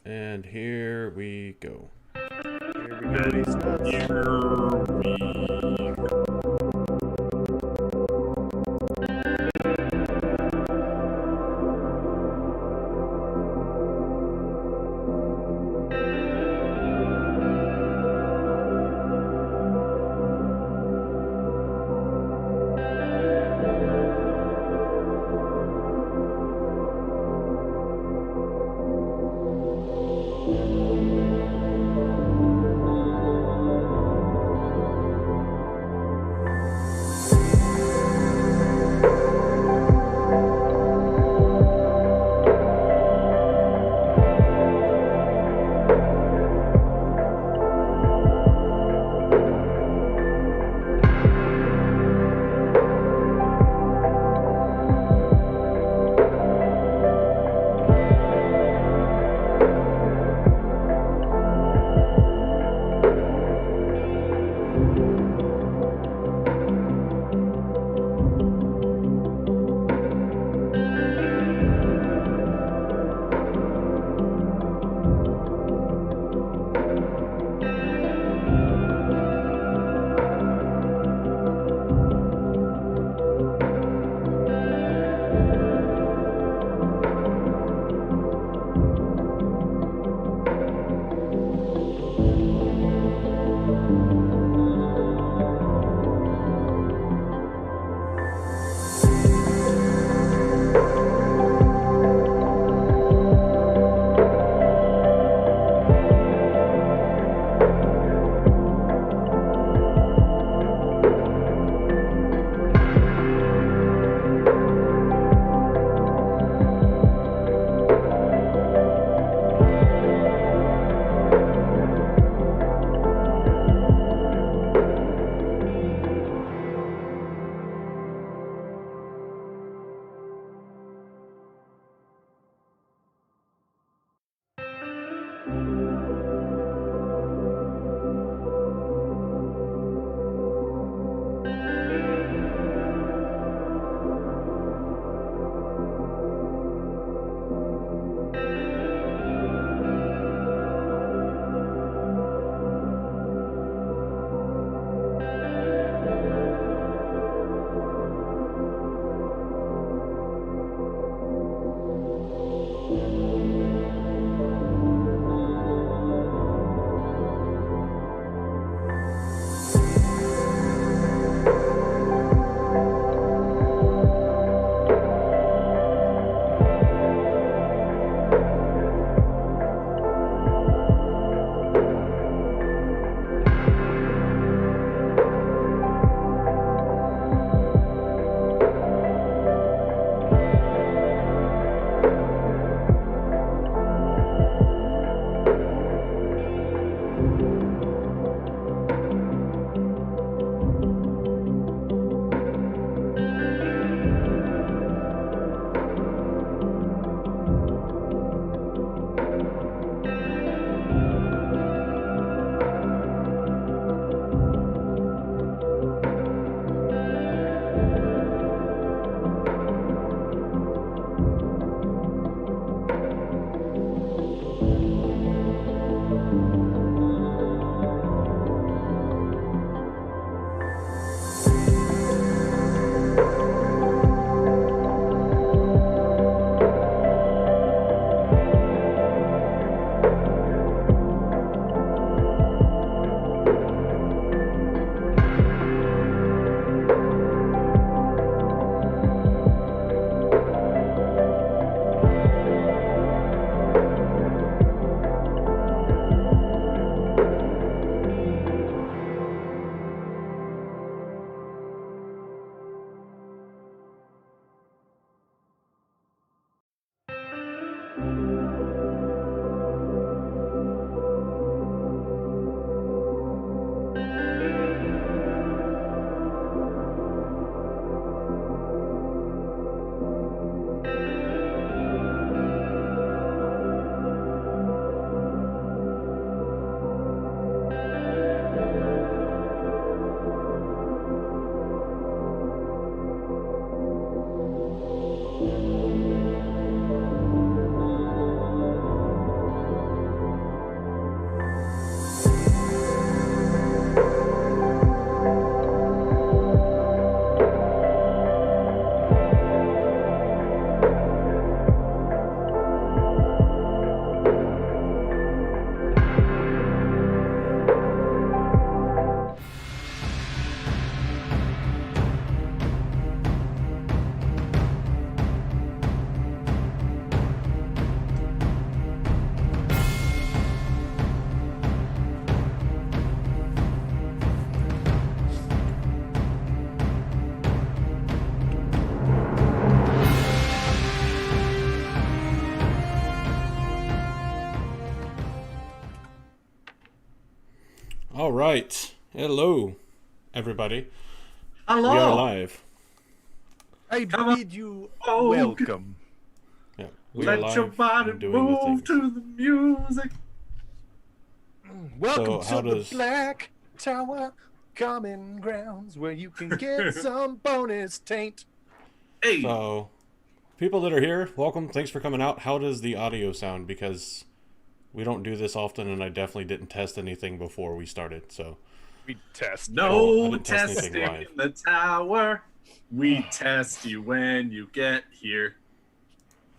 And here we go. Here we go, these nuts. All right. Hello, everybody. Hello. We are live. I Come on. bid you Oh, welcome. Yeah, we are Let your live body and doing the move things. to the music. Welcome how to does- the Black Tower Common Grounds, where you can get some bonus taint. Hey, So, people that are here, welcome. Thanks for coming out. How does the audio sound? Because we don't do this often, and I definitely didn't test anything before we started. So, We test. I no didn't test testing anything live. in the tower. We test you when you get here.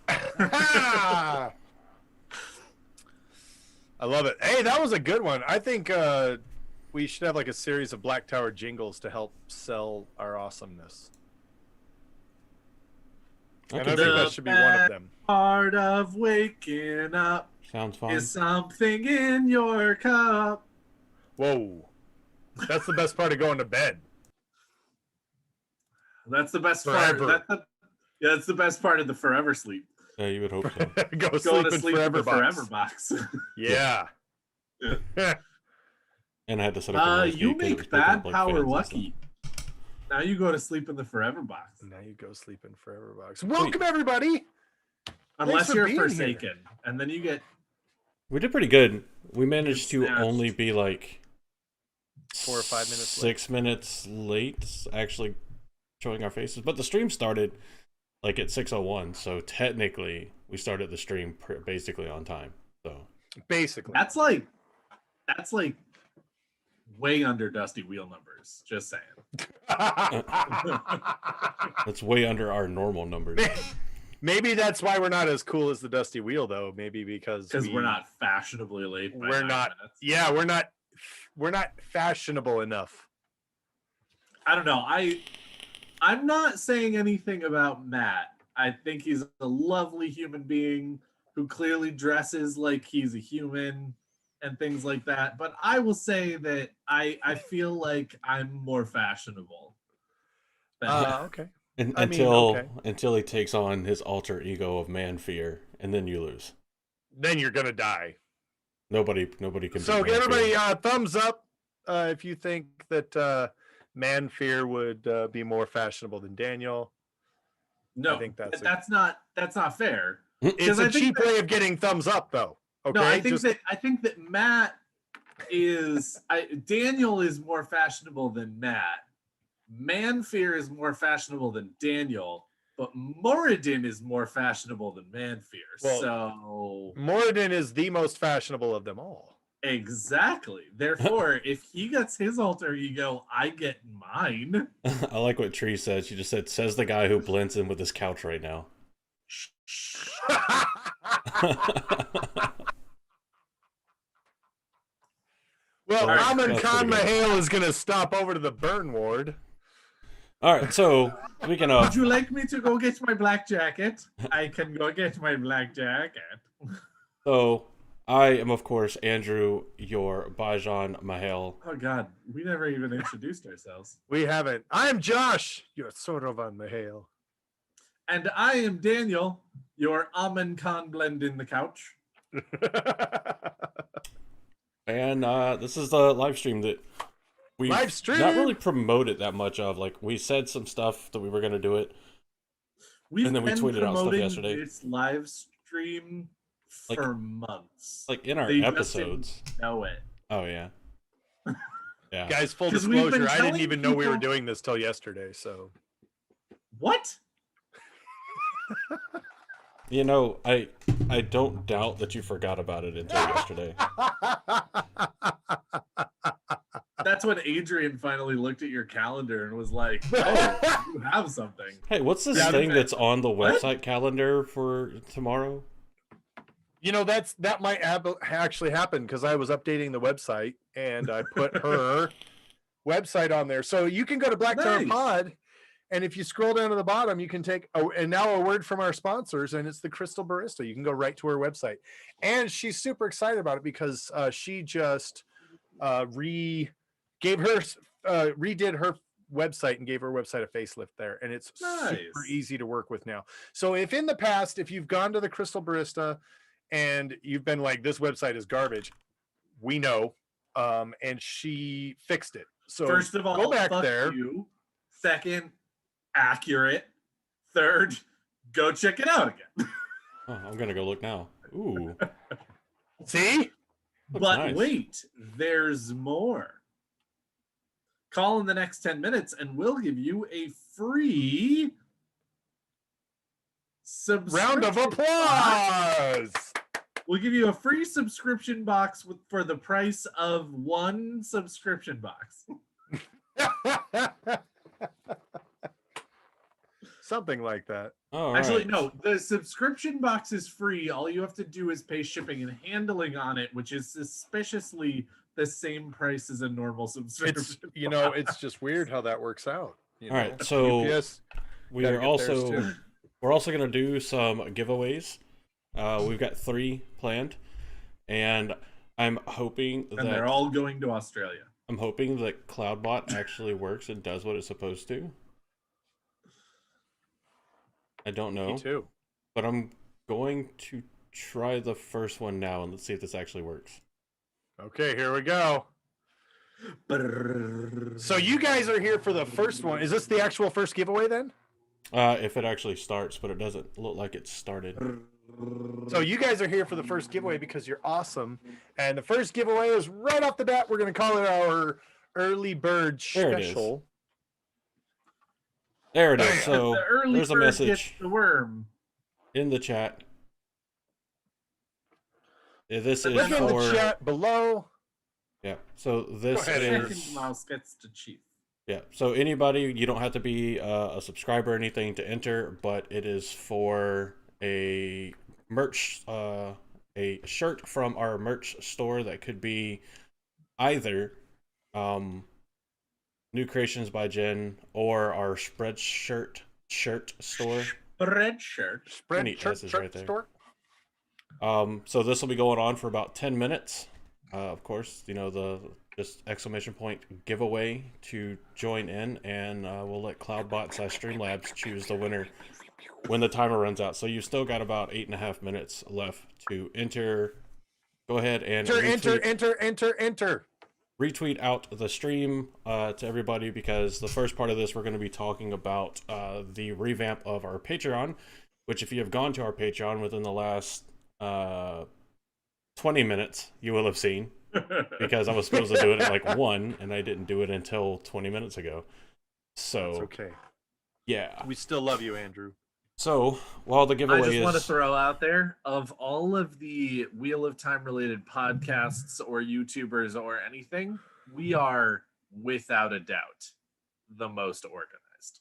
Ah! I love it. Hey, that was a good one. I think we should have like a series of Black Tower jingles to help sell our awesomeness. And I okay, think that should be one of them. Part of waking up sounds fine. is something in your cup. Whoa. That's the best part of going to bed. That's the best Forever. part. That's the best part of the forever sleep. Yeah, you would hope so. Go Going sleep to in sleep forever in the box. forever box. Yeah. And I had to set up a noise You gate 'cause it was make picking bad up, like, power fans and lucky. Now you go to sleep in the forever box. Now you go sleep in forever box. Welcome everybody. Unless for you're being here. forsaken. And then you get We did pretty good. We managed to snatched. only be like 4 or 5 minutes 6 minutes late, actually showing our faces. But the stream started like at 6:01, so technically we started the stream basically on time. So Basically. that's like way under Dusty Wheel numbers. Just saying. that's way under our normal numbers. Maybe that's why we're not as cool as the Dusty Wheel, though. Maybe because We're not fashionably late. By We're 9 not. minutes. Yeah, we're not fashionable enough. I don't know. I'm not saying anything about Matt. I think he's a lovely human being who clearly dresses like he's a human and things like that. But I will say that I feel like I'm more fashionable. than him. Okay. Until he takes on his alter ego of man fear, and then you lose. Then you're gonna die. Nobody can. So beat Man everybody, Fear. thumbs up if you think that Man Fear would be more fashionable than Daniel. No, I think that's not fair. It's I a think cheap that- way of getting thumbs up, though. Okay. No, I think that Matt is Daniel is more fashionable than Matt. Manfear is more fashionable than Daniel, but Moradin is more fashionable than Manfear. Well, so Moradin is the most fashionable of them all. exactly. Therefore, if he gets his alter ego, I get mine. I like what Tree said. She just says the guy who blends in with his couch right now. Well, All right, Amin that's Khan pretty good. Mahale is going to stop over to the burn ward. All right, so speaking of, Would you like me to go get my black jacket? I can go get my black jacket. so I am of course Andrew, your Bajan Mahale. Oh God, we never even introduced ourselves. We haven't. I'm Josh, your Sorovan Mahale. And I am Daniel, your Amin Khan blend in the couch. And this is the live stream that we Live stream? not really promoted that much of. Like we said some stuff that we were gonna do it. We've And then we been tweeted out stuff promoting yesterday. this live stream Like- for months. Like in our They just episodes. didn't know it. Oh yeah. Yeah. Guys, full 'Cause we've been disclosure, I didn't telling even know we were people- doing this till yesterday, so. What? You know, I don't doubt that you forgot about it until yesterday. That's when Adrian finally looked at your calendar and was like, "Oh, you have something." Hey, what's this Yeah, thing but- that's on the What? website calendar for tomorrow? You know, that might actually happen because I was updating the website and I put her website on there. So you can go to Black Tower Nice. Pod, and if you scroll down to the bottom, you can take and now a word from our sponsors, and it's the Crystal Barista. You can go right to her website, and she's super excited about it because she just redid her website and gave her website a facelift there, and it's super Nice. easy to work with now. So if in the past, if you've gone to the Crystal Barista and you've been like, this website is garbage, we know. and she fixed it. So First of all, go back fuck there. you. Second, accurate. Third, go check it out again. Oh, I'm gonna go look now. Ooh, See? looks But nice. wait, there's more. Call in the next 10 minutes and we'll give you a free Round of subscription box. applause. We'll give you a free subscription box for the price of one subscription box. Something like that. Oh, Actually, right. no, the subscription box is free. All you have to do is pay shipping and handling on it, which is suspiciously the same price as a normal subscription. It's it's just weird how that works out. All right, so UPS, we gotta are get theirs also too. we're also gonna do some giveaways. We've got 3 planned, and I'm hoping And they're that all going to Australia. Cloudbot actually works and does what it's supposed to. I don't know, Me too. but I'm going to try the first one now and let's see if this actually works. Okay, here we go. So you guys are here for the first one. Is this the actual first giveaway then? If it actually starts, but it doesn't look like it started. So you guys are here for the first giveaway because you're awesome. And the first giveaway is right off the bat. We're going to call it our early bird There it is. special. There it is. So the early there's a bird gets message the worm. in the chat. This is Look in for the chat below. yeah. So this Go ahead, is Second mouse gets to chief. yeah. So anybody, you don't have to be a subscriber or anything to enter, but it is for a merch, a shirt from our merch store that could be either New Creations by Jen or our Spreadshirt shirt store. Red shirt. Spread Neat shirt, S's shirt right there. store. So this will be going on for about 10 minutes. Of course, the just exclamation point giveaway to join in, and we'll let Cloudbot/Streamlabs choose the winner when the timer runs out. So you've still got about 8.5 minutes left to enter. Go ahead and Enter. retweet out the stream to everybody, because the first part of this we're going to be talking about the revamp of our Patreon, which if you have gone to our Patreon within the last 20 minutes you will have seen, because I was supposed to do it at like 1 and I didn't do it until 20 minutes ago. So It's okay. yeah, We still love you, Andrew. so while the I giveaway just want to is throw out there, of all of the Wheel of Time related podcasts or YouTubers or anything, we are without a doubt the most organized.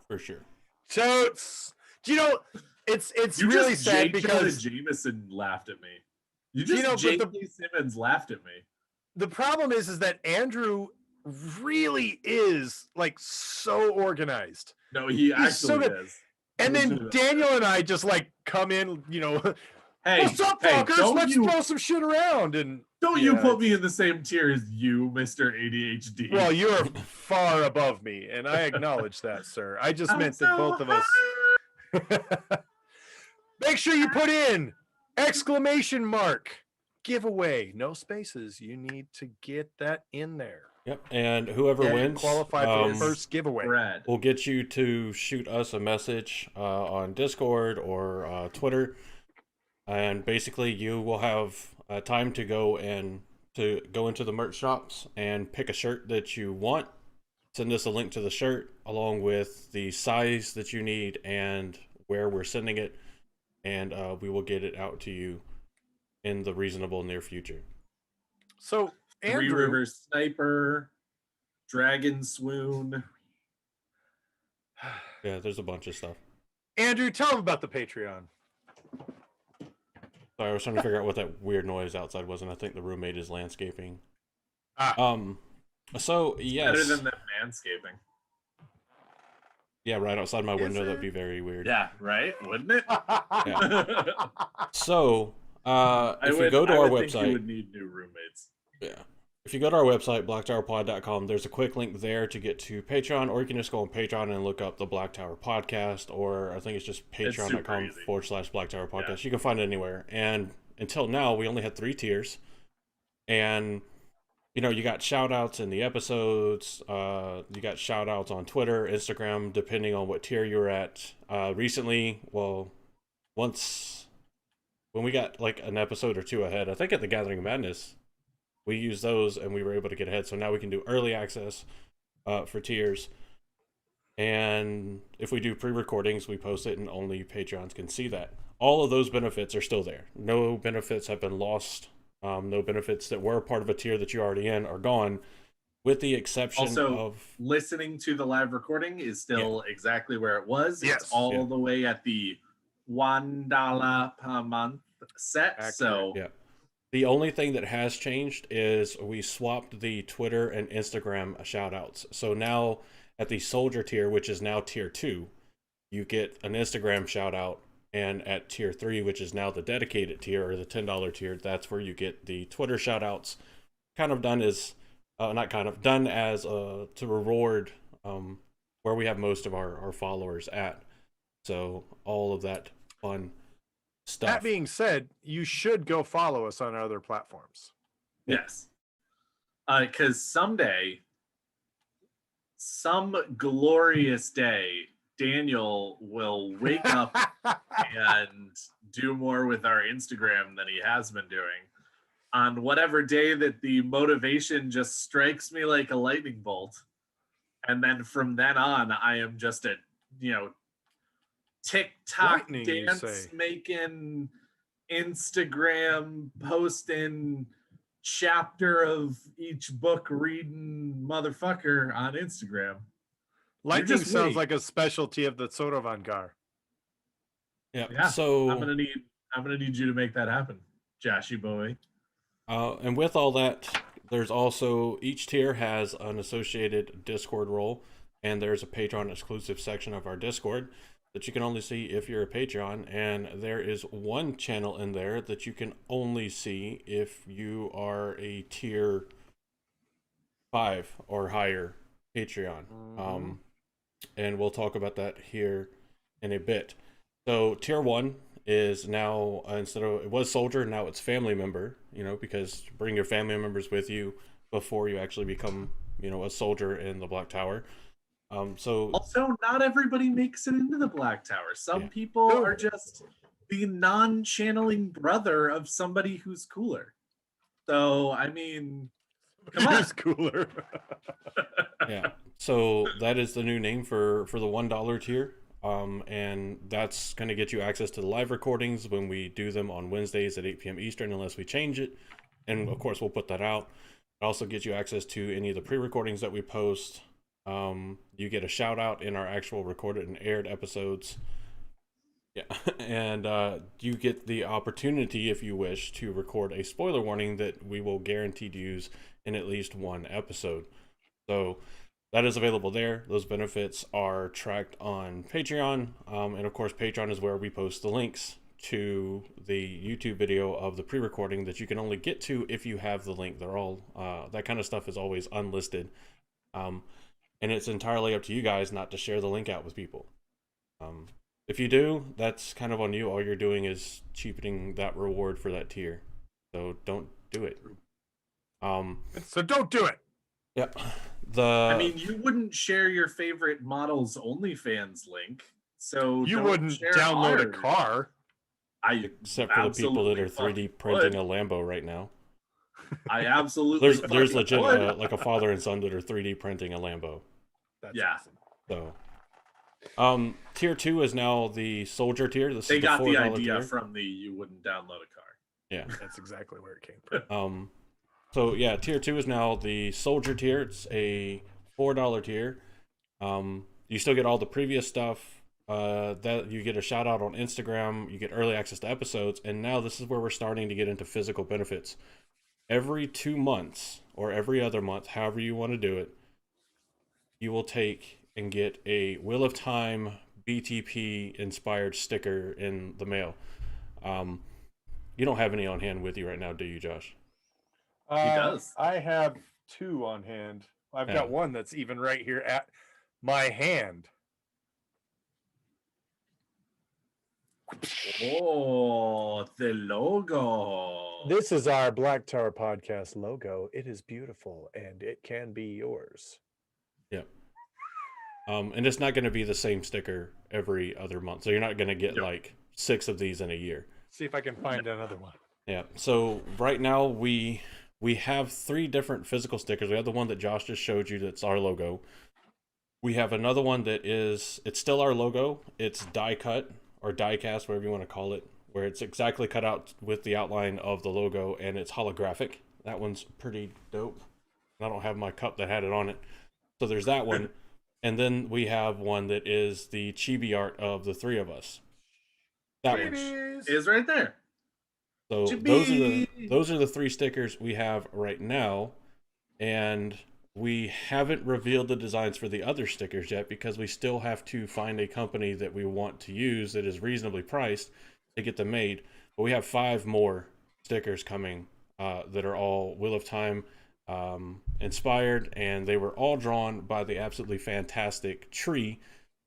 for sure. Totes. It's You really just sad J. because Jameson laughed at me. You just but J.K. Simmons laughed at me. the problem is that Andrew really is like so organized. No, he so actually good. is. And then Daniel and I just like come in, Hey, what's up, hey, fuckers? Let's throw some shit around. And don't you yeah, put me in the same tier as you, Mr. ADHD. well, you're far above me, and I acknowledge that, sir. I just meant that both of us. Make sure you put in exclamation mark giveaway, no spaces. You need to get that in there. Yep, and whoever And wins qualify for the first giveaway. Brad. we'll get you to shoot us a message on Discord or Twitter, and basically you will have time to go into the merch shops and pick a shirt that you want. Send us a link to the shirt along with the size that you need and where we're sending it, and we will get it out to you in the reasonable near future. So, Three Andrew, Rivers Sniper, Dragon Swoon. Yeah, there's a bunch of stuff. Andrew, tell them about the Patreon. Sorry, I was trying to figure out what that weird noise outside was, and I think the roommate is landscaping. Ah. So yes, Better than the manscaping. yeah, right outside my window. it? That'd be very weird. Yeah, right? Wouldn't it? So, if you go to our think you website, would need new roommates. yeah. if you go to our website, blacktowerpod.com, there's a quick link there to get to Patreon, or you can just go on Patreon and look up the Black Tower Podcast, or I think it's just patreon.com/Black Tower Podcast. Yeah. You can find it anywhere. And until now, we only had 3 tiers. And, you know, you got shout outs in the episodes, you got shout outs on Twitter, Instagram, depending on what tier you're at. Recently, well, once when we got like an episode or 2 ahead, I think at the Gathering of Madness, we used those and we were able to get ahead. So now we can do early access for tiers. And if we do pre-recordings, we post it and only Patreons can see that. All of those benefits are still there. No benefits have been lost. No benefits that were part of a tier that you're already in are gone, with the exception of listening to the live recording is still exactly where it was. Yes. It's all the way at the $1 per month set. Accurate. So yeah. The only thing that has changed is we swapped the Twitter and Instagram shout outs. So now at the Soldier tier, which is now tier 2, you get an Instagram shout out. And at tier 3, which is now the dedicated tier or the $10 tier, that's where you get the Twitter shout outs. Kind of done as, done as to reward where we have most of our followers at. So all of that fun stuff. That being said, you should go follow us on our other platforms. Yes. Because someday, some glorious day, Daniel will wake up and do more with our Instagram than he has been doing. On whatever day that the motivation just strikes me like a lightning bolt. And then from then on, I am just a, TikTok dance making, Instagram posting, chapter of each book reading motherfucker on Instagram. Lightning sounds like a specialty of the Sorovangar. Yeah. So I'm gonna need you to make that happen, Joshy boy. And with all that, there's also each tier has an associated Discord role, and there's a Patreon exclusive section of our Discord that you can only see if you're a Patreon, and there is one channel in there that you can only see if you are a tier 5 or higher Patreon. And we'll talk about that here in a bit. So tier 1 is now, it was Soldier, now it's family member, because bring your family members with you before you actually become, a soldier in the Black Tower. So also, not everybody makes it into the Black Tower. Some people are just the non-channeling brother of somebody who's cooler. So, I mean, come on. Who's cooler? Yeah. So that is the new name for the $1 tier. And that's going to get you access to the live recordings when we do them on Wednesdays at 8 p.m. Eastern, unless we change it. And of course, we'll put that out. It also gets you access to any of the pre-recordings that we post. You get a shout out in our actual recorded and aired episodes. Yeah. And you get the opportunity, if you wish, to record a spoiler warning that we will guarantee to use in at least one episode. So that is available there. Those benefits are tracked on Patreon. And of course, Patreon is where we post the links to the YouTube video of the pre-recording that you can only get to if you have the link. They're all, that kind of stuff is always unlisted. And it's entirely up to you guys not to share the link out with people. If you do, that's kind of on you. All you're doing is cheapening that reward for that tier. So don't do it. So don't do it. Yep. I mean, you wouldn't share your favorite model's OnlyFans link, so you wouldn't download a car. Except for the people that are 3D printing a Lambo right now. I absolutely. There's legit like a father and son that are 3D printing a Lambo. That's awesome. So, tier 2 is now the Soldier tier. They got the idea from the you wouldn't download a car. Yeah, that's exactly where it came from. So yeah, tier 2 is now the Soldier tier. It's a $4 tier. You still get all the previous stuff. That you get a shout out on Instagram. You get early access to episodes, and now this is where we're starting to get into physical benefits. Every 2 months or every other month, however you want to do it, you will take and get a Wheel of Time BTP inspired sticker in the mail. You don't have any on hand with you right now, do you, Josh? does. I have 2 on hand. I've got one that's even right here at my hand. Oh, the logo. This is our Black Tower podcast logo. It is beautiful and it can be yours. Yep. And it's not going to be the same sticker every other month. So you're not going to get like 6 of these in a year. See if I can find another one. Yeah. So right now we have 3 different physical stickers. We have the one that Josh just showed you that's our logo. We have another one that it's still our logo. It's die cut or die cast, whatever you want to call it, where it's exactly cut out with the outline of the logo and it's holographic. That one's pretty dope. I don't have my cup that had it on it. So there's that one. And then we have one that is the chibi art of the 3 of us. That one is right there. So those are the 3 stickers we have right now, and we haven't revealed the designs for the other stickers yet because we still have to find a company that we want to use that is reasonably priced to get them made. But we have 5 more stickers coming that are all Wheel of Time inspired, and they were all drawn by the absolutely fantastic Tree,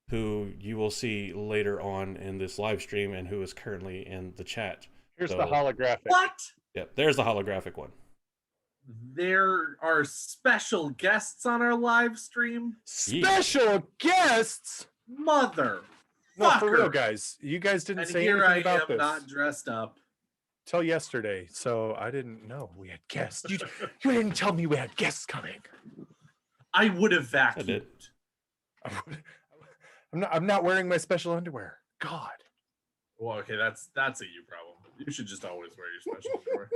who you will see later on in this live stream and who is currently in the chat. Here's the holographic. What? Yep, there's the holographic one. There are special guests on our live stream. Special guests? Mother. No, for real, guys. You guys didn't And say here anything I about am this not dressed up. till yesterday, so I didn't know we had guests. You didn't tell me we had guests coming. I would have vacuumed. I'm not wearing my special underwear. God. Well, okay, that's a you problem. You should just always wear your special underwear.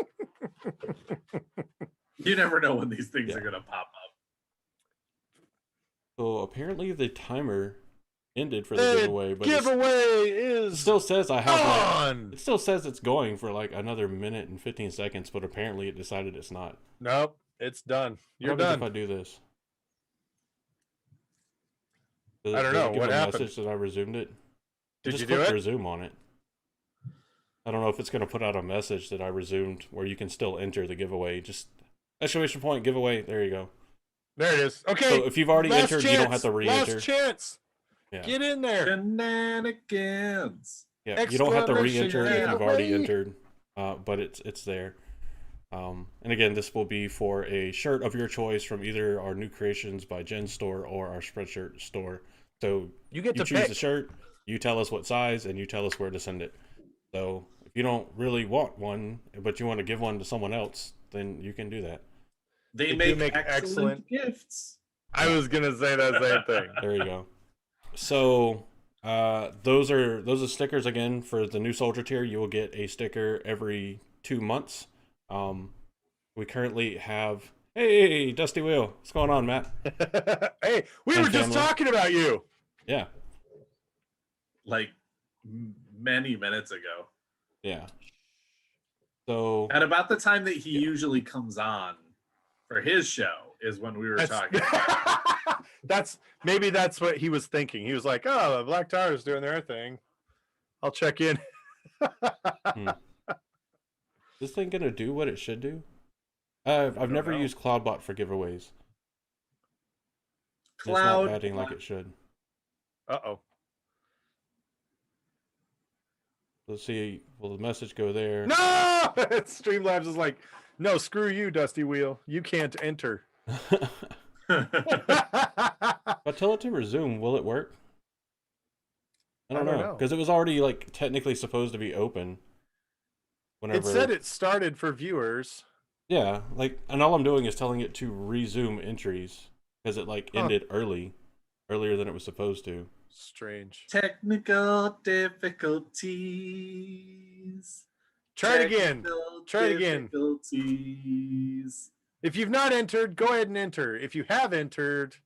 You never know when these things are gonna pop up. So apparently the timer ended for the giveaway, but it still says I have on. it still says it's going for like another minute and 15 seconds, but apparently it decided it's not. Nope, it's done. You're What happens done. if I do this? I don't know. Give What a happened? message that I resumed it. Did Just you do click it? resume on it. I don't know if it's going to put out a message that I resumed where you can still enter the giveaway. Just exclamation point giveaway. There you go. There it is. Okay. So if you've already last entered, chance. you don't have to re-enter. Last chance. Yeah. Get in there. Shenanigans. Yeah, you don't have to Exclamation re-enter if you've already giveaway. entered, but it's there. And again, this will be for a shirt of your choice from either our New Creations by Jen store or our Spreadshirt store. So You get you to choose pick. the shirt, you tell us what size, and you tell us where to send it. So if you don't really want one, but you want to give one to someone else, then you can do that. They They do make, make excellent gifts. I was gonna say that same thing. There you go. So those are stickers again for the new soldier tier. You will get a sticker every 2 months. We currently have hey Dusty Wheel, what's going on, Matt? Hey, we And were just family. talking about you. Yeah, Like many minutes ago. yeah. So At about the time that he usually comes on for his show is when we were talking. That's what he was thinking. He was like, "Oh, the Black Tower is doing their thing. I'll check in." this thing gonna do what it should do? I've never know. used CloudBot for giveaways. It's Cloud. not adding like it should. Uh-oh. Let's see. Will the message go there? No! Streamlabs is like, "No, screw you, Dusty Wheel. You can't enter." If I tell it to resume, will it work? I don't know, because it was already like technically supposed to be open. It said it started for viewers. Yeah, like, and all I'm doing is telling it to resume entries because it like ended earlier than it was supposed to. Strange. Technical difficulties. Try it again. Technical Try it again. Difficulties. If you've not entered, go ahead and enter. If you have entered,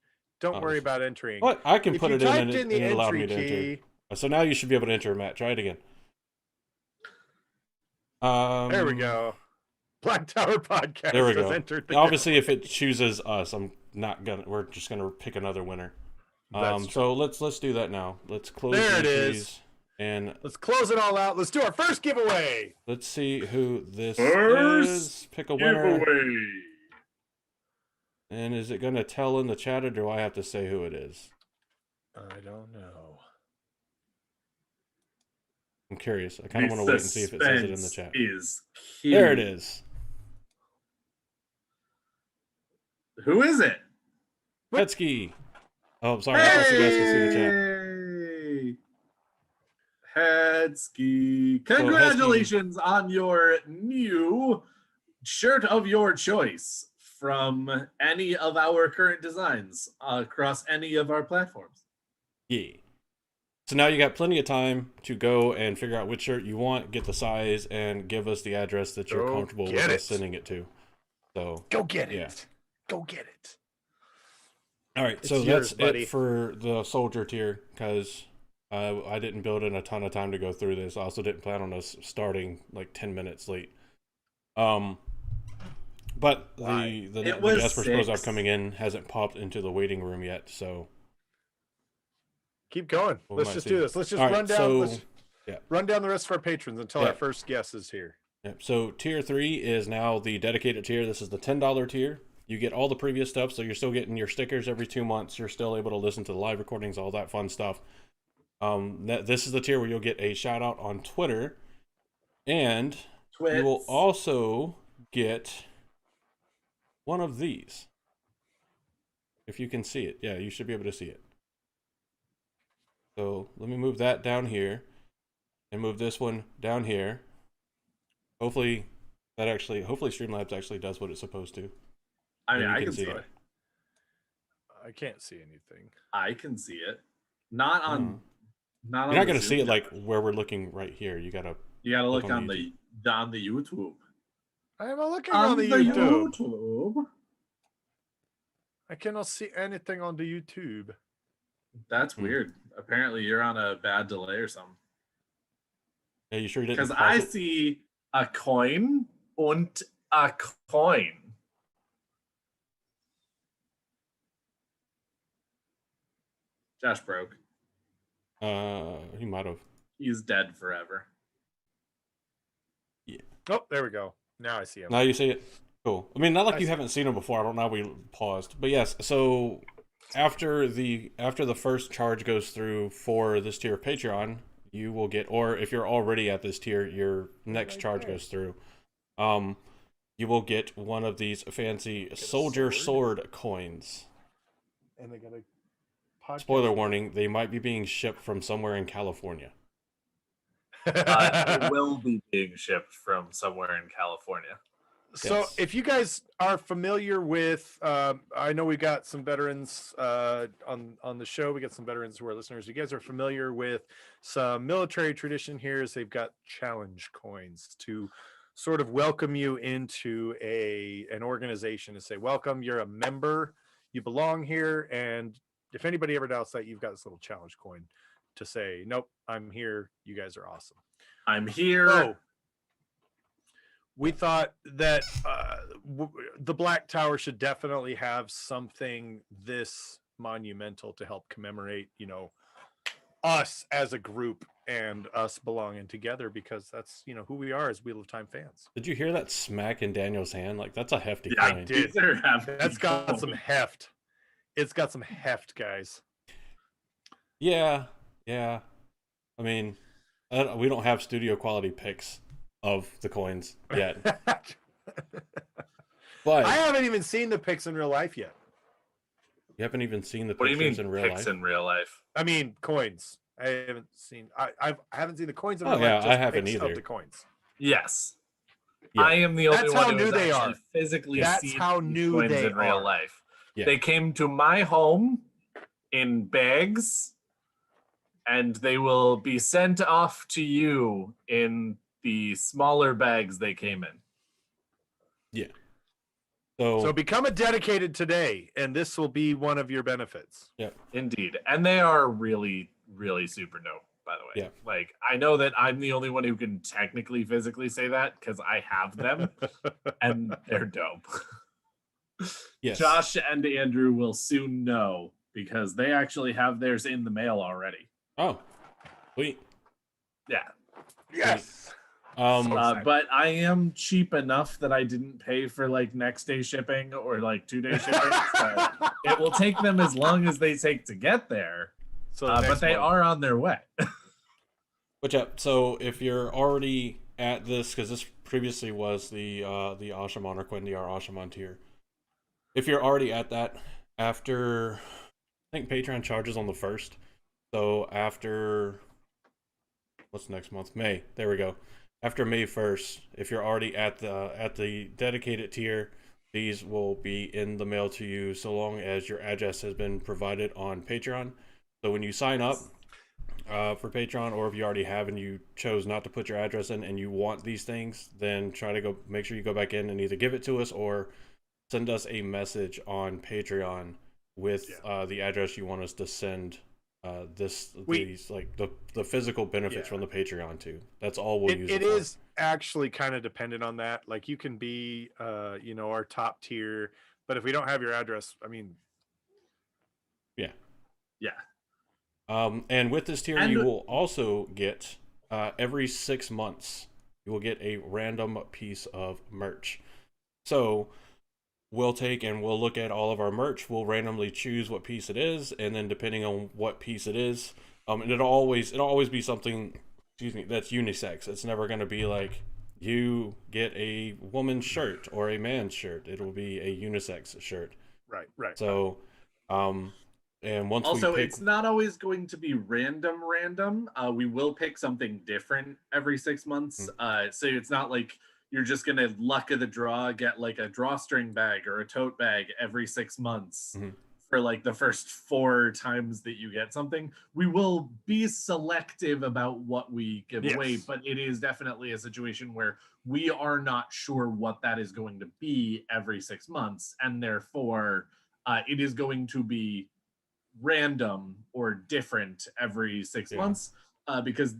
don't worry about entering. What? I can If put you it in typed and the it allowed me entry to enter. key, So now you should be able to enter, Matt. Try it again. there we go. Black Tower Podcast There we has go. entered the Obviously, if it chooses us, we're just gonna pick another winner. That's So let's do that now. Let's close There it entries. is. And Let's close it all out. Let's do our first giveaway. let's see who this First is. Pick a winner. Giveaway. And is it going to tell in the chat, or do I have to say who it is? I don't know. I'm curious. I kind of want to wait and see if it says it in the chat. Is There it is. Who is it? Petsky. Oh, sorry. I guess you guys can see the chat. Headsky. Congratulations on your new shirt of your choice from any of our current designs across any of our platforms. Yeah. So now you got plenty of time to go and figure out which shirt you want, get the size, and give us the address that you're comfortable with us sending it to. So go get it. Yeah. Go get it. All right, It's so yours, that's buddy. it for the soldier tier, because I didn't build in a ton of time to go through this. I also didn't plan on us starting like 10 minutes late. But the Jasper Spozov coming in hasn't popped into the waiting room yet, so Keep going. We Let's might just see. do this. Let's just All right, run down. so- Let's yeah. run down the rest of our patrons until Yeah. our first guest is here. yeah. So tier 3 is now the dedicated tier. This is the $10 tier. You get all the previous stuff, so you're still getting your stickers every 2 months. You're still able to listen to the live recordings, all that fun stuff. This is the tier where you'll get a shout out on Twitter, and Twits. you will also get one of these. If you can see it. Yeah, you should be able to see it. So let me move that down here and move this one down here. Hopefully Streamlabs actually does what it's supposed to. I mean, and you I can can see see it. it. I can't see anything. I can see it. Not on. Not You're on not going the to see Zoom it like guide. where we're looking right here. You gotta look on on the the YouTube. I am looking on the YouTube. YouTube. I cannot see anything on the YouTube. That's weird. Apparently, you're on a bad delay or something. Yeah, you sure you didn't? Because pause I it? see a coin and a coin. Josh broke. He might have. He's dead forever. Oh, there we go. Now I see him. Now you see it. Cool. I mean, not like I you see. haven't seen him before. I don't know how we paused, but yes. So after the first charge goes through for this tier of Patreon, you will get, or if you're already at this tier, your next right charge there. goes through. You will get one of these fancy soldier sword coins. And they got a podcast. Spoiler warning: they might be being shipped from somewhere in California. It will be being shipped from somewhere in California. So Yes. if you guys are familiar with, I know we got some veterans on the show. We got some veterans who are listeners. You guys are familiar with some military tradition here is they've got challenge coins to sort of welcome you into an organization and say, welcome, you're a member, you belong here. And if anybody ever doubts that, you've got this little challenge coin to say, nope, I'm here. You guys are awesome. I'm here. So we thought that the Black Tower should definitely have something this monumental to help commemorate, us as a group and us belonging together, because that's, who we are as Wheel of Time fans. Did you hear that smack in Daniel's hand? Like, that's a hefty Yeah, I coin. did. These are hefty That's got coins. some heft. It's got some heft, guys. Yeah. I mean, we don't have studio quality pics of the coins yet, but I haven't even seen the pics in real life yet. you haven't even seen the What do you pictures mean in real pics life. in real life? I mean, coins. I haven't seen. I haven't seen the coins in Oh, real yeah, life. Just I haven't pics either. Of the coins. Yes. Yeah. I am the only That's one how who new has they actually are. physically That's seen how these new coins they in real are. life. Yeah. They came to my home in bags, and they will be sent off to you in the smaller bags they came in. So become a dedicated today, and this will be one of your benefits. Indeed. And they are really, really super dope, by the way. Yeah. Like, I know that I'm the only one who can technically physically say that because I have them, and they're dope. yes. Josh and Andrew will soon know because they actually have theirs in the mail already. Oh, sweet. Yeah. Yes. But I am cheap enough that I didn't pay for like next day shipping or like 2-day shipping. So it will take them as long as they take to get there. So But they are on their way. But yeah, so if you're already at this, because this previously was the Ashaman or Quendiar Ashaman tier. If you're already at that, after I think Patreon charges on the 1st. So after what's next month? May. There we go. After May 1st, if you're already at the dedicated tier, these will be in the mail to you so long as your address has been provided on Patreon. So when you sign up for Patreon, or if you already have and you chose not to put your address in and you want these things, then try to make sure you go back in and either give it to us or send us a message on Patreon with the address you want us to send these like the physical benefits from the Patreon to. That's all we'll use it for. It is actually kind of dependent on that. Like you can be our top tier, but if we don't have your address, I mean, yeah. And with this tier, you will also get every 6 months you will get a random piece of merch. So we'll look at all of our merch. We'll randomly choose what piece it is, and then depending on what piece it is, and it'll always be something, that's unisex. It's never going to be like you get a woman's shirt or a man's shirt. It'll be a unisex shirt. Right. So, and once also, it's not always going to be random. We will pick something different every 6 months. So it's not like you're just gonna luck of the draw get like a drawstring bag or a tote bag every 6 months for like the first 4 times that you get something. We will be selective about what we give away, but it is definitely a situation where we are not sure what that is going to be every 6 months, and therefore it is going to be random or different every 6 months. Because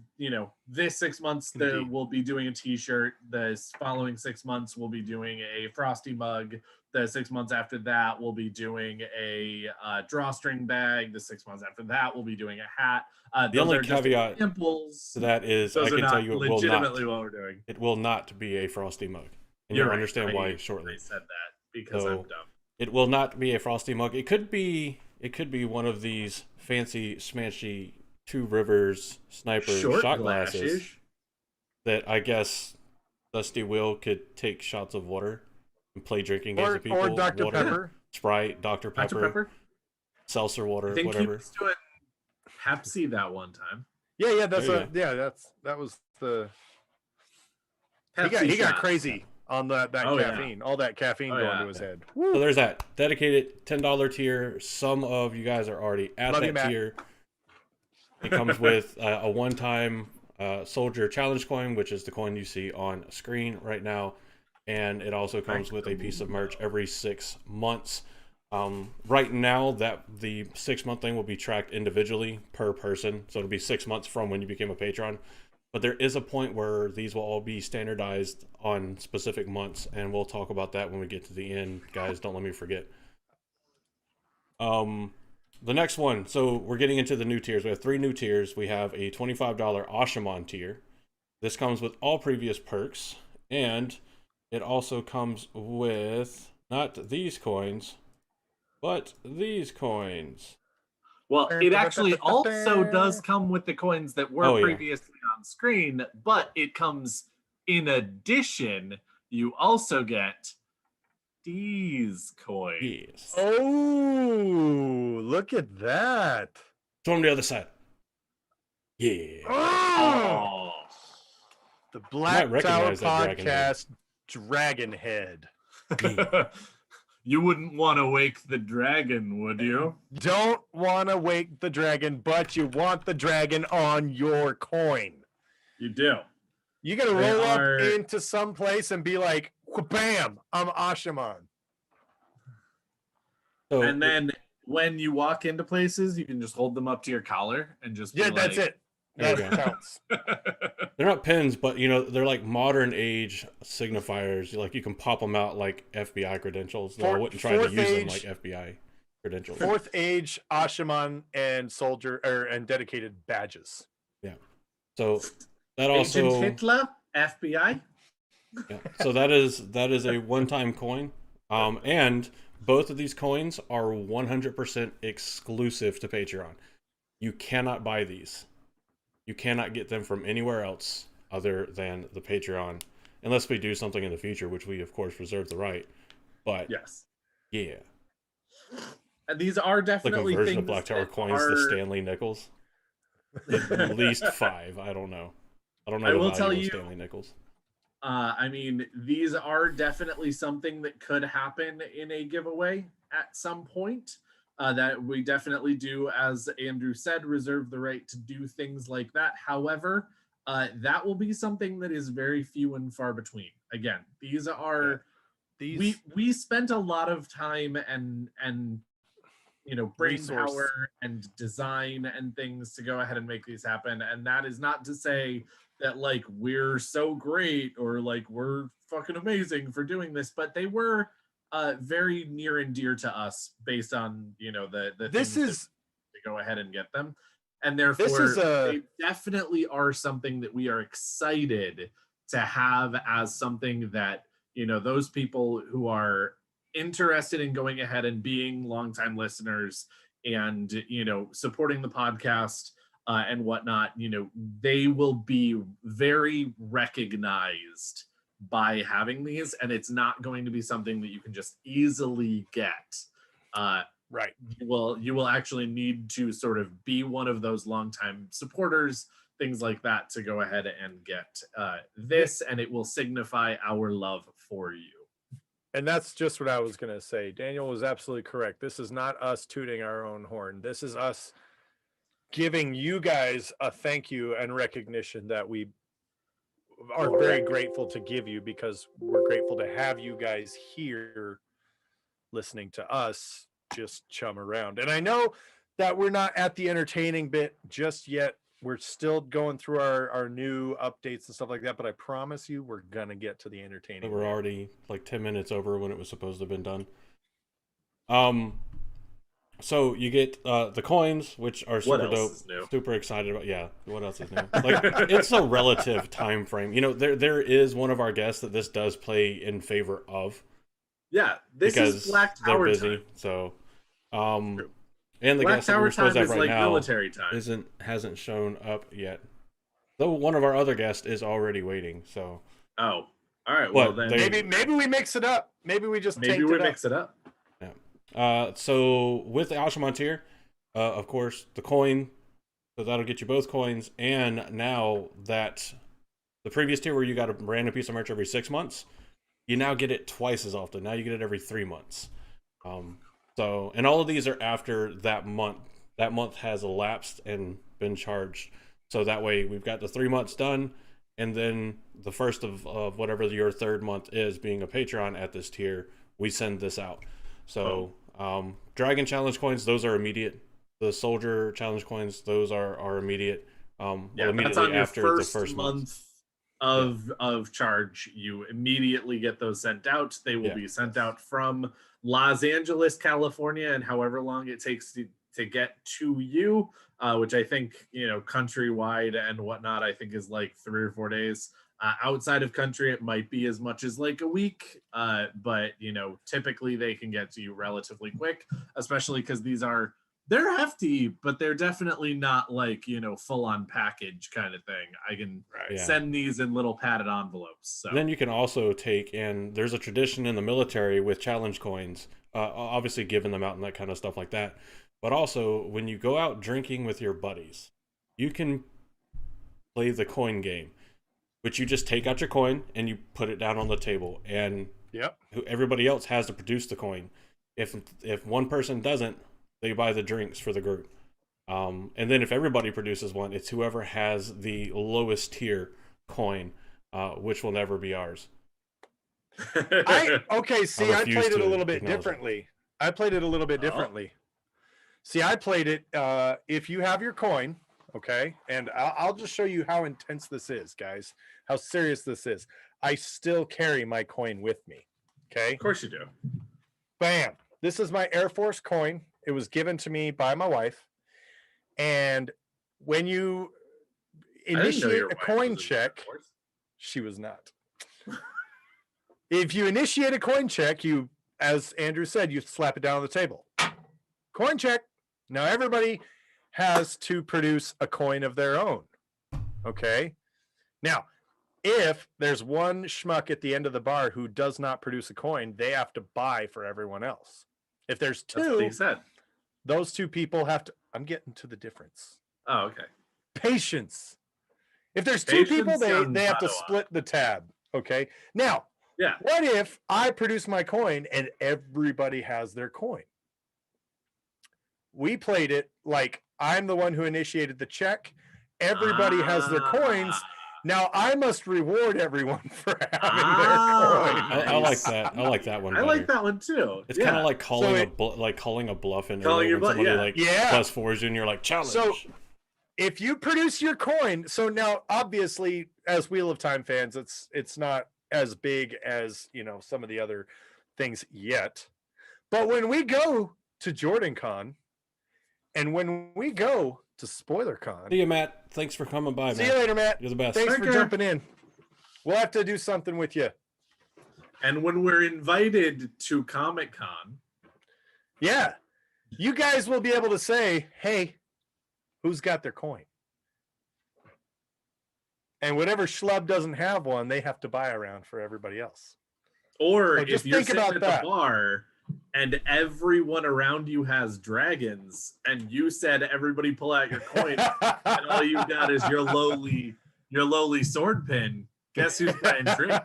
this 6 months there will be doing a t-shirt, the following 6 months we'll be doing a frosty mug, the 6 months after that we'll be doing a drawstring bag, the 6 months after that we'll be doing a hat. The only caveat to that is I can tell you what we're doing. It will not be a frosty mug, and you'll understand why shortly. I said that because I'm dumb. It will not be a frosty mug. It could be one of these fancy smashy Two Rivers sniper shot glasses that I guess Dusty Will could take shots of water and play drinking games with people. Or Dr. Pepper. Sprite, Dr. Pepper. Seltzer water, I think whatever. He was doing Pepsi that one time. Yeah, that was the Pepsi he got crazy on that caffeine. All that caffeine going to his head. Woo. So there's that dedicated $10 tier. Some of you guys are already at that tier. It comes with a one-time soldier challenge coin, which is the coin you see on screen right now, and it also comes with a piece of merch every 6 months. Right now, that the 6 month thing will be tracked individually per person, so it'll be 6 months from when you became a patron. But there is a point where these will all be standardized on specific months, and we'll talk about that when we get to the end, guys. Don't let me forget. The next one, so we're getting into the new tiers. We have 3 new tiers. We have a $25 Ashaman tier. This comes with all previous perks, and it also comes with not these coins, but these coins. Well, it actually also does come with the coins that were previously on screen, but it comes in addition. You also get these coins. Yes. Oh, look at that. Show them the other side. Yeah. Oh. The Black Tower Podcast Dragon Head. You wouldn't want to wake the dragon, would you? Don't want to wake the dragon, but you want the dragon on your coin. You do. You got to roll up into some place and be like, bam, I'm Ashaman. And then when you walk into places, you can just hold them up to your collar and just that's it. That counts. They're not pins, but they're like modern age signifiers. Like you can pop them out like FBI credentials. Though I wouldn't try to use them like FBI credentials. 4th age Ashaman and soldier and dedicated badges. Yeah. So That Agent also, Hitler, FBI. yeah. So that is a one-time coin, and both of these coins are 100% exclusive to Patreon. You cannot buy these. You cannot get them from anywhere else other than the Patreon, unless we do something in the future, which we of course reserve the right. But Yes. yeah, And these are like a definitely version of things Black Tower that coins, the are. Stanley nickels. At least 5. I don't know. I don't know I the will value tell of you, Stanley nickels. I mean, these are definitely something that could happen in a giveaway at some point. That we definitely do, as Andrew said, reserve the right to do things like that. However, that will be something that is very few and far between. Again, these are These we spent a lot of time and brain resource. power and design and things to go ahead and make these happen. And that is not to say that like we're so great or like we're fucking amazing for doing this, but they were very near and dear to us based on the This things is to go ahead and get them. And this is therefore a they definitely are something that we are excited to have as something that those people who are interested in going ahead and being longtime listeners and supporting the podcast and whatnot, they will be very recognized by having these, and it's not going to be something that you can just easily get. right. You will actually need to sort of be one of those longtime supporters, things like that, to go ahead and get this, and it will signify our love for you. And that's just what I was going to say. Daniel was absolutely correct. This is not us tooting our own horn. This is us giving you guys a thank you and recognition that we are very grateful to give you, because we're grateful to have you guys here listening to us just chum around. And I know that we're not at the entertaining bit just yet. We're still going through our new updates and stuff like that, but I promise you we're gonna get to the entertaining. We're already like 10 minutes over when it was supposed to have been done. So you get the coins, which are super dope, super excited about. Yeah, what else is new? Like it's a relative time frame. There is one of our guests that this does play in favor of. Yeah, this is Black Tower time. So, and the Black guest that Tower we're supposed to time have is right like now military time. hasn't shown up yet. Though one of our other guests is already waiting. So. Oh, all right. Well, then maybe we mix it up. Maybe we just mix it up. Yeah. So with the Alshamon tier, of course, the coin, so that'll get you both coins. And now that the previous tier where you got a random piece of merch every 6 months, you now get it twice as often. Now you get it every 3 months. So, and all of these are after that month. That month has elapsed and been charged. So that way we've got the 3 months done. And then the first of whatever your third month is, being a Patreon at this tier, we send this out. So, Dragon Challenge coins, those are immediate. The Soldier Challenge coins, those are immediate. Immediately that's on your after the first month of charge. You immediately get those sent out. They will be sent out from Los Angeles, California, and however long it takes to get to you, which I think, countrywide and whatnot, I think is like 3 or 4 days. Outside of country, it might be as much as like a week, but typically they can get to you relatively quick, especially because they're hefty, but they're definitely not like full on package kind of thing. I can send these in little padded envelopes. So then you can also take, and there's a tradition in the military with challenge coins, obviously giving them out and that kind of stuff like that. But also, when you go out drinking with your buddies, you can play the coin game, which you just take out your coin and you put it down on the table, and everybody else has to produce the coin. If one person doesn't, they buy the drinks for the group. And then if everybody produces one, it's whoever has the lowest tier coin, which will never be ours. I played it a little bit differently. See, I played it, if you have your coin, okay, and I'll just show you how intense this is, guys, how serious this is. I still carry my coin with me, okay? Of course you do. Bam. This is my Air Force coin. It was given to me by my wife. And when initiate your a wife coin was in check, Star Wars. she was not. If you initiate a coin check, you, as Andrew said, you slap it down on the table. Coin check. Now everybody has to produce a coin of their own. Okay. Now, if there's one schmuck at the end of the bar who does not produce a coin, they have to buy for everyone else. If there's That's what he two, said. those two people have to. I'm getting to the difference. Oh, okay. Patience. If there's two people, Patience, they young have to Padawan. split the tab. Okay. Now, Yeah. what if I produce my coin and everybody has their coin? We played it like I'm the one who initiated the check. Everybody has their coins. Now I must reward everyone for having their coin. I like that. I like that one. I Better. like that one too. It's kind of like calling So calling a bluff in Calling Uno your when bluff, somebody yeah. like Yeah. plus fours you and you're like challenge. So if you produce your coin, so now obviously as Wheel of Time fans, it's not as big as some of the other things yet. But when we go to Jordan Con and when we go to Spoiler Con, see you, Matt. Thanks for coming by, see man. you later, Matt. You're the best. Thanks Take for care. jumping in. We'll have to do something with you. And when we're invited to Comic-Con, Yeah. You guys will be able to say, hey, who's got their coin? And whatever schlub doesn't have one, they have to buy around for everybody else. or So if just you're think sitting about at that. the bar and everyone around you has dragons, and you said everybody pull out your coin, and all you got is your lowly sword pin. Guess who's buying drink?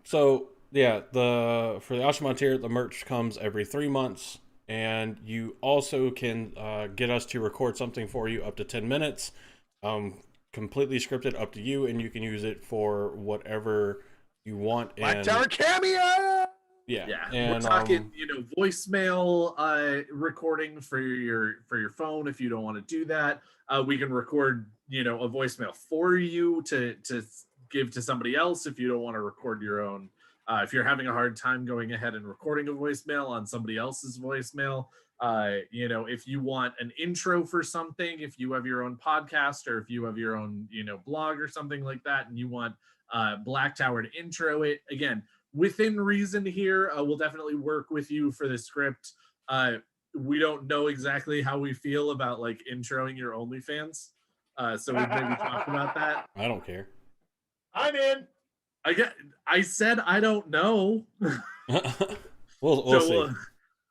So yeah, for the Ashman tier, the merch comes every 3 months, and you also can get us to record something for you up to 10 minutes, completely scripted, up to you, and you can use it for whatever you want. Black And Tower cameo. yeah, Yeah, and we're talking, voicemail recording for your phone. If you don't want to do that, we can record, a voicemail for you to give to somebody else. If you don't want to record your own, if you're having a hard time going ahead and recording a voicemail on somebody else's voicemail, if you want an intro for something, if you have your own podcast or if you have your own, blog or something like that, and you want Black Tower to intro it, again, within reason here, we'll definitely work with you for the script. We don't know exactly how we feel about like introing your OnlyFans, so we'd maybe talk about that. I don't care. I'm in. I said I don't know. we'll see.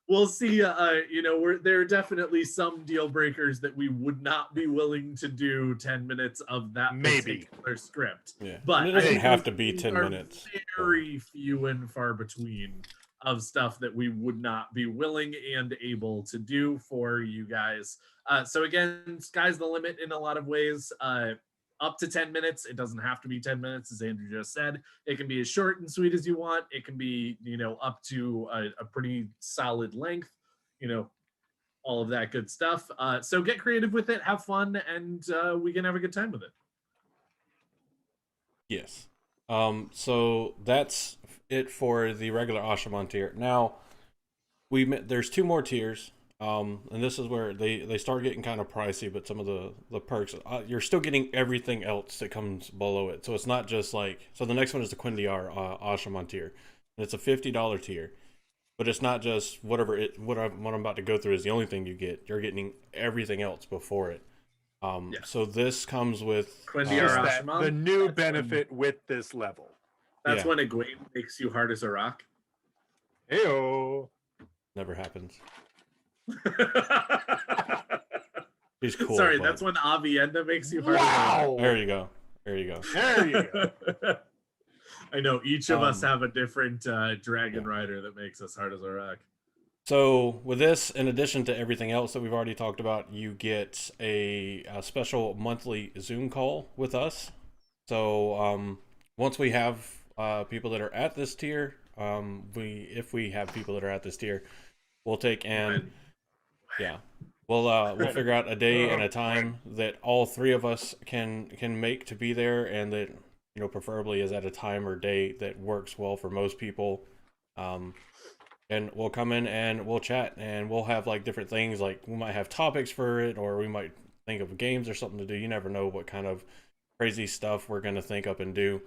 We'll see. There are definitely some deal breakers that we would not be willing to do 10 minutes of that particular script. Yeah, but and it doesn't I think have those to be things 10 are minutes. Very few and far between of stuff that we would not be willing and able to do for you guys. So again, sky's the limit in a lot of ways. Up to 10 minutes. It doesn't have to be 10 minutes, as Andrew just said. It can be as short and sweet as you want. It can be, up to a pretty solid length, all of that good stuff. So get creative with it, have fun, and we can have a good time with it. Yes. So that's it for the regular Ashaman tier. Now, there's 2 more tiers. And this is where they start getting kind of pricey, but some of the perks, you're still getting everything else that comes below it. So it's not just like, so the next one is the Quindiar Ashaman tier. And it's a $50 tier, but it's not just what I'm about to go through is the only thing you get. You're getting everything else before it. So this comes with Quindiar Ashaman. The new benefit with this level. That's when Egwene makes you hard as a rock. Ew. Never happens. He's cool. Sorry, but... that's when Avienda makes you hard. Wow. There you go. There you go. I know each of us have a different dragon rider that makes us hard as a rock. So with this, in addition to everything else that we've already talked about, you get a special monthly Zoom call with us. So once we have people that are at this tier, if we have people that are at this tier, we'll take and we'll figure out a day and a time that all 3 of us can make to be there, and that preferably is at a time or day that works well for most people. And we'll come in and we'll chat, and we'll have like different things, like we might have topics for it, or we might think of games or something to do. You never know what kind of crazy stuff we're gonna think up and do.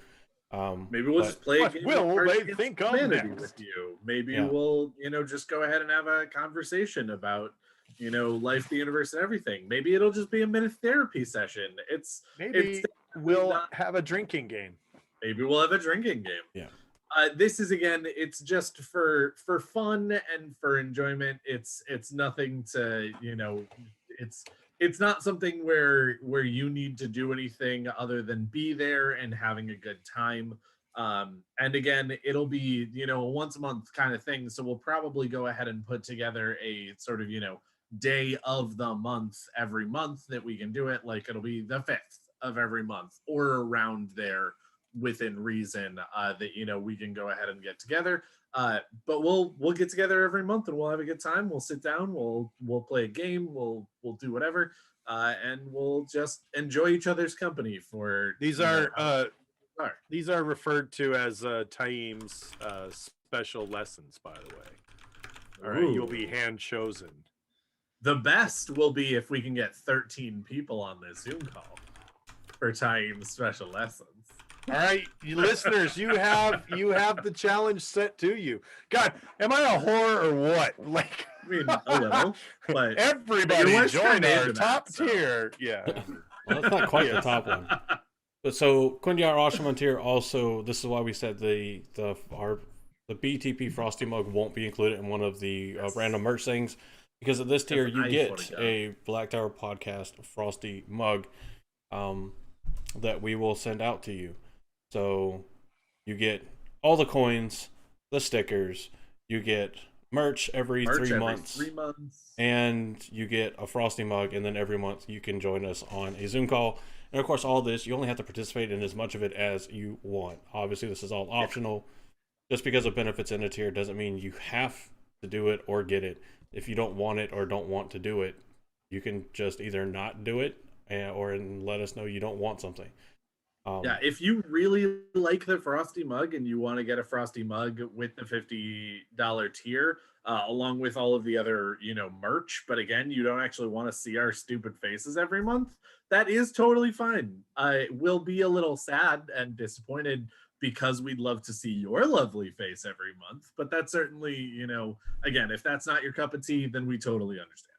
Maybe we'll just play a what game will of Cards they Against think of Humanity next? with you. Maybe Yeah. we'll, just go ahead and have a conversation about, life, the universe, and everything. Maybe it'll just be a minute therapy session. Maybe we'll have a drinking game. Maybe we'll have a drinking game. Yeah. This is, again, it's just for fun and for enjoyment. It's nothing to, it's not something where you need to do anything other than be there and having a good time. And again, it'll be, a once a month kind of thing. So we'll probably go ahead and put together a sort of, day of the month every month that we can do it. Like it'll be the 5th of every month or around there within reason, that we can go ahead and get together. But we'll get together every month and we'll have a good time. We'll sit down, we'll play a game, we'll do whatever, and we'll just enjoy each other's company for These are referred to as Taim's special lessons, by the way. All right, you'll be hand chosen. The best will be if we can get 13 people on this Zoom call for Taim's special lessons. All right, you listeners, you have the challenge set to you. God, am I a whore or what? Like, I mean, a little, but everybody join our top so. tier. Yeah. Well, that's not quite the top one. But so Quindiar Oshamantir also, this is why we said the BTP Frosty mug won't be included in one of the random merch things, because at this tier you get a Black Tower Podcast Frosty mug that we will send out to you. So you get all the coins, the stickers, you get merch every 3 months, and you get a Frosty mug, and then every month you can join us on a Zoom call. And of course, all this, you only have to participate in as much of it as you want. Obviously, this is all optional. Just because of benefits in a tier doesn't mean you have to do it or get it. If you don't want it or don't want to do it, you can just either not do it or let us know you don't want something. If you really like the Frosty mug and you want to get a Frosty mug with the $50 tier, along with all of the other, merch, but again, you don't actually want to see our stupid faces every month, that is totally fine. I will be a little sad and disappointed because we'd love to see your lovely face every month, but that's certainly, again, if that's not your cup of tea, then we totally understand.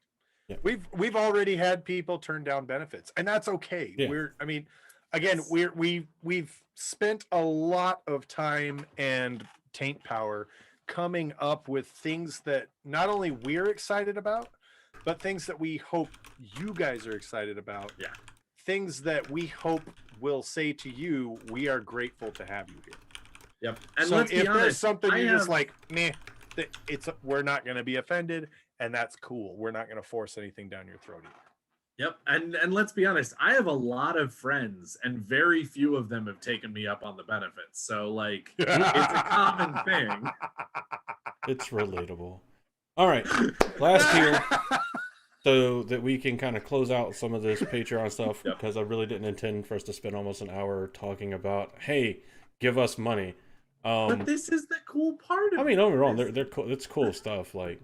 Yeah. We've already had people turn down benefits, and that's okay. Yeah. We've spent a lot of time and taint power coming up with things that not only we're excited about, but things that we hope you guys are excited about. Yeah. Things that we hope will say to you, we are grateful to have you here. Yep. And so let's be honest, there's something you're just like, meh, we're not going to be offended, and that's cool. We're not going to force anything down your throat either. Yep. And let's be honest, I have a lot of friends and very few of them have taken me up on the benefits. So like it's a common thing. It's relatable. All right. Last tier, so that we can kind of close out some of this Patreon stuff, because I really didn't intend for us to spend almost an hour talking about, hey, give us money. But this is the cool part of it. I mean, don't get me wrong, they're cool. It's cool stuff. Like,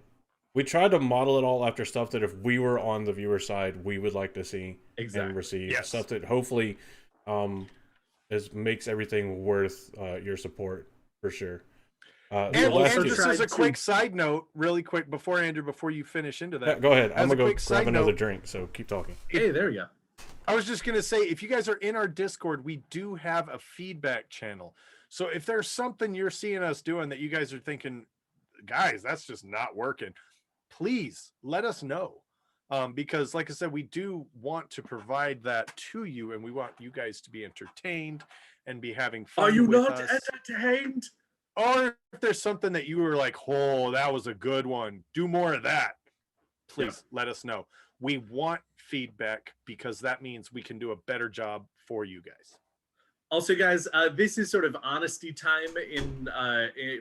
we tried to model it all after stuff that if we were on the viewer side, we would like to see and receive. Yes. Stuff that hopefully makes everything worth your support, for sure. And just as a quick side note, really quick, before you finish into that. Yeah, go ahead. I'm going to go grab another drink, so keep talking. Hey, there you go. I was just going to say, if you guys are in our Discord, we do have a feedback channel. So if there's something you're seeing us doing that you guys are thinking, guys, that's just not working, please let us know. Because like I said, we do want to provide that to you, and we want you guys to be entertained and be having fun. Are you with not us. entertained? Or if there's something that you were like, oh, that was a good one, do more of that, please let us know. We want feedback because that means we can do a better job for you guys. Also, guys, this is sort of honesty time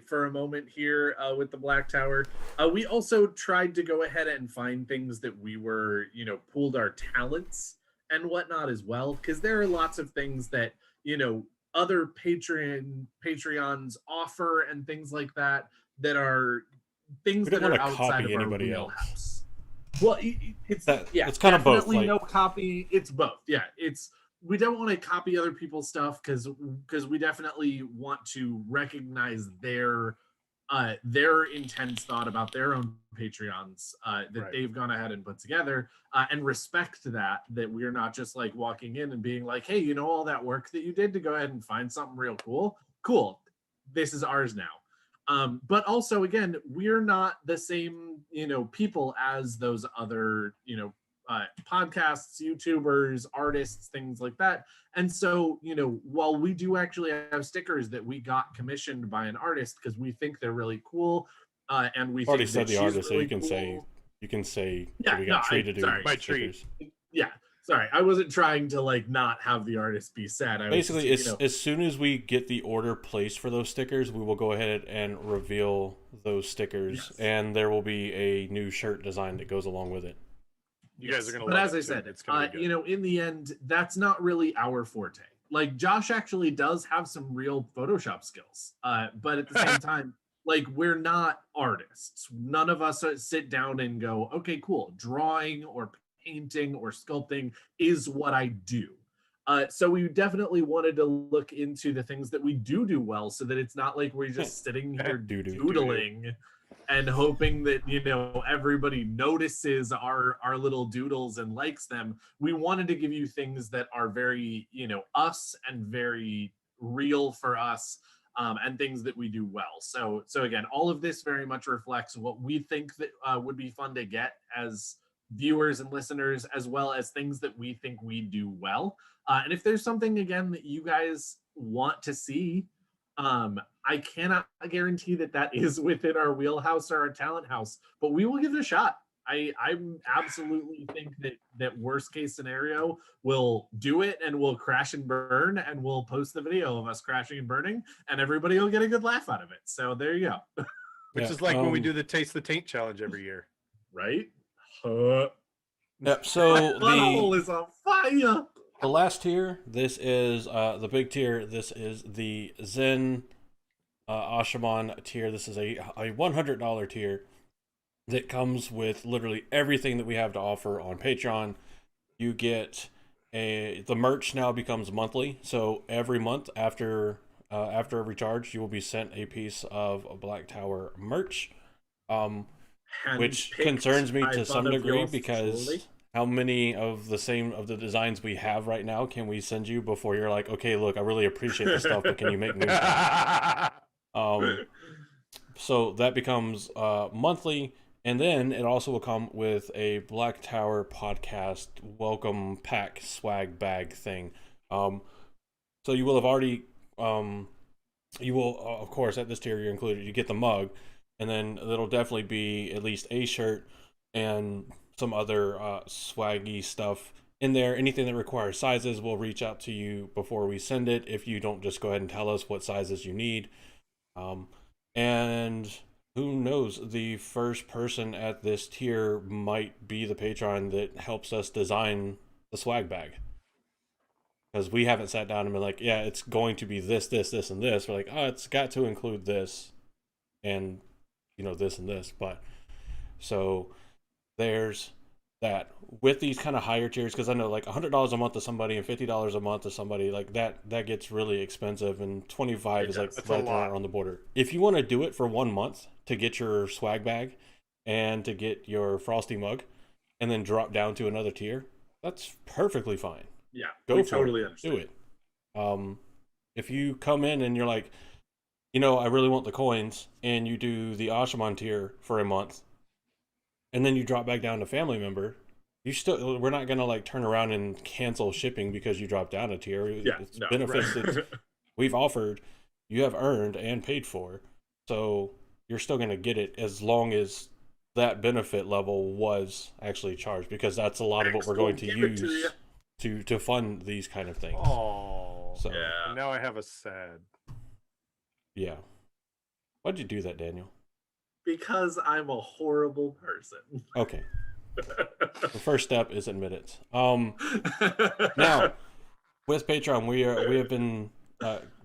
for a moment here with the Black Tower. We also tried to go ahead and find things that we were, pooled our talents and whatnot as well, because there are lots of things that, other Patreons offer and things like that are things that are outside of our wheelhouse. Well, it's it's kind of both. definitely Like, no copy. It's both. Yeah, we don't want to copy other people's stuff because we definitely want to recognize their intense thought about their own Patreons that Right. they've gone ahead and put together, and respect that we're not just like walking in and being like, hey, you know, all that work that you did to go ahead and find something real cool, this is ours now. But also, again, we're not the same, you know, people as those other, you know, podcasts, YouTubers, artists, things like that. And so, you know, while we do actually have stickers that we got commissioned by an artist because we think they're really cool, and we already think said that the she's artist, so really you can cool. say Yeah, that we got treated to do My treat. stickers. Yeah, sorry, I wasn't trying to like not have the artist be sad. Basically, was just, you know, as soon as we get the order placed for those stickers, we will go ahead and reveal those stickers, Yes. and there will be a new shirt design that goes along with it. You guys are gonna. But love as it I too. said, it's gonna be good. you know, in the end, that's not really our forte. Like Josh actually does have some real Photoshop skills, but at the same time, like we're not artists. None of us sit down and go, okay, cool, drawing or painting or sculpting is what I do. So we definitely wanted to look into the things that we do well, so that it's not like we're just sitting here doodling and hoping that, you know, everybody notices our little doodles and likes them. We wanted to give you things that are very, you know, us and very real for us, and things that we do well. So again, all of this very much reflects what we think that would be fun to get as viewers and listeners, as well as things that we think we do well. And if there's something again that you guys want to see, I cannot guarantee that is within our wheelhouse or our talent house, but we will give it a shot. I absolutely think that worst case scenario, we'll do it and we'll crash and burn, and we'll post the video of us crashing and burning, and everybody will get a good laugh out of it. So there you go. Which is like when we do the Taste the Taint challenge every year. Right? Yep. So My butthole is on fire. the last tier, this is the big tier. This is the Zen Ashaman tier. This is a $100 tier that comes with literally everything that we have to offer on Patreon. You get the merch now becomes monthly, so every month after every charge, you will be sent a piece of Black Tower merch, which concerns me to some degree because how many of the designs we have right now can we send you before you're like, okay, look, I really appreciate this stuff, but can you make new stuff? So that becomes monthly, and then it also will come with a Black Tower podcast welcome pack swag bag thing. So you will have already, you will, of course, at this tier you're included, you get the mug, and then it'll definitely be at least a shirt and some other swaggy stuff in there. Anything that requires sizes, we'll reach out to you before we send it if you don't just go ahead and tell us what sizes you need. And who knows, the first person at this tier might be the patron that helps us design the swag bag. Because we haven't sat down and been like, yeah, it's going to be this, and this. We're like, oh, it's got to include this and, you know, this and this. But so there's that. With these kind of higher tiers, because I know like $100 a month to somebody and $50 a month to somebody, like that gets really expensive, and 25 is like right there on the border. If you want to do it for 1 month to get your swag bag and to get your frosty mug and then drop down to another tier, that's perfectly fine. Yeah, go for totally it. Understand. Do it. If you come in and you're like, you know, I really want the coins, and you do the Ashaman tier for a month, and then you drop back down to family member, we're not gonna like turn around and cancel shipping because you dropped down a tier. Yeah, it's no, benefits right. that we've offered, you have earned and paid for, so you're still gonna get it as long as that benefit level was actually charged, because that's a lot of what we're going to use to fund these kind of things. Oh, so yeah. And now I have a sad. Yeah. Why'd you do that, Daniel? Because I'm a horrible person. Okay. The first step is admit it. Now, with Patreon, we have been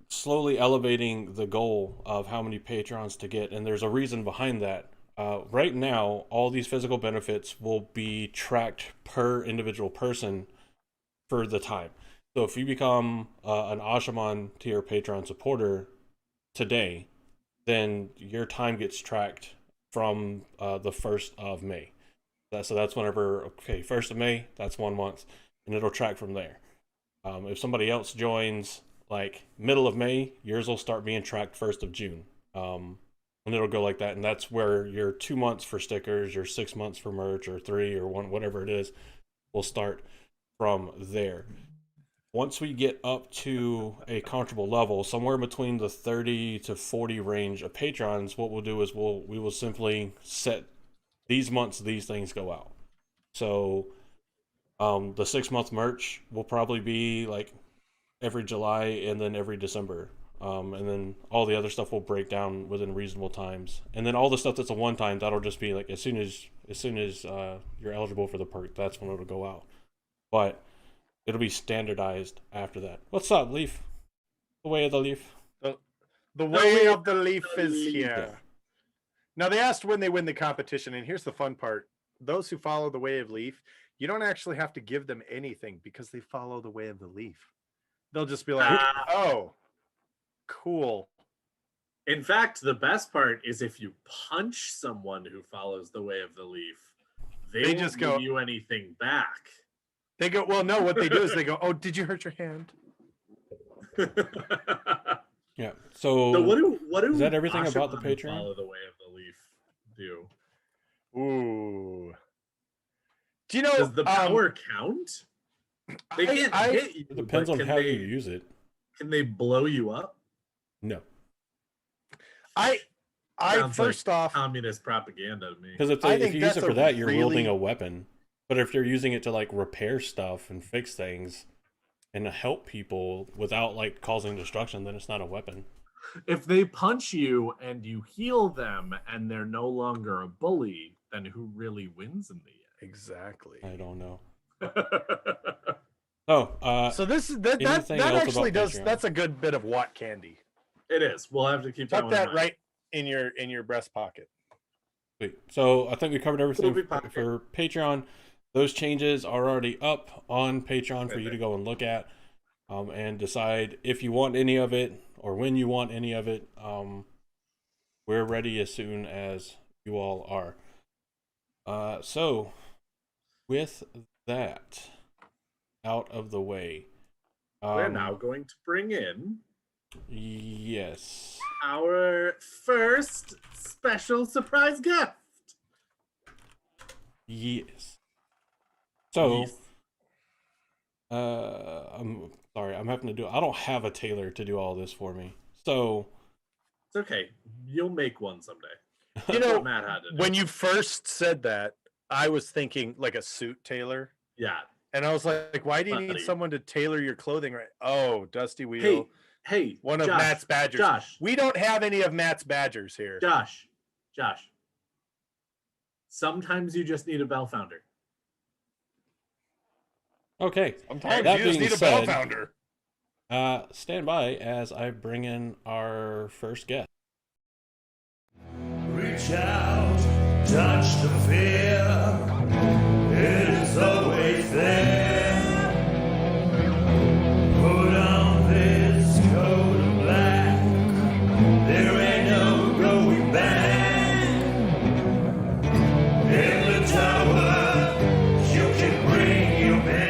slowly elevating the goal of how many patrons to get, and there's a reason behind that. right now, all these physical benefits will be tracked per individual person for the time. So if you become an Ashaman tier Patreon supporter today, then your time gets tracked from the 1st of May. So that's whenever, okay, 1st of May, that's 1 month, and it'll track from there. If somebody else joins like middle of May, yours will start being tracked 1st of June. And it'll go like that. And that's where your 2 months for stickers, your 6 months for merch, or 3 or 1, whatever it is, will start from there. Once we get up to a comfortable level, somewhere between the 30 to 40 range of patrons, what we'll do is we will simply set these months these things go out. So the 6 month merch will probably be like every July and then every December. And then all the other stuff will break down within reasonable times. And then all the stuff that's a one time, that'll just be like as soon as you're eligible for the perk, that's when it'll go out. But it'll be standardized after that. What's up, Leaf? The way of the leaf. The way of the leaf is here. Yeah. Now they asked when they win the competition, and here's the fun part. Those who follow the way of leaf, you don't actually have to give them anything because they follow the way of the leaf. They'll just be like, oh, cool. In fact, the best part is if you punch someone who follows the way of the leaf, they won't just give go, you anything back. They go, well, no, what they do is they go, oh, did you hurt your hand? Yeah. So what do is that everything Ashaman about the who Patreon? Follow the way of the leaf do? Ooh. Do you know Does the power count? They can't hit you. It depends on how you use it. Can they blow you up? No. Sounds first like off, communist propaganda to me. Because if you use it for that, you're wielding a weapon. But if you're using it to like repair stuff and fix things and to help people without like causing destruction, then it's not a weapon. If they punch you and you heal them and they're no longer a bully, then who really wins in the end? exactly. I don't know. Oh, So that actually does. Patreon? That's a good bit of Watt candy. It is. We'll have to keep Tuck that right in your breast pocket. Sweet. So I think we covered everything Movie pocket. for Patreon. Those changes are already up on Patreon for you to go and look at and decide if you want any of it or when you want any of it. We're ready as soon as you all are. So with that out of the way, we're now going to bring in yes, our first special surprise guest. yes. So, Yes. I'm sorry, I'm having to do. I don't have a tailor to do all this for me. So It's okay. You'll make one someday. You That's know, what Matt had to do. when you first said that, I was thinking like a suit tailor, Yeah. and I was like, why do you need Buddy. someone to tailor your clothing? Right? Oh, Dusty Wheel, Hey, one of Josh, Matt's badgers. Josh, We don't have any of Matt's badgers here. Josh. Sometimes you just need a bell founder. okay, Sometimes that you just being need a bell said, founder. stand by as I bring in our first guest. Reach out, touch the fear. It is always there. Put on this coat of black. There ain't no going back. In the tower, you can bring your pain.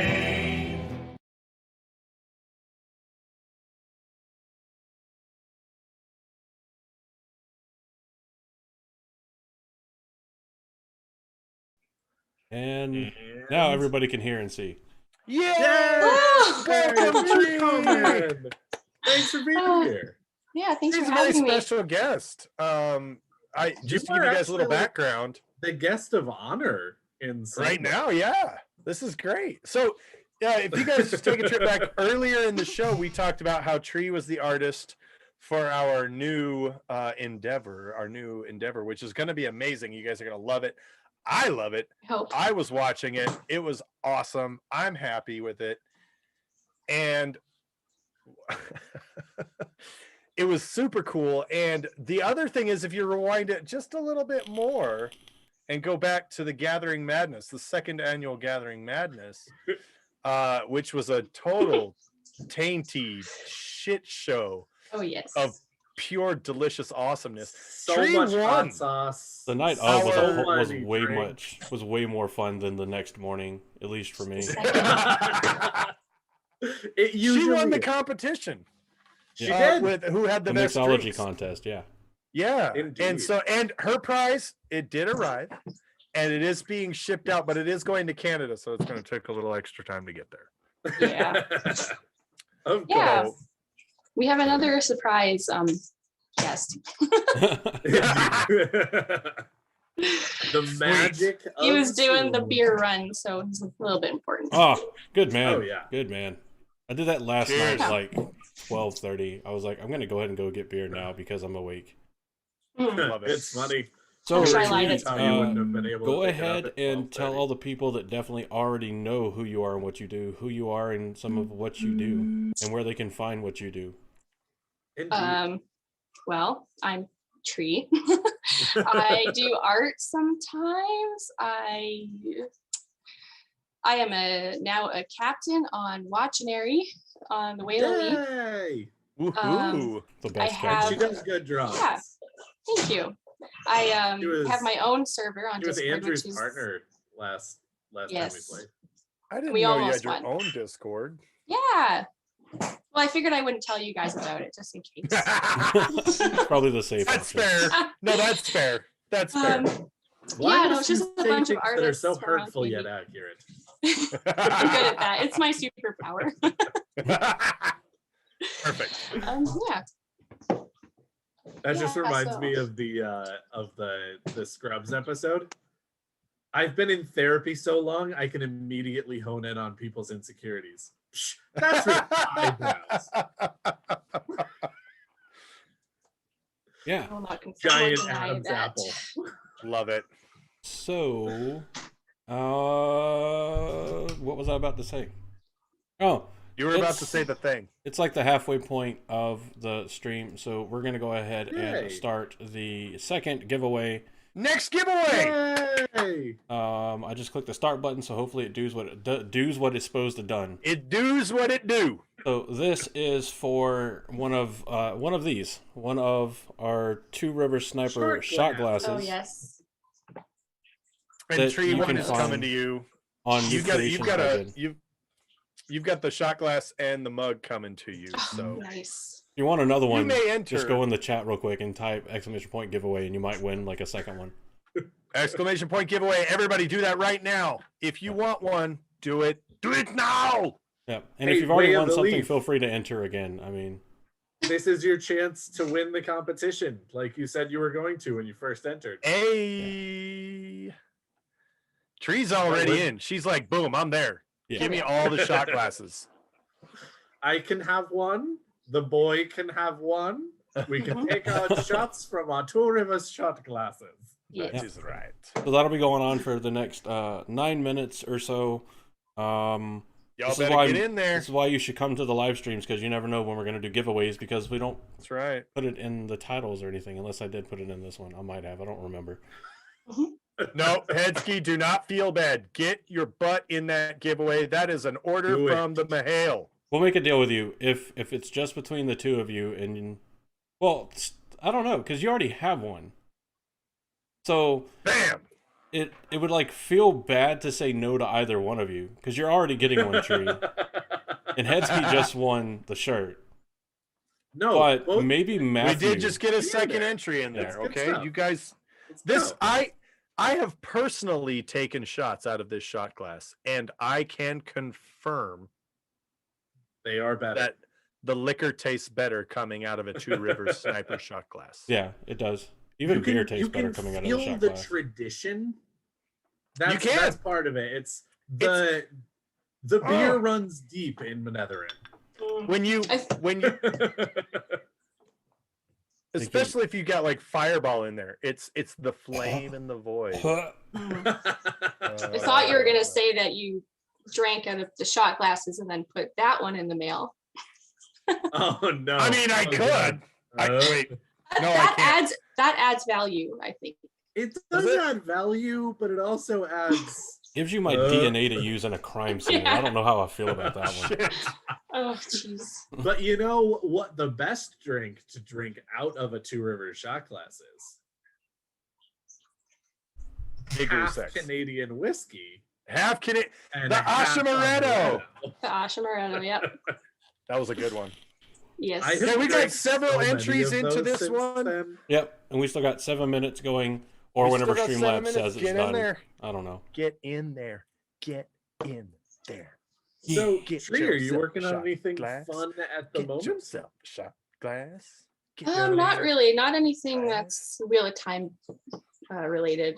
And now everybody can hear and see. Yeah! Welcome, Tree! Carmen. Thanks for being here. Yeah, thanks She's for a very having me. special guest. I just to give you guys a little background. The guest of honor in Right Sandbox. now, yeah, this is great. So, if you guys just take a trip back earlier in the show, we talked about how Tree was the artist for our new endeavor, which is going to be amazing. You guys are going to love it. I love it. Hope. I was watching it. It was awesome. I'm happy with it. And it was super cool. And the other thing is, if you rewind it just a little bit more and go back to the Gathering Madness, the second annual Gathering Madness, which was a total tainty shit show Oh yes. of pure delicious awesomeness. So Tree much won. hot sauce. The night So of was many way drinks. way more fun than the next morning, at least for me. It usually She won the is. competition. She Yeah. did. With who had the The best mixology drinks. contest, yeah. Yeah. Indeed. And her prize, it did arrive and it is being shipped out, but it is going to Canada, so it's going to take a little extra time to get there. Yeah. Of Yeah. course. We have another surprise guest. The magic. He was of doing the food. beer run, so he's a little bit important. Oh, good man. Oh, yeah. Good man. I did that last Cheers. night at like 12:30. I was like, I'm gonna go ahead and go get beer now because I'm awake. Mm. Love it. It's funny. So Wish I Every lied it. time you wouldn't have been able go to pick it up ahead at and tell 12:30. all the people that definitely already know who you are and what you do, who you are and some of what you do, and where they can find what you do. Indeed. Well, I'm Tree. I do art sometimes. I am now a captain on Watchinary on the Whale League. Yay! Woohoo. The best I captain. She does good drawings. Yeah. Thank you. I He was- have my own server on He was Discord, Andrew's which is partner last time we Yes. played. I didn't We know you almost had your won. own Discord. yeah. Well, I figured I wouldn't tell you guys about it just in case. Probably the safe That's option. fair. No, that's fair. That's fair. Why Yeah, no, must it's you just a say bunch of things that are so artists around hurtful yet Canada. accurate? I'm good at that. It's my superpower. Perfect. Yeah. That just Yeah, reminds so- me of the Scrubs episode. I've been in therapy so long, I can immediately hone in on people's insecurities. Psh, that's your eyebrows. Yeah. I will not confirm or Giant deny Adam's that. apple. Love it. So, what was I about to say? Oh, You were about It's- to say the thing. it's like the halfway point of the stream, so we're gonna go ahead Yay. and start the second giveaway. Next giveaway. Yay! I just clicked the start button, so hopefully it does what it does what it's supposed to done. It does what it do. So this is for one of our Two River Sniper Shot shot glass. glasses Oh yes. And That Tree you One can is find coming to you. on You've got Creations Legend. you've got the shot glass and the mug coming to you. Oh, So nice. If you want another you one, may enter. just go in the chat real quick and type !! giveaway, and you might win like a second one. Exclamation point giveaway. Everybody do that right now. If you want one, do it. Do it now. Yeah, and Hey, if you've already Way of won the something, Leaf. feel free to enter again. I mean, This is your chance to win the competition, like you said you were going to when you first entered. Hey. Tree's already we're- in. She's like, boom, I'm there. yeah. Give me all the shot glasses. I can have one. The boy can have one. We can take our shots from our Two Rivers shot glasses. Yes. That is right. So that'll be going on for the next 9 minutes or so. Y'all This is better why- get in there. This is why you should come to the live streams, because you never know when we're going to do giveaways, because we don't That's right. put it in the titles or anything, unless I did put it in this one. I might have. I don't remember. No, Headsky, do not feel bad. Get your butt in that giveaway. That is an order Do it. from the Mahale. We'll make a deal with you if it's just between the two of you, and well, I don't know, because you already have one. So Bam. it would like feel bad to say no to either one of you, because you're already getting one tree, and Headsky just won the shirt. No, But both- maybe We Matthew. did just get a Yeah, second there. entry in It's there. good Okay, stuff. you guys. let's This go. I have personally taken shots out of this shot glass, and I can confirm They are better. that the liquor tastes better coming out of a Two Rivers Sniper shot glass. Yeah, it does. Even beer tastes you better can coming out of feel the shot the glass. tradition. That's, can. that's part of it. It's the beer Oh. runs deep in Manetherin. When you especially if you got like Fireball in there, it's the flame in the void. I thought you were gonna say that you drank out of the shot glasses and then put that one in the mail. Oh no! I mean, I Oh, could. God. Wait. No, I that can't. adds value, I think. It does it? add value, but it also adds. Gives you my DNA to use in a crime scene. I don't know how I feel about that one. Shit. Oh, jeez. But you know what the best drink to drink out of a Two Rivers shot glass is? Igloo Half sex. Canadian whiskey. Half Canadian. And The half Ashamoretto. amaretto. The Ashamoretto, yep. That was a good one. Yes. I have Okay, we got drank several so many entries of into those this since one. then. Yep, and we still got 7 minutes going, or We whenever still got 7 Streamlabs minutes. says it's Get in done. there. I don't know. Get in there. Get in there. So, Get Tree, are you yourself working a on shot anything glass. fun at the Get moment? yourself a shot glass. Get down Not there. really. Not anything that's Wheel of Time related.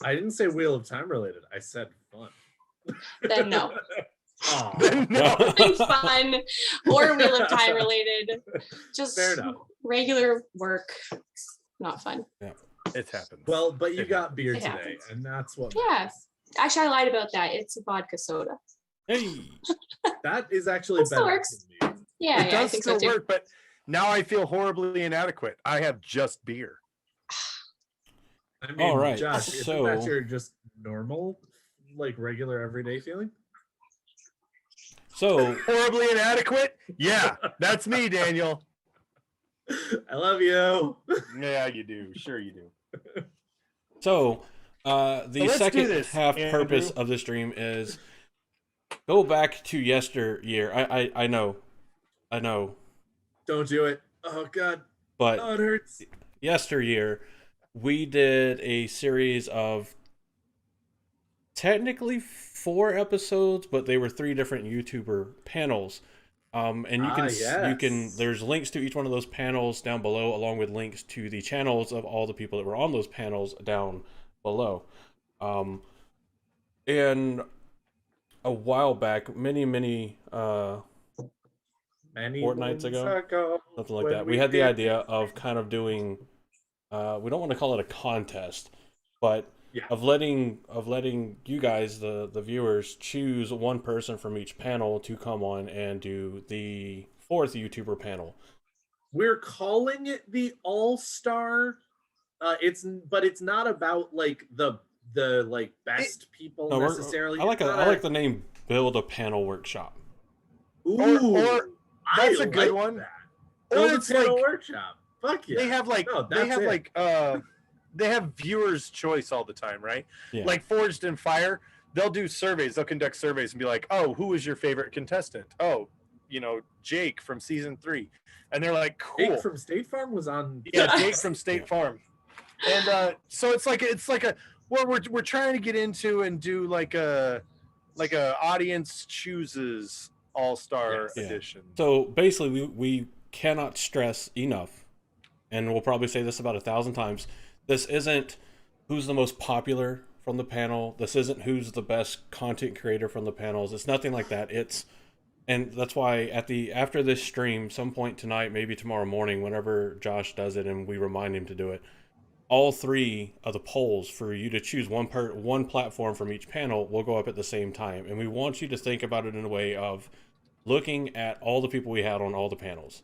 I didn't say Wheel of Time related. I said fun. Then no. Aw, No. Nothing fun or Wheel of Time related. Just Fair enough. regular work. Not fun. It happens. well, but you It got beer It today, happens. and that's what Yeah. matters. Actually, I lied about that. It's a vodka soda. Hey, That is actually That still better. works. to me. Yeah, it yeah, I does think still so too. work, but now I feel horribly inadequate. I have just beer. I mean, All right, Josh, isn't so- that your just normal, like regular everyday feeling? so Horribly inadequate? Yeah, that's me, Daniel. I love you. Yeah, you do. Sure, you do. So, the let's do second this, half Andrew. purpose of this stream is go back to yesteryear. I know, Don't do it. Oh God. but Oh, it hurts. yesteryear we did a series of technically 4 episodes, but they were 3 different YouTuber panels. And you can yes. there's links to each one of those panels down below, along with links to the channels of all the people that were on those panels down below. And a while back, many Many fortnights moons ago, something like when that, we had the did idea of kind of doing we don't want to call it a contest, but Yeah. of letting you guys, the viewers, choose one person from each panel to come on and do the 4th YouTuber panel. We're calling it the All-Star. It's not about like the like best people No, necessarily. I like It's not I like the name Build a Panel Workshop. Ooh, or I that's a good like one. that. Or Build a it's panel like workshop. Fuck yeah. they have like No, they that's have it. like they have viewers choice all the time, right? Yeah. Like Forged in Fire, they'll do surveys, they'll conduct surveys and be like, oh, who is your favorite contestant? Oh, Jake from season 3. And they're like, cool. Jake from State Farm was on. Yeah, Jake from State Yeah. Farm. And so it's like a we're trying to get into and do like a audience chooses all-star Yes. Yeah. edition. So basically, we cannot stress enough, and we'll probably say this about 1,000 times. This isn't who's the most popular from the panel. This isn't who's the best content creator from the panels. It's nothing like that. And that's why after this stream, some point tonight, maybe tomorrow morning, whenever Josh does it and we remind him to do it, all 3 of the polls for you to choose one platform from each panel will go up at the same time. And we want you to think about it in a way of looking at all the people we had on all the panels.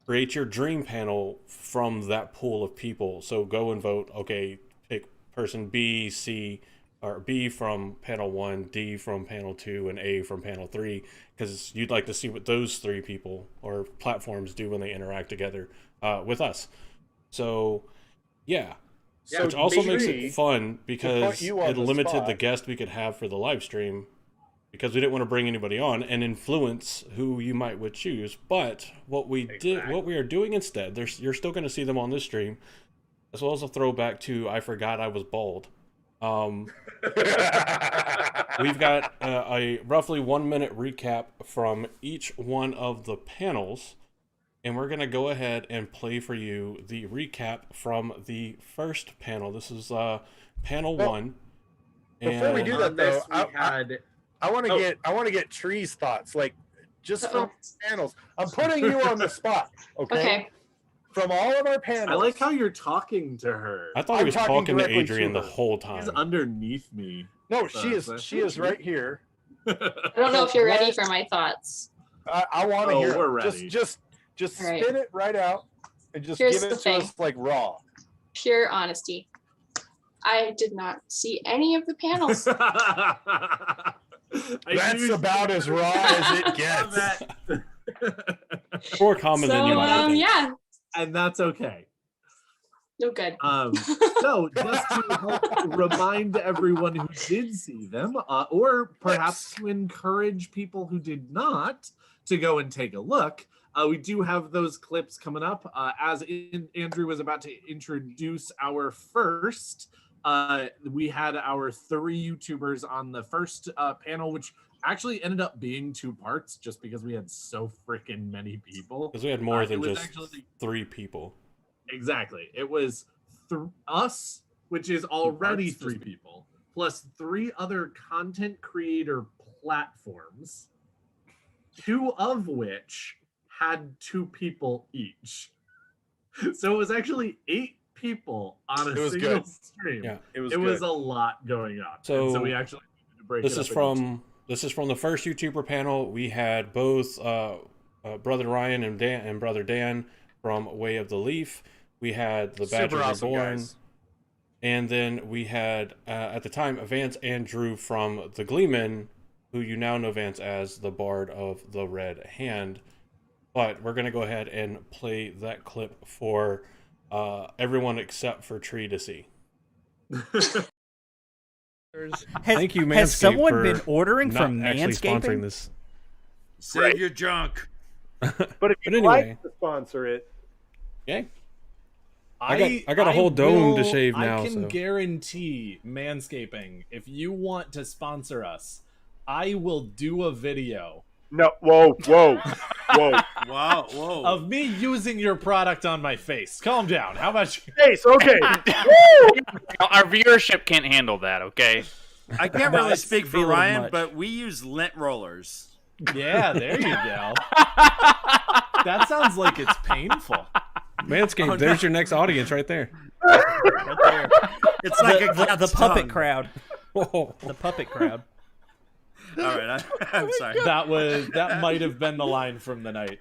Create your dream panel from that pool of people. So go and vote. Okay, pick person B, C, or B from panel 1, D from panel 2, and A from panel 3, because you'd like to see what those 3 people or platforms do when they interact together with us. So, yeah. So Which also makes maybe it fun because you on it the limited the spot. guest we could have for the live stream, because we didn't want to bring anybody on and influence who you would choose. But what we are doing instead, you're still going to see them on this stream, as well as a throwback to I forgot I was bald. We've got a roughly 1 minute recap from each one of the panels, and we're going to go ahead and play for you the recap from the first panel. This is panel 1. Before we do On that, this, though, we had. I want to Oh. get Tree's thoughts, like just from Uh-oh. panels. I'm putting you on the spot, okay? Okay. From all of our panels. I like how you're talking to her. I thought he I'm was talking talking to directly Adrian to the her. whole She's time. underneath me. No, she is right here. I don't know if you're ready for my thoughts. I want to Oh, hear. we're them. ready. Just Just All right. spit it right out and just Here's give the it to thing. us like raw. Pure honesty. I did not see any of the panels. That's about as raw as it gets. More common than you might think. yeah, And that's okay. no good. So just to help remind everyone who did see them, or perhaps to encourage people who did not to go and take a look, we do have those clips coming up. As Andrew was about to introduce our first, we had our 3 YouTubers on the first panel, which actually ended up being 2 parts just because we had so freaking many people. Because we had more than it was just actually 3 people. Exactly. It was us, which is already 3 people, plus 3 other content creator platforms, 2 of which had 2 people each. So it was actually 8 people on a single stream. Yeah, it was a lot going on. So, So we actually needed to break this it is up from this is from the first YouTuber panel. We had both Brother Ryan and Brother Dan from Way of the Leaf. We had the Badger awesome Reborn, guys. and then we had at the time Vance and Drew from the Gleeman, who you now know Vance as the Bard of the Red Hand. But we're gonna go ahead and play that clip for everyone except for Tree to see. Thank you, Manscaped, Has someone for been ordering not from actually sponsoring Manscaping? this. Save your junk. But if But you'd anyway. like to sponsor it, Okay. I got a whole dome to shave now. I can So. guarantee Manscaping, if you want to sponsor us, I will do a video no, whoa, whoa. Wow, whoa. of me using your product on my face. Calm down. How about you? Face, okay. Our viewership can't handle that, okay? I can't really That's speak a for little Ryan, much. but we use lint rollers. Yeah, there you go. That sounds like it's painful. Manscaped, Oh, no. there's your next audience right there. Right there. It's like a the cat's puppet tongue. crowd. Whoa. The puppet crowd. All right, I'm sorry. That might have been the line from the night.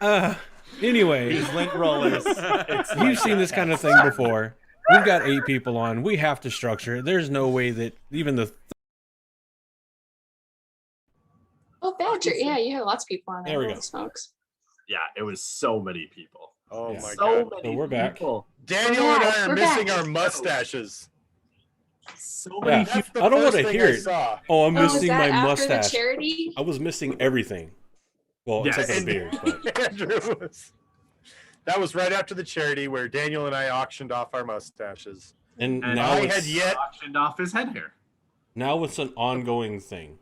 Anyway, These lint rollers. It's you've like seen this kind of thing before. We've got 8 people on. We have to structure it. There's no way that even the Oh, Badger. Yeah, you had lots of people on there. There we Holy go. smokes. Yeah, it was so many people. Oh Yeah. my So god. many So we're back. people. Daniel We're and back, I are we're missing back. our mustaches. So Yeah. many That's the I don't first wanna thing hear I it. saw. Oh, I'm Oh, is missing that my after the mustache. charity? I was missing everything. Well, Yes. except for the beard. But Andrew was. That was right after the charity where Daniel and I auctioned off our mustaches. and And now I it's, had yet. auctioned off his head hair. now it's an ongoing thing.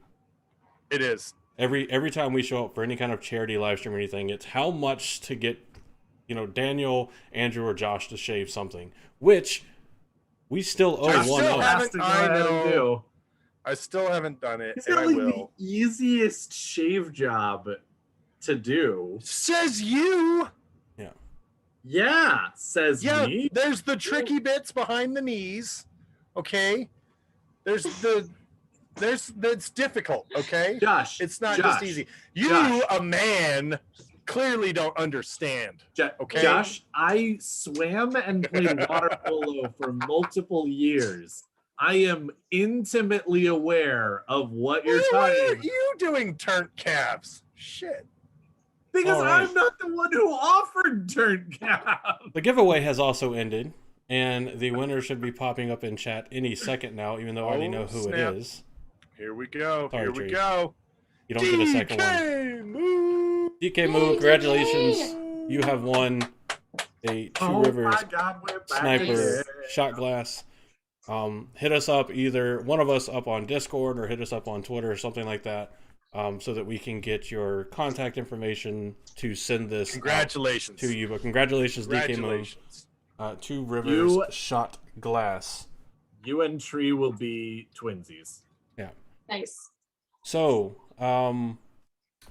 It is. Every time we show up for any kind of charity live stream or anything, it's how much to get, Daniel, Andrew, or Josh to shave something, which we still owe I one still of. haven't- Has to go I ahead and know. do. I still haven't done it, It's and got I like will. the easiest shave job to do. Says you. Yeah, says Yeah, me. there's the tricky bits behind the knees. Okay. That's difficult. Okay. Josh, It's not Josh, just easy. You, Josh. a man, clearly don't understand. Okay. Josh, I swam and played water polo for multiple years. I am intimately aware of what you're Why talking are about. you doing turnt calves? Shit. Because All right. I'm not the one who offered turn cap. The giveaway has also ended, and the winner should be popping up in chat any second now, even though I already Oh, know who snap. it is. Here we go. Sorry, Here we Tree. go. You don't get a second one. DK Move. DK Moo, congratulations. You have won a Two Rivers God, we're back sniper again. shot glass. Hit us up, either one of us up on Discord or hit us up on Twitter or something like that, so that we can get your contact information to send this out Congratulations. to you. But congratulations, DK Moo. Congratulations. Two Rivers You- shot glass. You and Tree will be twinsies. Nice. So,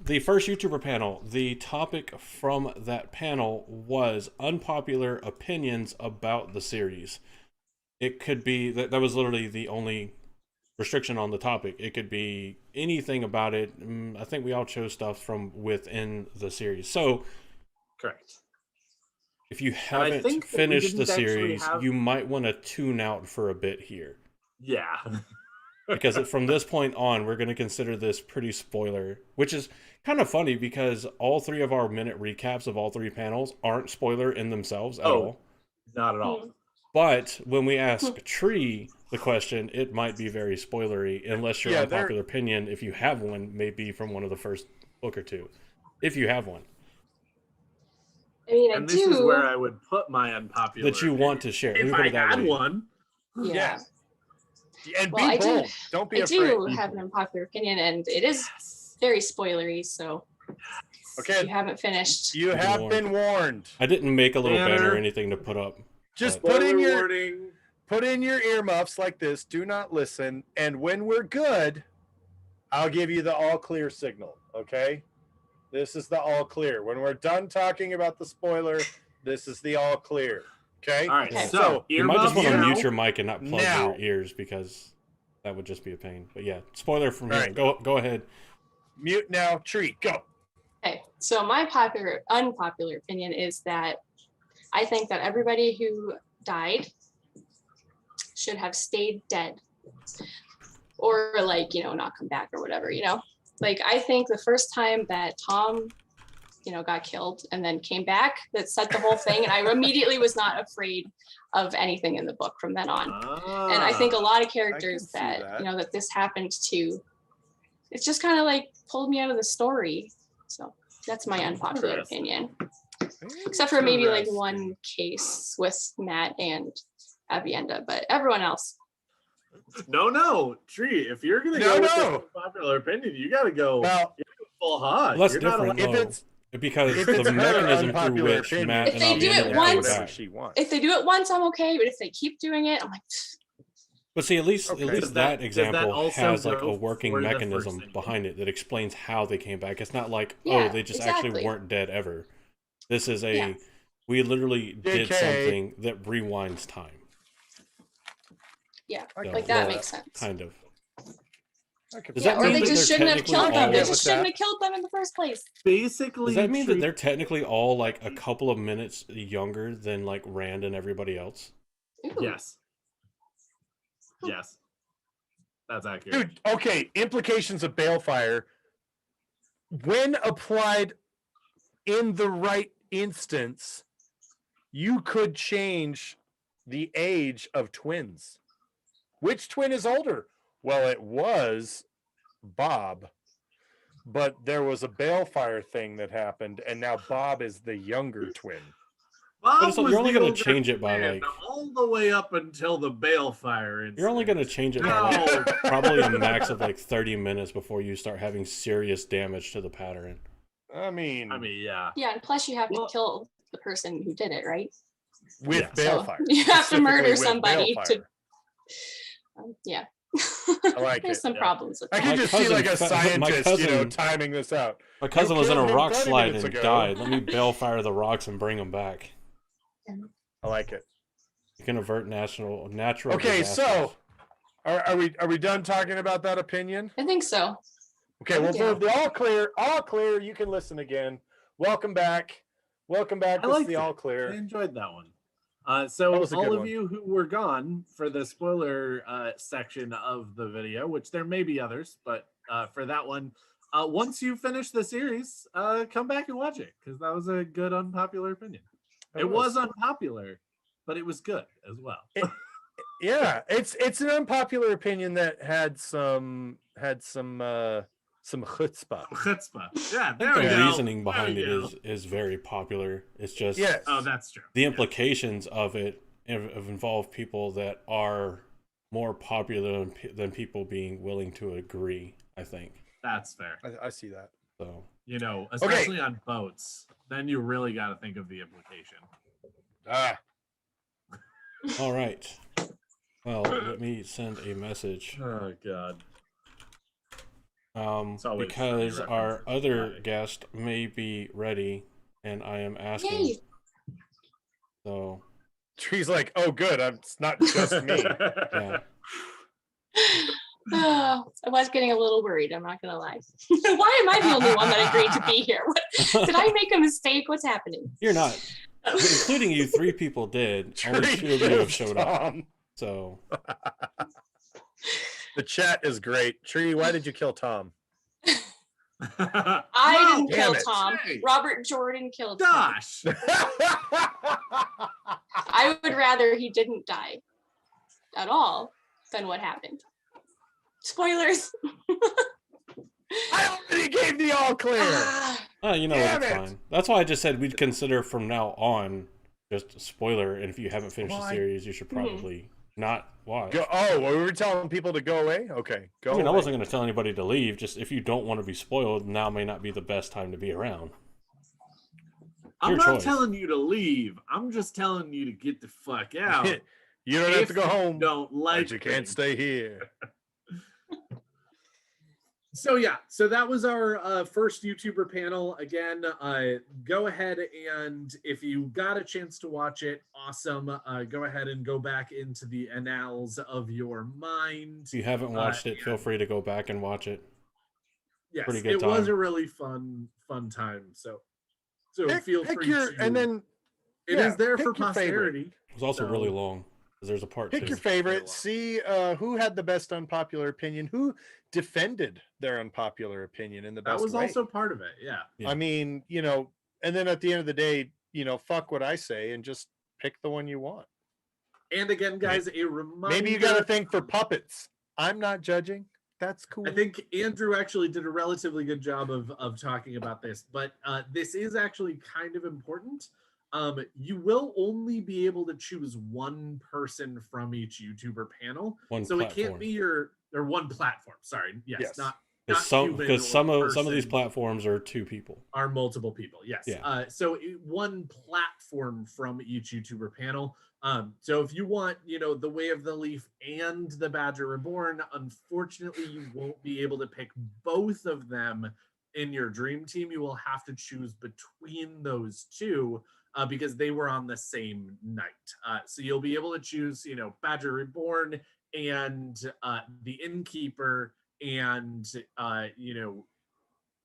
the first YouTuber panel, the topic from that panel was unpopular opinions about the series. It could be that was literally the only restriction on the topic. It could be anything about it. I think we all chose stuff from within the series. So, Correct. if you I haven't think that we finished the didn't actually series, have- you might want to tune out for a bit here. Yeah. Because from this point on, we're going to consider this pretty spoiler, which is kind of funny because all 3 of our minute recaps of all 3 panels aren't spoiler in themselves at all. Not at all. But when we ask Tree the question, it might be very spoilery, unless your unpopular opinion, if you have one, may be from one of the first book or 2. If you have one. I mean, And I this is do. where I would put my unpopular That you want to share. Let me if put I it that had way. one. Yeah. And Well, be I do- bold. Don't be I afraid. do have an unpopular opinion, and it is very spoilery. So if Okay, you haven't finished, you been have warned. been warned. I didn't make a little Banner. banner or anything to put up. Just but- put in your earmuffs like this. Do not listen. And when we're good, I'll give you the all clear signal. Okay, this is the all clear. When we're done talking about the spoiler, this is the all clear. Okay. All right, Okay. so You might just want to earmuffs mute now. your mic and not plug Now. your ears because that would just be a pain. But yeah, spoiler from All here. right. Go ahead. Mute now. Tree, go. okay. So my unpopular opinion is that I think that everybody who died should have stayed dead, or like not come back or whatever. Like I think the first time that Tom got killed and then came back, that set the whole thing, and I immediately was not afraid of anything in the book from then on. And I think a lot of characters see that that. that this happened to, it's just kind of like pulled me out of the story. So that's my unpopular Interesting. opinion, except for maybe like Interesting. one case with Matt and Avienda, but everyone else. No, Tree. If you're gonna No, go with no. this popular opinion, you gotta go Well, full hog. Well, that's You're not different allowed- if though, it's because if it's the her mechanism through unpopular which opinion, Matt If and they do Avienda it came once- whatever back. she wants. If they do it once, I'm okay, but if they keep doing it, I'm like, But see, at least Okay. at least Does that that example also has like a go working for the first mechanism thing? behind it that explains how they came back. It's not like Yeah, they just actually exactly. weren't dead ever. This is a Yeah. we literally did JK. something that rewinds time. yeah, I So, like that well, makes sense. kind of. I could- Does Yeah, that or mean they that just they're shouldn't have technically killed them. all- They Yeah, just with shouldn't that. have killed them in the first place. Basically, Does that mean that Tree- they're technically all like a couple of minutes younger than like Rand and everybody else? Ooh. Yes. Yes. That's accurate. Dude, okay, implications of balefire. When applied in the right instance, you could change the age of twins. Which twin is older? Well, it was Bob, but there was a balefire thing that happened, and now Bob is the younger twin. Bob But it's like, was you're only the gonna older change it by, twin like- all the way up until the balefire incident. You're only going to change it by No. like, probably a max of like 30 minutes before you start having serious damage to the pattern. I mean, yeah. Yeah, and plus you have Well- to kill the person who did it, right? with yeah. So balefire. you have to murder specifically with somebody to. balefire. Yeah. I like There's it, some yeah. problems with I that. can My just see cousin like a fa- my scientist, cousin- timing this out. My cousin was in a killed him rock 30 slide minutes and ago. died. Let me balefire the rocks and bring them back. I like it. You can avert natural Okay, disasters. so are we done talking about that opinion? I think so. Okay, well, Yeah. for the all clear. You can listen again. Welcome back. Welcome back. I This is liked the it. all I clear. enjoyed that one. So That was a good all of one. you who were gone for the spoiler section of the video, which there may be others, but for that one, once you finish the series, come back and watch it because that was a good unpopular opinion. It was unpopular, but it was good as well. Yeah, it's an unpopular opinion that had some chutzpah. Chutzpah. Yeah, I there think we the go. reasoning behind There it we go. is very popular. It's just Yes. Oh, that's true. the Yeah. implications of it have involved people that are more popular than people being willing to agree, I think. That's fair. I see that. So You know, especially on boats, then you really got to think of the implication. Ah, all right. Well, let me send a message. Oh God. It's always funny Because our references. other Right. guest may be ready, and I am asking. Yay. So Tree's like, oh, good. It's not just me. yeah, I was getting a little worried. I'm not gonna lie. Why am I the only one that agreed to be here? Did I make a mistake? What's happening? you're not. including you, 3 people did. Only 2 of you have showed up. So the chat is great. Tree, why did you kill Tom? I didn't kill damn it. Tom. Hey. Robert Jordan killed Tom. Gosh. I would rather he didn't die at all than what happened. Spoilers. I already gave the all clear. you know what? Damn It's it. fine. That's why I just said we'd consider from now on just a spoiler. And if you haven't finished the series, you should probably not watch. Go, oh, well, we were telling people to go away? Okay, go I mean, I away. wasn't going to tell anybody to leave. Just if you don't want to be spoiled, now may not be the best time to be around. I'm Your not choice. telling you to leave. I'm just telling you to get the fuck out. You don't have If to go you home. Don't like But you can't things. stay here. So yeah, so that was our first YouTuber panel. Again, go ahead and if you got a chance to watch it, awesome. Go ahead and go back into the annals of your mind. If you haven't watched it, feel free to go back and watch it. Yes, pretty good it was time. a really fun time. So feel Pick free your, to. and then It is yeah, there pick for your favorite. posterity. It was also So- really long because there's a part pick 2. your favorite. See who had the best unpopular opinion, who defended their unpopular opinion in the best That was way. also part of it. Yeah. Yeah. I mean, you know, and then at the end of the day, you know, fuck what I say and just pick the one you want. And again, guys, a reminder. Maybe you got to think for puppets. I'm not judging. That's cool. I think Andrew actually did a relatively good job of talking about this, but this is actually kind of important. You will only be able to choose one person from each YouTuber panel. One so platform. it can't be or one platform. Sorry. Yes. Not Because human some or of these person. platforms are 2 people. Are multiple people. Yes. Yeah. So one platform from each YouTuber panel. So if you want, you know, the Way of the Leaf and the Badger Reborn, unfortunately, you won't be able to pick both of them in your dream team. You will have to choose between those 2 because they were on the same night. So you'll be able to choose, you know, Badger Reborn and the Innkeeper and, you know,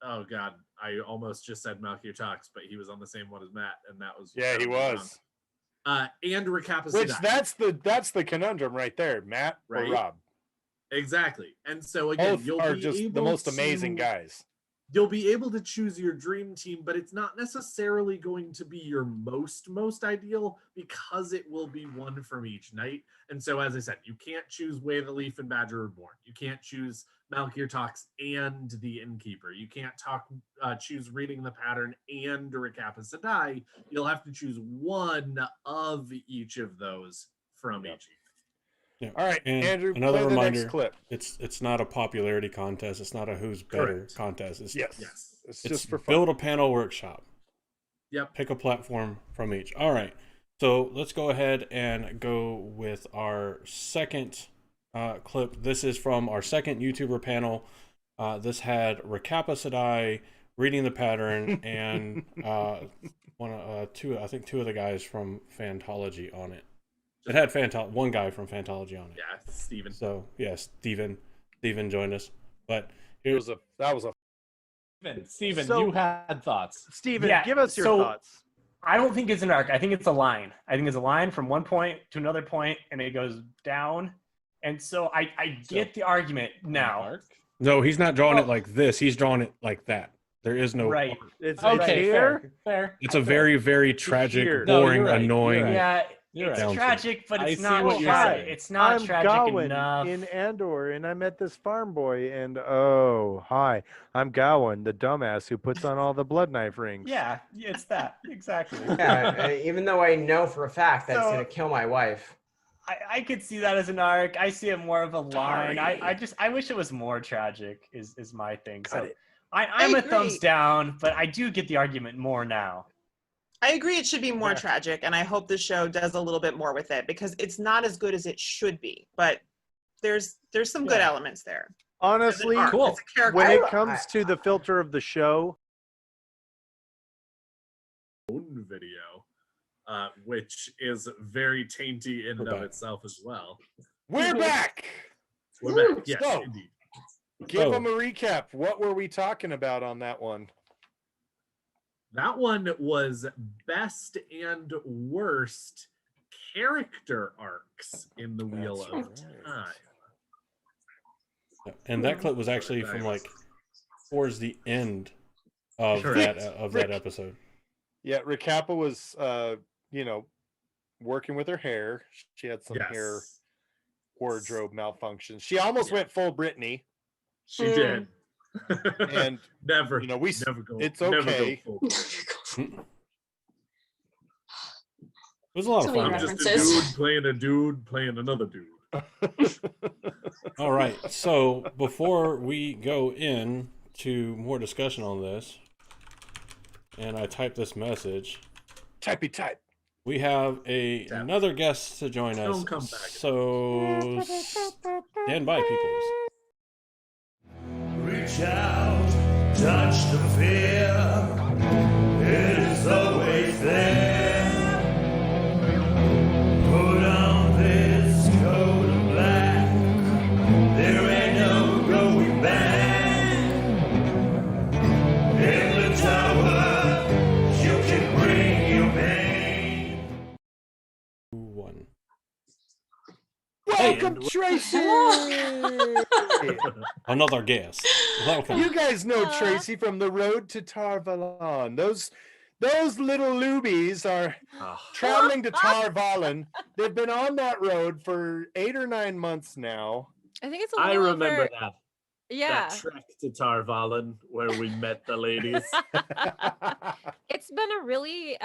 oh God, I almost just said Malkier Talks, but he was on the same one as Matt, and that was yeah, he was. and Recapacity. Which that's the conundrum right there, Matt or Right? Rob. Exactly. And so again, Both you'll are be just able the most amazing to- guys. You'll be able to choose your dream team, but it's not necessarily going to be your most ideal because it will be one from each night. And so, as I said, you can't choose Way of the Leaf and Badger Reborn. You can't choose Malkier Talks and the Innkeeper. You can't choose Reading the Pattern and Recapacity. You'll have to choose one of each of those from each. Yeah. All right, And Andrew, another play the next reminder, clip. it's not a popularity contest. It's not a who's better Correct. contest. It's Yes. Yes. It's it's just for fun. build a panel workshop. Yep. Pick a platform from each. All right. So let's go ahead and go with our second clip. This is from our second YouTuber panel. This had Recapacity, Reading the Pattern, and two of the guys from Fantology on it. It had one guy from Fantology on it. Yeah, Steven. So yeah, Steven joined us. But That was a Steven, So- you had thoughts. Steven, Yeah, give us your so- thoughts. I don't think it's an arc. I think it's a line. I think it's a line from one point to another point, and it goes down. And so I get the argument now. Arc? no, he's not drawing Oh. it like this. He's drawing it like that. There is no Right. arc. It's Okay, here. fair. It's a very, very tragic, here. No, boring, you're right, annoying. you're right. Yeah, You're it's right. tragic, but I it's see not what you're tragic. saying. It's not I'm tragic Gawain enough. in Andor, and I met this farm boy, and oh, hi, I'm Gawain, the dumbass who puts on all the blood knife rings. Yeah, it's that exactly. Yeah, even though I know for a fact that it's So- gonna kill my wife. I could see that as an arc. I see it more of a line. I wish it was more tragic. Is my thing. Got So it. I'm a agree. thumbs down, but I do get the argument more now. I agree it should be more Yeah. tragic, and I hope the show does a little bit more with it because it's not as good as it should be. But there's some good Yeah. elements there. Honestly, It's an arc, cool. it's a character. when it I- comes to the filter of the show, Own video, which is very tainty in and We're of back. itself as well. We're back. We're back. Yes, So- indeed. Give Oh. them a recap. What were we talking about on that one? That one was best and worst character arcs in the Wheel That's of right. Time. And that clip was actually from like towards the end of that episode. Yeah, Recappa was working with her hair. She had some hair wardrobe malfunctions. She almost went full Britney. She did. And never, never go. It's never okay. go It was a lot of fun. I'm just a dude playing another dude. All right. So before we go in to more discussion on this, and I type this message. Typey type. We have another guest to join us. Don't come back. So stand by, peoples. Reach out, touch the fear. It is always there. Put on this coat of black. There ain't no going back. In the tower, you can bring your pain. One. Welcome, Tracy. Another guest. Welcome. You guys know Tracy from the road to Tarvalon. Those little lubies are traveling to Tarvalon. They've been on that road for 8 or 9 months now. I think it's a I little remember over... that. Yeah. That trek to Tarvalon where we met the ladies. It's been a really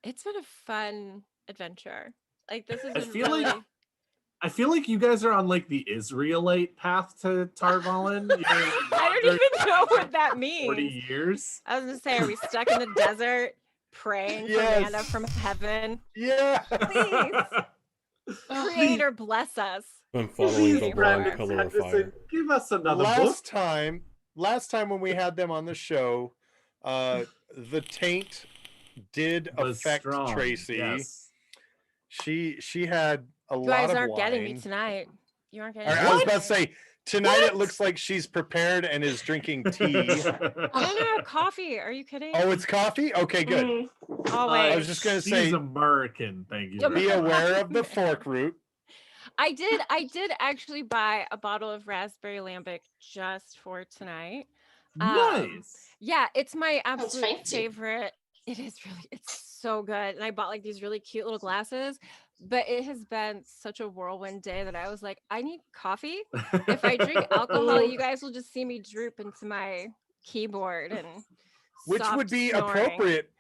it's been a fun adventure. Like this is I feel like you guys are on like the Israelite path to Tarvalon. I don't even know what that means. 40 years. I was gonna say, are we stuck in the desert praying for manna from heaven? Yeah. Please. Creator bless us. Been following the Brandon long pillar of fire. Sanderson, give us another last book. time when we had them on the show, the taint did affect strong, Tracy. yes. She had a You lot guys of aren't wine. getting me tonight. You aren't getting me. I was about to say tonight it looks like she's prepared and is drinking tea. No, coffee. Are you kidding? Oh, it's coffee? Okay, good. Always. I was just gonna say She's American, thank you. be aware of the fork root. I did actually buy a bottle of raspberry lambic just for tonight. Nice. Yeah, it's my absolute fancy. favorite. It's so good. And I bought like these really cute little glasses, but it has been such a whirlwind day that I was like, I need coffee. If I drink alcohol, you guys will just see me droop into my keyboard and Which soft would be snoring. appropriate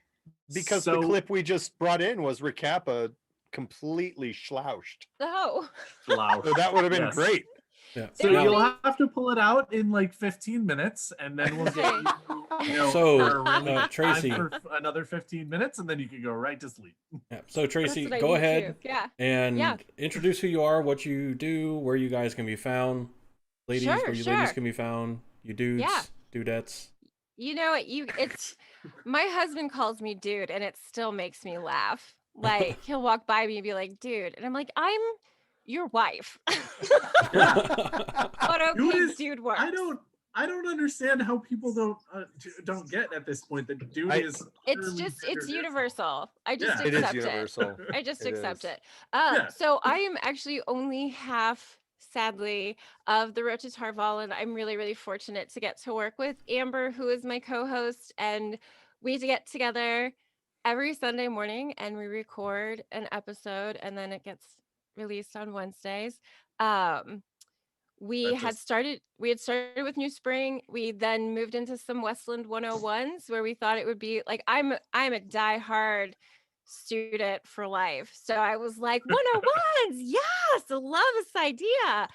because the So- clip we just brought in was Recappa completely slouched. Oh. So that would have been Yes. great. Yeah. So Now- you'll have to pull it out in like 15 minutes, and then we'll get you So, our really Tracy- time for another 15 minutes, and then you can go right to sleep. Yeah. So Tracy, what I go need ahead to. Yeah. and Yeah. introduce who you are, what you do, where you guys can be found. Ladies, Sure, where you ladies sure. can be found. You dudes, Yeah. dudettes. You know what? It's my husband calls me dude, and it still makes me laugh. Like he'll walk by me and be like, "Dude," and I'm like, "I'm your wife." But okay, dude works. I don't understand how people don't get at this point that dude is. It's universal. I just It is accept universal. I just It accept is. it. Yeah. So I am actually only half, sadly, of the Road to Tarvalon. I'm really, really fortunate to get to work with Amber, who is my co-host, and we get together every Sunday morning and we record an episode, and then it gets released on Wednesdays. We had started with New Spring. We then moved into some Westland 101s where we thought it would be like I'm a diehard student for life. So I was like, 101s, yes, I love this idea.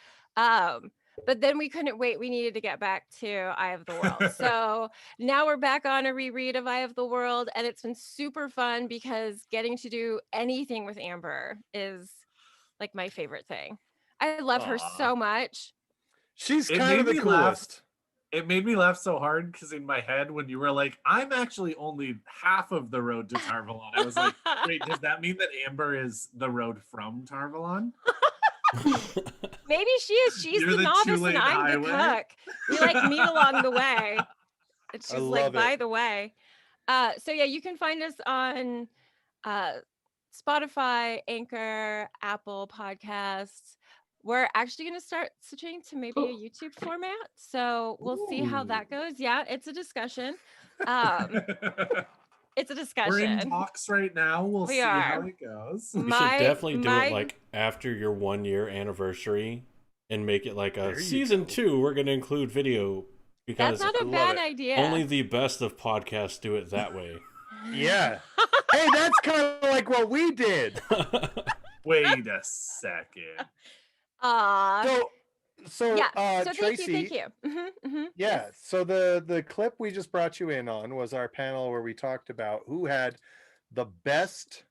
But then we couldn't wait. We needed to get back to Eye of the World. So now we're back on a reread of Eye of the World, and it's been super fun because getting to do anything with Amber is like my favorite thing. I love her so much. She's It kind of made the me laugh. coolest. It made me laugh so hard because in my head, when you were like, "I'm actually only half of the road to Tarvalon," I was like, "Wait, does that mean that Amber is the road from Tarvalon?" Maybe she is. She's You're the the novice two-lane and I'm the highway. cook. We like meet along the way. It's I just like, love by it. the way. So yeah, you can find us on Spotify, Anchor, Apple Podcasts. We're actually going to start switching to maybe a YouTube format. So we'll see how that goes. Yeah, it's a discussion. It's a We're in discussion. talks right now. We'll We see how are. it goes. You should definitely do it like after your 1 year anniversary and make it like a There you season go. 2. We're going to include video because That's not a bad idea. only the best of podcasts do it that way. Yeah. Hey, that's kind of like what we did. Wait a second. So yeah. So Tracy, thank you. Yeah. Yes. So the clip we just brought you in on was our panel where we talked about who had the best,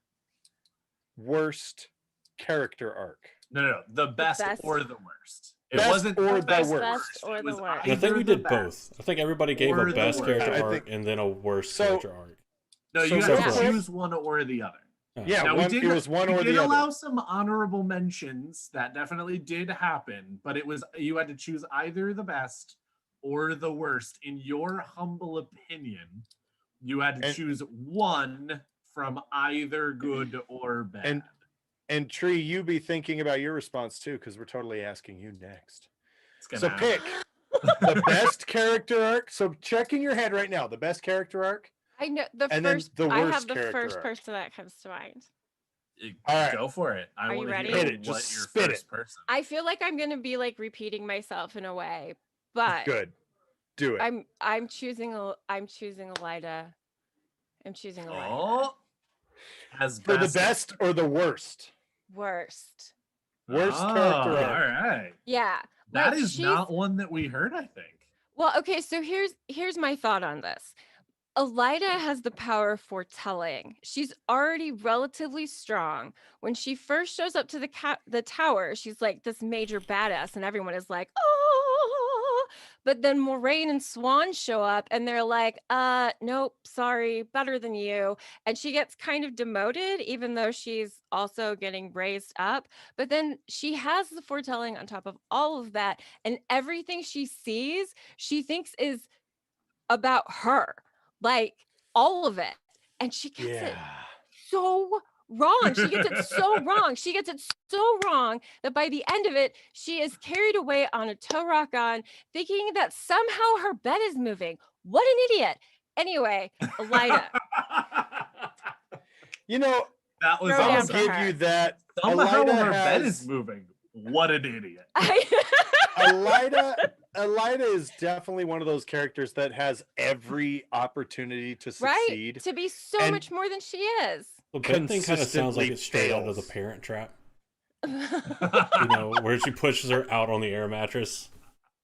worst character arc. No. The best, or the worst. It Best wasn't or the the best worst. or It the was worst. I think we either did the both. I think everybody gave or a the best worst. character I arc think- and then a worst So- character arc. No, So you real have to quick- choose one or the other. Yeah, Now, it was one we or did the allow other. some honorable mentions that definitely did happen, but it was you had to choose either the best or the worst. In your humble opinion, you had to choose one from either good or bad. And Tree, you be thinking about your response too, because we're totally asking you next. It's So gonna pick the best character arc. So check in your head right now, the best character arc. I know the And then first. the I worst have the character first arc. person that comes to mind. All right. Go for it. I Are you want to ready? hear Hit it. what Just your spit first it. person. I feel like I'm gonna be like repeating myself in a way, but Good. Do it. I'm choosing Elida. I'm choosing Elida. Oh, as For the best or the worst? Worst. Worst Oh, character all arc. right. Yeah. That like, is she's- not one that we heard, I think. Well, okay, so here's my thought on this. Elida has the power of foretelling. She's already relatively strong. When she first shows up to the tower, she's like this major badass, and everyone is like, oh. But then Moraine and Swan show up, and they're like, nope, sorry, better than you. And she gets kind of demoted, even though she's also getting raised up. But then she has the foretelling on top of all of that, and everything she sees, she thinks is about her. Like all of it. And she gets it so wrong. She gets it so wrong. She gets it so wrong that by the end of it, she is carried away on a tow rock on, thinking that somehow her bed is moving. What an idiot. Anyway, Elida. You know, That was Throw down awesome. for give her. you that. Somehow Elida her bed has- is moving. What an idiot. Elida is definitely one of those characters that has every opportunity to Right? succeed. To be so and much more than she is. The bed thing kind of sounds like consistently it's straight out of the fails. Parent Trap. You know, where she pushes her out on the air mattress.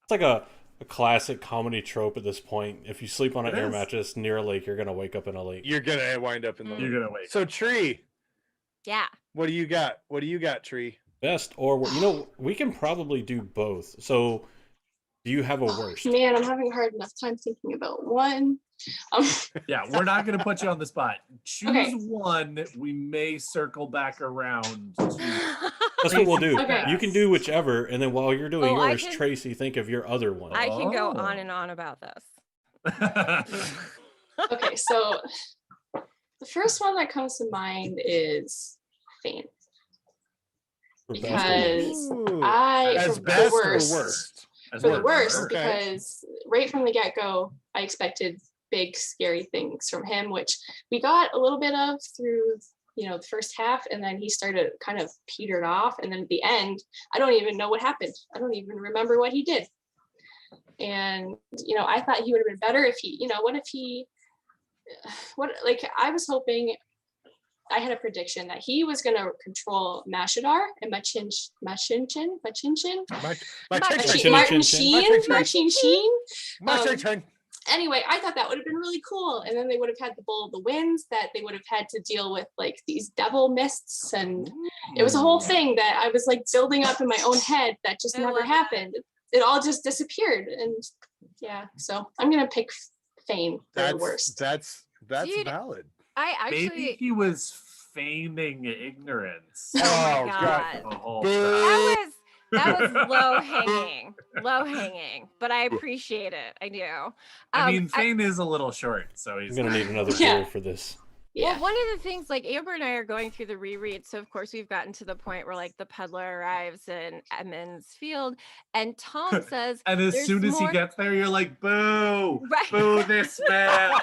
It's like a classic comedy trope at this point. If you sleep on an It air is. mattress near a lake, you're gonna wake up in a lake. You're gonna wind up in the. You're gonna wait. So Tree, Yeah. what do you got? What do you got, Tree? Best or you know, we can probably do both. So, do you have a worst? Man, I'm having a hard enough time thinking about one. Yeah, we're not gonna put you on the spot. Choose Okay. one. We may circle back around. To... That's what we'll do. Okay. You can do whichever, and then while you're doing Oh, I yours, can- Tracy, think of your other one. I can go Oh. on and on about this. Okay, so the first one that comes to mind is Fane. For best or worst. Because Ooh. I, As for the best worst, or worst? for the worst, Okay. because right from the get-go, I expected big, scary things from him, which we got a little bit of through, the first half, and then he started kind of petered off, and then at the end, I don't even know what happened. I don't even remember what he did. And, I thought he would have been better if he, I was hoping, I had a prediction that he was going to control Mashadar and Machinchen. Machin- Anyway, I thought that would have been really cool. And then they would have had the Bowl of the Winds that they would have had to deal with like these devil mists. And it was a whole thing that I was like building up in my own head that just I never love happened. It all just disappeared. And yeah, so I'm going to pick Fane for the worst. That's Dude, valid. I Maybe actually he was feigning ignorance. Oh, God. the whole Boo. time. that was That was low hanging, but I appreciate it. I do. I mean, Fane is a little short, so he's I'm gonna need another Yeah. beer for this. Yeah. Well, one of the things, like Amber and I are going through the reread, so of course we've gotten to the point where like the peddler arrives in Edmund's field, and Tom says, And as "There's soon as he more-" gets there, you're like, boo, Right. boo this man.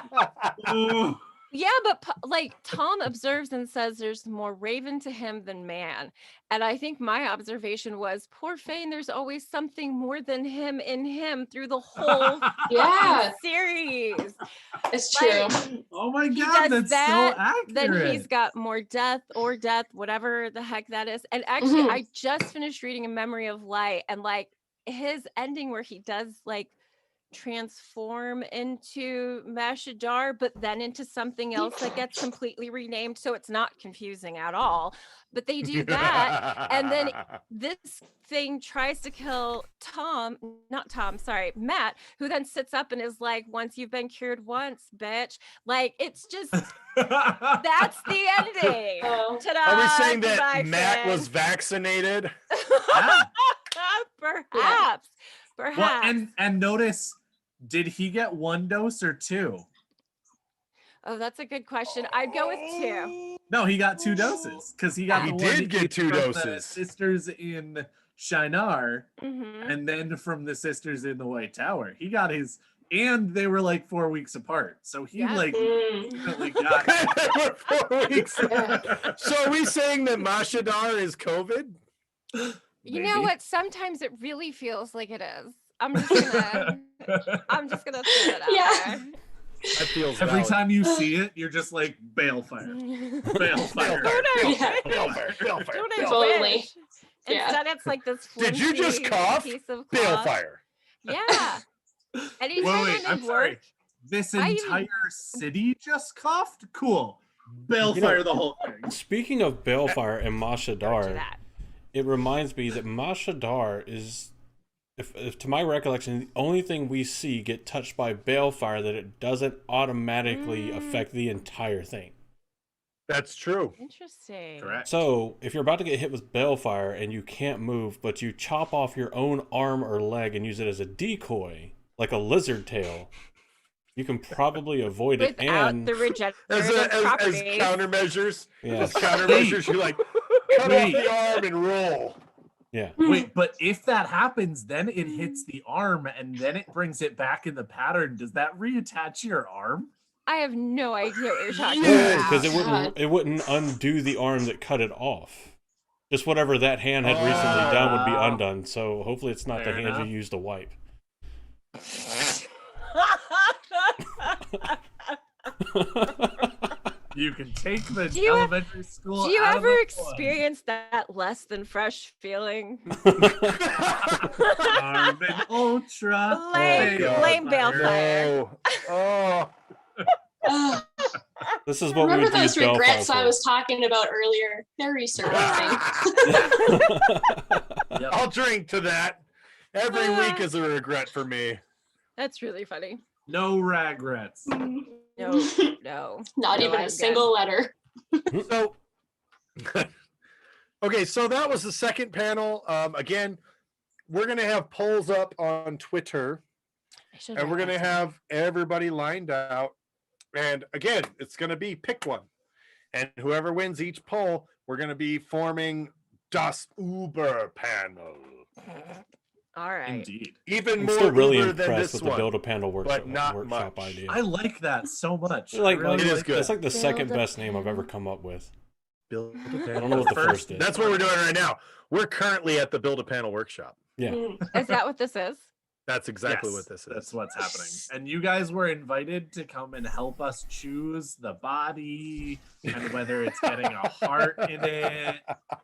Boo. Yeah, but like Tom observes and says there's more raven to him than man. And I think my observation was, poor Fane, there's always something more than him in him through the whole Yeah. series. It's true. Like, Oh my he god, does that's that, so accurate. then he's got more death, whatever the heck that is. And actually, Mhm. I just finished reading A Memory of Light, and like his ending where he does like transform into Mashadar, but then into something else that gets completely renamed, so it's not confusing at all. But they do that, and then this thing tries to kill Matt, who then sits up and is like, "Once you've been cured once, bitch." Like, it's just that's the ending. Oh. Ta-da! Are we saying that Goodbye, Matt Finn. was vaccinated? Perhaps. Well, and notice, did he get 1 dose or 2? Oh, that's a good question. I'd go with 2. No, he got 2 doses because he got He the did one get 2 from the doses. sisters in Shinar, Mhm. and then from the sisters in the White Tower. He got his, and they were like 4 weeks apart. So he Yeah. like Mm. definitely got. We're 4 weeks. Yeah. So are we saying that Mashadar is COVID? You Maybe. know what? Sometimes it really feels like it is. I'm just gonna throw it out Yeah. there. That feels Every valid. time you see it, you're just like Balefire, Balefire. Yeah. Don't I Totally. wish? Yeah. Instead, it's like this. Did you just flimsy cough? Piece of cloth. Balefire. Yeah. Anytime Wait, I'm I'm in sorry. work, This I even- entire city just coughed? Cool. Balefire the whole thing. Speaking of Balefire and don't do Mashadar, that. it reminds me that Mashadar is, if to my recollection, the only thing we see get touched by Balefire that it doesn't automatically affect the entire thing. That's true. Interesting. Correct. So, if you're about to get hit with Balefire and you can't move, but you chop off your own arm or leg and use it as a decoy, like a lizard tail, you can probably avoid it. Without And the regenerative As properties. countermeasures. Yeah. As countermeasures, you like cut off the arm and roll. yeah, Wait, but if that happens, then it hits the arm and then it brings it back in the pattern. Does that reattach your arm? I have no idea what you're talking Yes. about. because it wouldn't undo the arm that cut it off. Just whatever that hand had recently done would be undone. So hopefully it's not Fair the hand enough. you used to wipe. You can take the Do you- elementary school. Do you out of ever the experience that less than fresh feeling? Armin Ultra. Lame, God. lame Balefire. No. Oh. Ugh. This is what we Remember would use those regrets Balefire I for. was talking about earlier? They're resurfacing. Yep. I'll drink to that. Every week is a regret for me. That's really funny. No regrets. No, no. Not No, even I'm a good. single letter. So, okay, so that was the second panel. Again, we're going to have polls up on Twitter, I should and we're write going to that down. have everybody lined out. And again, it's going to be pick one. And whoever wins each poll, we're going to be forming Das Uber panel. All right. Indeed. Even I'm more still really Uber than impressed this with the one. Build-A-Panel workshop, not workshop much. idea. I like that so much. Like, I really it is like good. It's like the second Build a best name I've ever come up with. Build a I panel. don't know what the first is. That's what we're doing right now. We're currently at the Build a Panel workshop. Yeah. Is that what this is? That's exactly Yes, what this is. That's what's happening. And you guys were invited to come and help us choose the body and whether it's getting a heart in it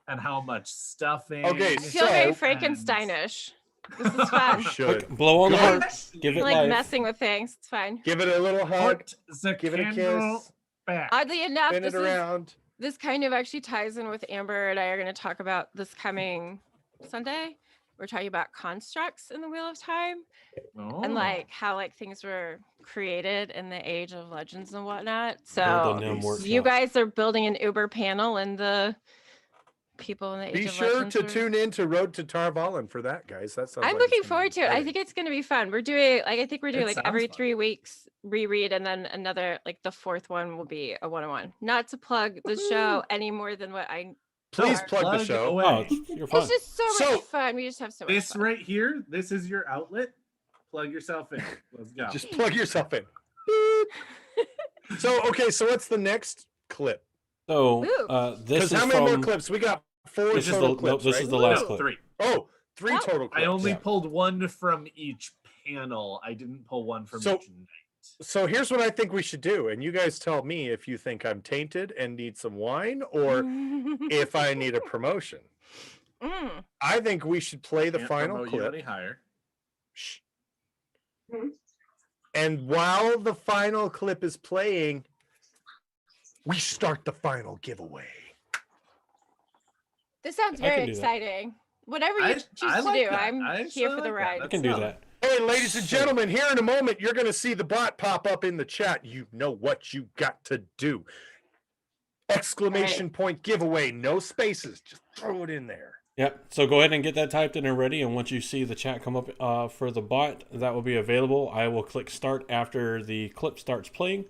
and how much stuffing. Okay, I feel very So- Frankensteinish. This is fun. You should. Like, blow on the Good. heart. Give it like life. messing with things. It's fine. Give it a little hug. Heart the Give it a candle kiss. back. Oddly enough, Spin this it around. this kind of actually ties in with Amber and I are going to talk about this coming Sunday. We're talking about constructs in the Wheel of Time and like how like things were created in the age of legends and whatnot. Build a So Nim you workshop. guys are building an Uber panel in the people in the Age Be of sure Legends to were- tune in to Road to Tarvalin for that, guys. That sounds. I'm like looking it's gonna forward be to it. I exciting. think it's going to be fun. We're doing I think we're doing It like sounds every fun. 3 weeks reread, and then another like the fourth one will be a 101. Not to plug the show any more than what I. Please are. plug the Plug show. Oh, away. you're fine. It's just so So- much fun. We just have so much This fun. right here, this is your outlet. Plug yourself in. Let's go. Just plug yourself in. So okay, so what's the next clip? So Ooh. this Because is how many more from. clips? We got 4 This is total the clips. this right? is the last No, clip. 3. Oh, 3 Oh. total clips. I only Yeah. pulled one from each panel. I didn't pull one from So- each night. So here's what I think we should do, and you guys tell me if you think I'm tainted and need some wine, or if I need a promotion. Mm. I think we should play the Can't final promote you clip. any higher. Shh. And while the final clip is playing, we start the final giveaway. This sounds I can very do that. exciting. Whatever you I- choose I to like do, that. I'm I here actually for the like that. ride. I can do that. Hey, ladies and gentlemen, here in a moment, you're going to see the bot pop up in the chat. You know what you got to do. Exclamation point giveaway, no spaces. Just throw it in there. Yep. So go ahead and get that typed in and ready. And once you see the chat come up for the bot, that will be available. I will click start after the clip starts playing.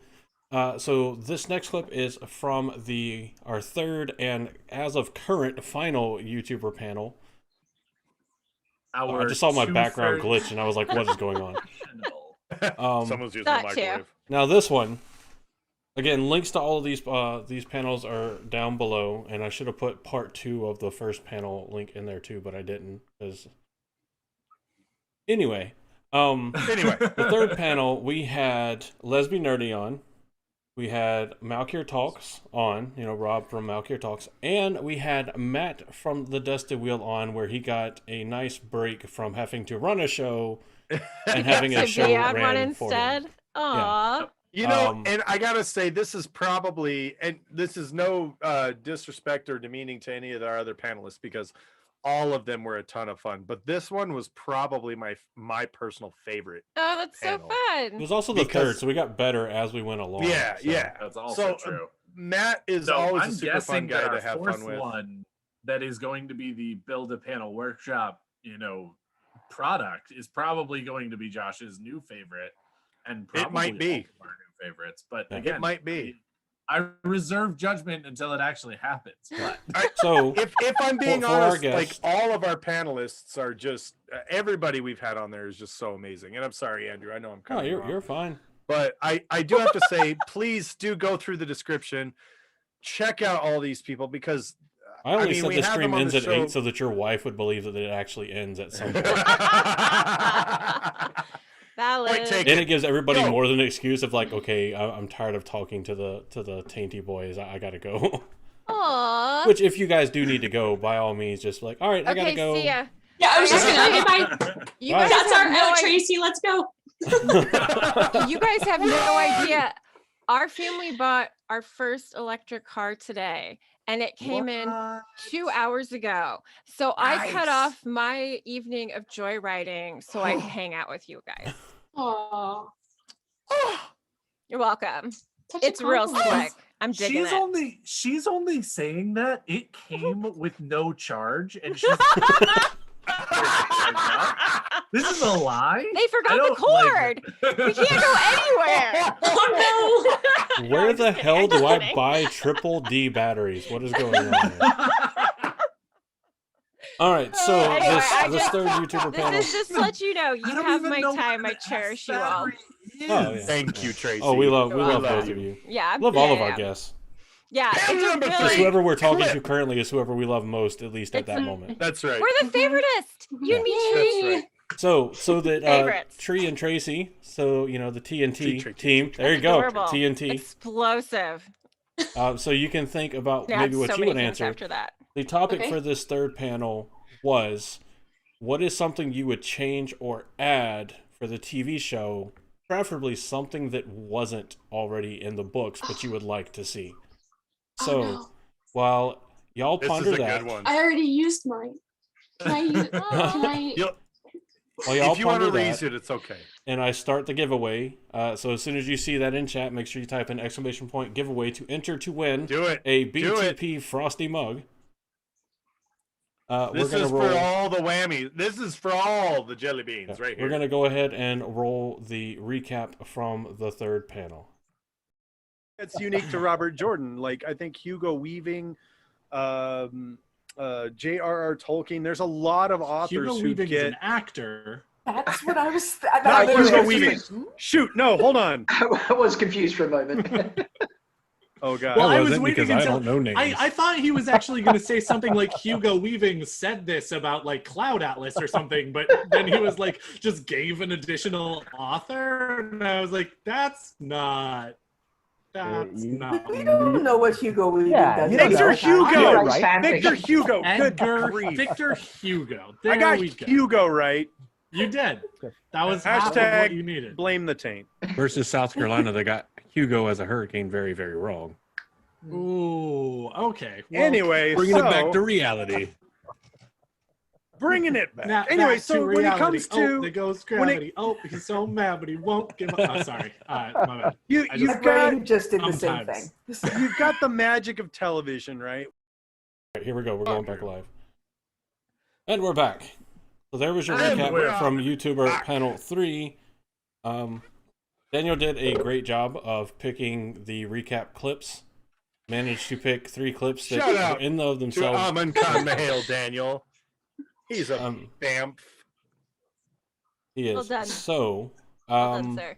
So this next clip is from our third and as of current final YouTuber panel. I just saw my background glitch and I was like, what is going on? Someone's using the That too. microwave. Now this one, again, links to all of these panels are down below, and I should have put part 2 of the first panel link in there too, but I didn't. Because anyway, the third panel we had Lesbian Nerdy on, we had Malkier Talks on, Rob from Malkier Talks, and we had Matt from the Dusty Wheel on, where he got a nice break from having to run a show and having a To show be on ran one for him. instead. Aw. You know, and I gotta say, this is probably, and this is no disrespect or demeaning to any of our other panelists, because all of them were a ton of fun. But this one was probably my personal favorite. Oh, that's panel. so fun. It was also the third, so we got better as we went along. Yeah, so. yeah. That's also So, true. Matt is So always I'm a super guessing fun guy that to our have fourth fun with. one that is going to be the build a panel workshop, product is probably going to be Josh's new favorite, and probably It might be. all of our new favorites. But Yeah. again, It might be. I reserve judgment until it actually happens. But So if I'm being for our honest, like guest- all of our panelists are just everybody we've had on there is just so amazing. And I'm sorry, Andrew, I know I'm No, kind of you're fine. but I do have to say, please do go through the description, check out all these people, because I only mean, said we the have stream them on ends the at show- 8 so that your wife would believe that it actually ends at some point. Valid. And it gives everybody Go. more than an excuse of like, okay, I'm tired of talking to the tainty boys. I gotta go. Aw. Which, if you guys do need to go, by all means, just like, all right, I gotta Okay, go. see ya. Yeah, I was just gonna Actually, invite. You Bye. guys That's have our no out, idea. Tracy. Let's go. You guys have no idea. Our family bought our first electric car today, and it came in 2 hours ago. So I cut Nice. off my evening of joyriding so I could hang out with you guys. Aww. You're welcome. Such a It's real compliment. slick. I'm digging it. She's only saying that it came with no charge, and she's this is a lie. They I forgot the don't like cord. it. We can't go anywhere. Oh Where the hell do I kidding. buy triple D batteries? What is going on here? All right, so Anyway, this third YouTuber This panel. is just to let you know, you don't have even my know time. what I an cherish S you all. battery is. Oh, yeah. Thank you, Tracy. Oh, we love You're both welcome. of you. Yeah, Love all of yeah, our yeah. guests. Yeah, it's Panel a number Because really. three. whoever we're talking to Clip. currently is whoever we love most, at least at that moment. That's right. We're the favoritist. You and me, That's Tree. right. So that Favorites. Tree and Tracy, so the TNT Tree. team. There you go, Adorable. TNT. Explosive. So you can think about Yeah, maybe so what you many would things answer. after that. The topic Okay. for this third panel was, what is something you would change or add for the TV show, preferably something that wasn't already in the books, but you would like to see. So no. while y'all This is ponder a that, good one. I already used mine. Can I use? Can I? You'll- while y'all if you want to ponder reuse that, it, it's okay. and I start the giveaway, so as soon as you see that in chat, make sure you type in exclamation point giveaway to enter to win Do it. a Do it. BTP Frosty mug. This is for all the whammies. This is for all the jelly beans right here. We're gonna go ahead and roll the recap from the third panel. It's unique to Robert Jordan. Like, I think Hugo Weaving, J.R.R. Tolkien. There's a lot of authors Hugo who Weaving get is an actor. That's what I was. Not Hugo Weaving. Shoot, no, hold on. I was confused for a moment. Oh god. Well, I wasn't was waiting because I until don't know names. I thought he was actually going to say something like Hugo Weaving said this about like Cloud Atlas or something, but then he was like just gave an additional author, and I was like, that's not. We don't know what Hugo Weaving does. Victor Hugo, right? Victor Hugo. Good Edgar grief. Victor Hugo. I There got we go. Hugo right. You did. That was half of what you needed. Blame the taint. Versus South Carolina, they got Hugo as a hurricane very, very wrong. Ooh, okay. Well, Anyway, Bringing it back so- to reality. Bringing it back. Now, Anyway, back so to when it reality. comes to there goes when it- gravity. Oh, he's so mad, but he won't give up. Oh, sorry. My bad. you've My got brain just did the same sometimes. thing. you've got the magic of television, right? Right, here we go. We're going back live. And we're back. So there was your And we're recap from YouTuber back. panel 3. Daniel did a great job of picking the recap clips. Managed to pick 3 clips that Shut were up in of to themselves. Aman Khan Mahale, Daniel. He's a vamp. He is. Well done. So, Well done, sir.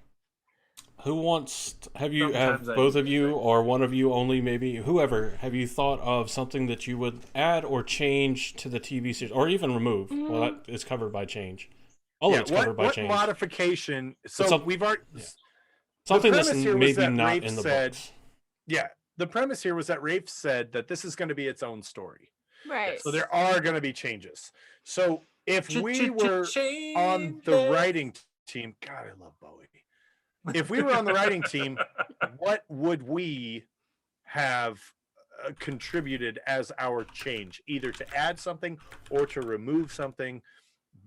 who wants? Have Sometimes I both do of you or one of you only, maybe whoever? Have you thought of something that you would add or change to the TV series, or even remove? Well, that is covered by change. All of it's covered by what change. modification? So some- we've already Something the that's premise here was maybe that not Rafe in the said- books. Yeah, the premise here was that Rafe said that this is going to be its own story. Right. So there are going to be changes. So if we were on the writing team, God, I love Bowie. If we were on the writing team, what would we have contributed as our change, either to add something or to remove something?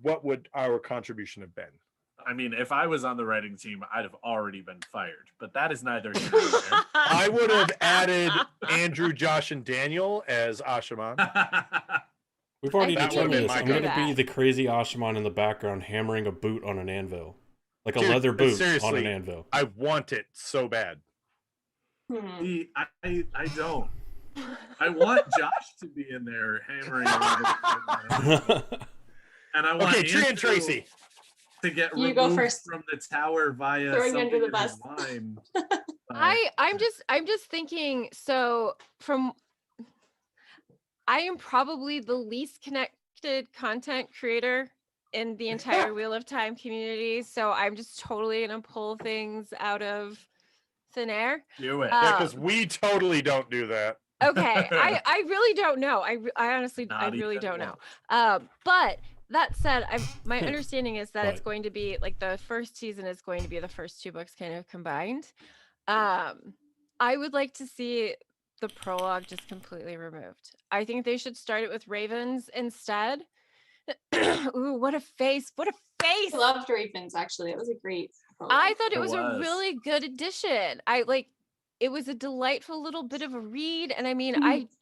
What would our contribution have been? I mean, if I was on the writing team, I'd have already been fired. But that is neither here nor there. I would have added Andrew, Josh, and Daniel as Ashaman. We've already That determined would've this. been I'm my going to be guess. the crazy Ashaman in the background hammering a boot on an anvil. Like a Dude, leather boot on seriously, an anvil. I want it so bad. See, I don't. I want Josh to be in there hammering around. And I want Okay, Tree and Andrew Tracy. to get You removed go first. from the tower via Throwing something under the in bus. his line. I'm just thinking, so I am probably the least connected content creator in the entire Wheel of Time community, so I'm just totally gonna pull things out of thin air. Do it. Yeah, because we totally don't do that. Okay, I really don't know. I honestly I Not really even don't know. once. But that said, my understanding is that it's But- going to be like the first season is going to be the first 2 books kind of combined. I would like to see the prologue just completely removed. I think they should start it with Ravens instead. Ooh, what a face! What a face! I loved Ravens, actually. It was a great prologue. I thought it It was a was. really good addition. It was a delightful little bit of a read, and I mean,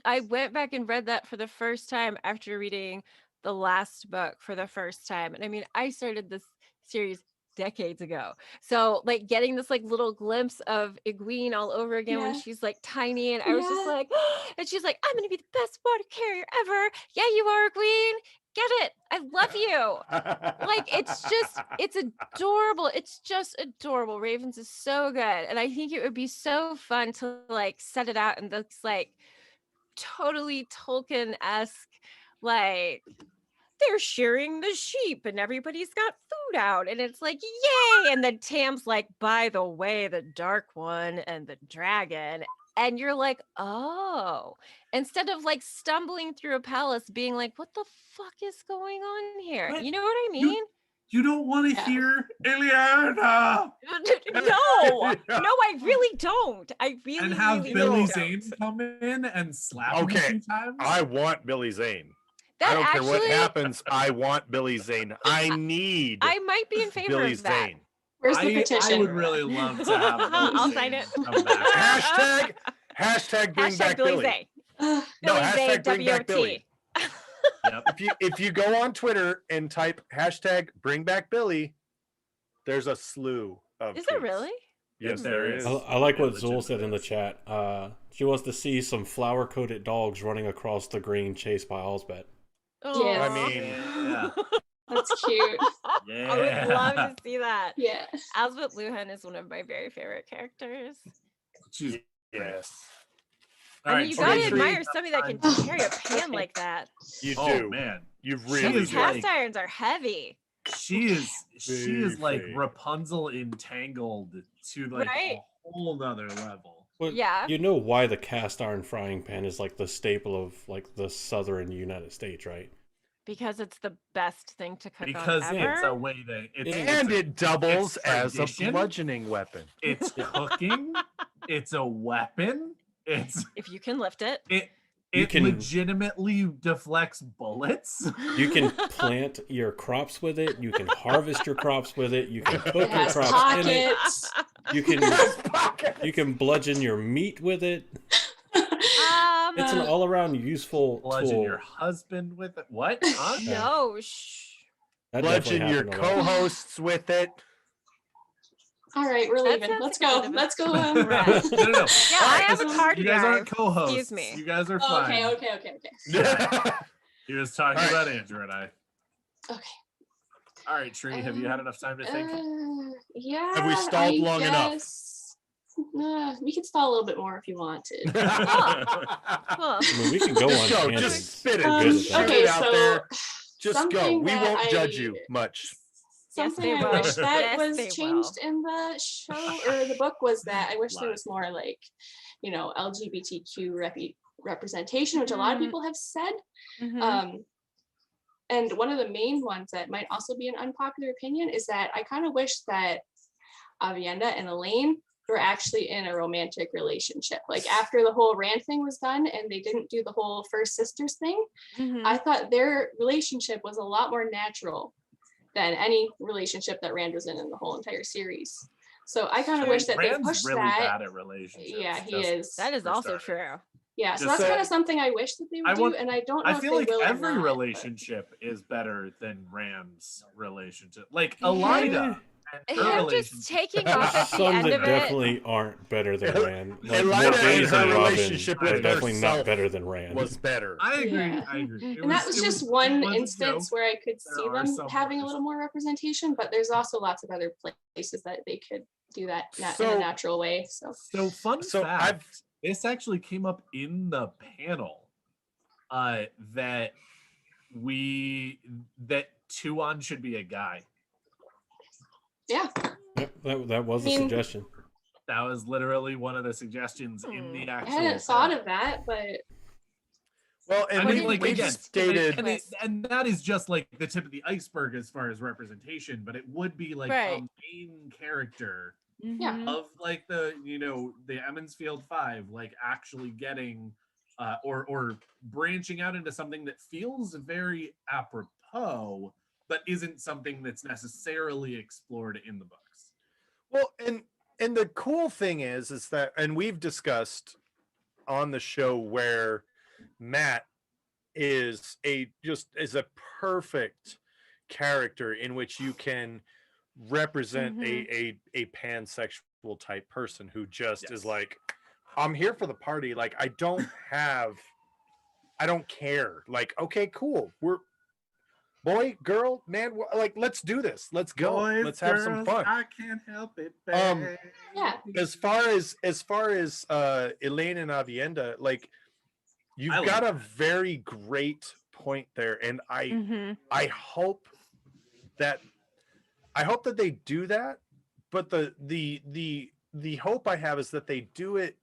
I went back and read that for the first time after reading the last book for the first time, and I mean, I started this series decades ago, so like getting this like little glimpse of Egwene all over again when Yeah. she's like tiny, and I was just Yeah. like, and she's like, I'm gonna be the best water carrier ever. Yeah, you are, Egwene. Get it? I love you. Like it's adorable. It's just adorable. Ravens is so good, and I think it would be so fun to like set it out in this like totally Tolkien-esque, like they're shearing the sheep and everybody's got food out, and it's like yay, and then Tam's like, by the way, the Dark One and the dragon. And you're like, oh, instead of like stumbling through a palace being like, what the fuck is going on here? What? You know what I mean? You don't want to Yeah. hear Ileana No, I really don't. I really and have really Billy don't. Zane come in and slap him a Okay, few times. I want Billy Zane. That I don't care what actually- happens. I want Billy Zane. I need I might be in favor Billy of that. Zane. Where's the I petition? would really love to have Billy I'll Zane sign it. come back. Hashtag bring Hashtag back Billy Billy. Zane. No, Billy hashtag Zane, bring back WOT. Billy. Yep. If you go on Twitter and type hashtag bring back Billy, there's a slew of Is there tweets. really? Yes, there is. I like what Zool said in the chat. She wants to see some flower-coated dogs running across the green chased by Ozbet. Oh, I mean, Yeah. That's cute. I would love to see that. Yeah. Albert Luhan is one of my very favorite characters. Yes. I mean, you gotta admire somebody that can carry a pan like that. You Oh, do, man. You She really is do. Cast irons are heavy. She is like Beefy. Rapunzel entangled to like Right? a whole nother level. Well, Yeah. You know why the cast iron frying pan is like the staple of like the southern United States, right? Because it's the best thing to cook Because on ever. it's a way to And it doubles as a tradition. bludgeoning weapon. It's cooking. It's a weapon. It's if you can lift it. You It can- legitimately deflects bullets. You can plant your crops with it. You can harvest your crops with it. You can cook It your has crops in it. pockets. You can bludgeon your meat with it. It's an all-around useful Bludgeon tool. your husband with it. What? Huh? No, shh. That Bludgeon definitely your happened a lot. co-hosts with it. All right, we're That leaving. sounds Let's kind go. of Let's go. No. Yeah, I have a card You guys aren't drive. co-hosts. Excuse me. You guys are Oh, fine. okay. He was talking about Andrew and I. Okay. All right, Tree, have you had enough time to think? Yeah. Have we stalled long enough? We can stall a little bit more if you want to. Cool. I mean, we can go Just on go, tangents. just spit it. We're Just good at shoot that. it out so there. Just go. something We that won't I- judge you much. Yes, Something they I will. wish that Yes, was they changed will. in the show or the book was that I wish there was more like, LGBTQ representation, which a lot of Mhm. people have said. Mhm. And one of the main ones that might also be an unpopular opinion is that I kind of wish that Avienda and Elaine were actually in a romantic relationship. Like after the whole Rand thing was done and they didn't do the whole first sisters thing, Mhm. I thought their relationship was a lot more natural than any relationship that Rand was in the whole entire series. So I kind of wish that they Rand's pushed really that. bad at relationships. Yeah, he just is. That is for also starters. true. Yeah, so Just that's so- kind of something I wish that they would do, and I don't know I if feel they like will or every not, but- relationship is better than Rand's relationship. Like Elida and her Him relationship. just taking off at the Some end that of it. definitely aren't better than Rand. Like Elida and Morgaze her and Robin relationship are with definitely not herself better than Rand. Was better. I agree. Yeah. I agree. And that was just one instance where I could There see are them some having a ways. little more representation, but there's also lots of other places that they could do that in a So- natural way. So So fun So fact, this actually came up in the panel that Tuon should be a guy. yeah, Yep, that was a I mean- suggestion. That was literally one of the suggestions in the I actual. hadn't thought panel. of that, but Well, and I mean, like we've again, stated and that is just like the tip of the iceberg as far as representation, but it would be like Right. a main character yeah, Mhm. of like the Emmonsfield Five, like actually getting or branching out into something that feels very apropos, but isn't something that's necessarily explored in the books. well, and the cool thing is that, and we've discussed on the show where Matt is a perfect character in which you can represent a pansexual type person who just is like, I'm here for the party. Like I don't care. Like, okay, cool. We're boy, girl, man, like let's do this. Let's go. Boys, Let's have some girls, fun. I can't help it. yeah. As far as Elaine and Avienda, like you've I got like a very great point there, and Mhm. I hope that they do that, but the hope I have is that they do it,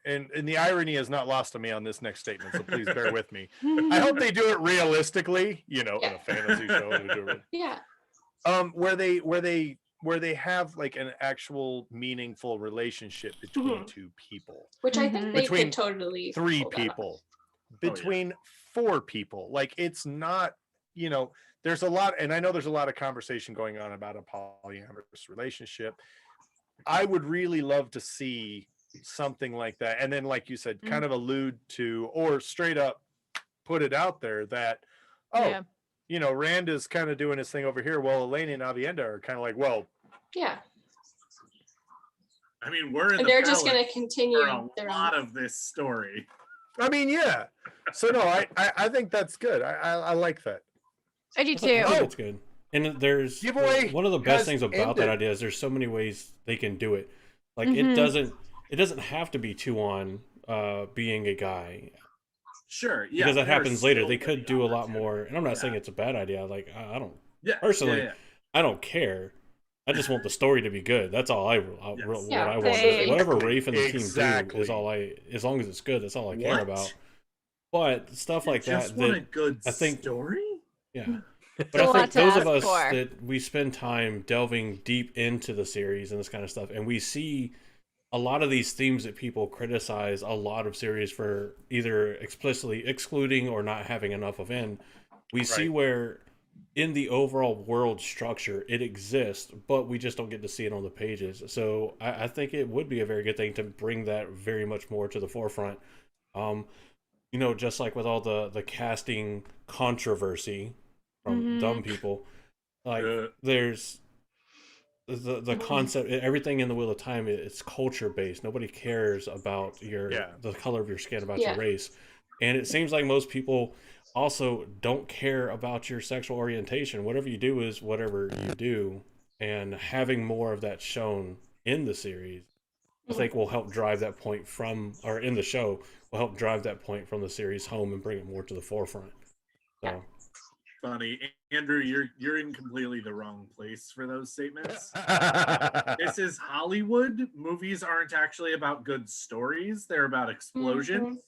and the irony is not lost on me on this next statement, so please bear with me. I hope they do it realistically, in a fantasy show. They do it Yeah. where they have like an actual meaningful relationship between two people, Which I think they between could totally three pull that off. people, between four people. Like it's not, there's a lot, and I know there's a lot of conversation going on about a polyamorous relationship. I would really love to see something like that, and then like you said, kind of allude to or straight up put it out there that, Yeah. Rand is kind of doing his thing over here, while Elena and Avienda are kind of like, well, Yeah. I mean, we're in And the they're just palace going to continue for a their lot own. of this story. I mean, yeah. So no, I think that's good. I like that. I do I too. think it's good. And there's Giveaway one of the best has things about that ended. idea is there's so many ways they can do it. Like Mhm. it doesn't have to be 2-on being a guy. Sure, yeah. Because that there's happens later. so They many could do a lot opportunities. more. And I'm not saying it's a bad idea. Like I don't Yeah, personally, yeah. I don't care. I just want the story to be good. That's all what Yeah, I want. same. Whatever Rafe and the team do Exactly. is all as long as it's good, that's all I care What? about. But stuff like Just that, want a that good I think, story? yeah. It's But a I lot think to those ask of us for. that we spend time delving deep into the series and this kind of stuff, and we see a lot of these themes that people criticize a lot of series for either explicitly excluding or not having enough of in, we see Right. where in the overall world structure it exists, but we just don't get to see it on the pages. So I think it would be a very good thing to bring that very much more to the forefront. Just like with all the casting controversy from dumb people, like there's the concept, everything in the Wheel of Time, it's culture based. Nobody cares about the color of your skin, about your race, and it seems like most people also don't care about your sexual orientation. Whatever you do is whatever you do, and having more of that shown in the series, I think will help drive that point in the show, will help drive that point from the series home and bring it more to the forefront. So. Funny, Andrew, you're in completely the wrong place for those statements. This is Hollywood. Movies aren't actually about good stories; they're about explosions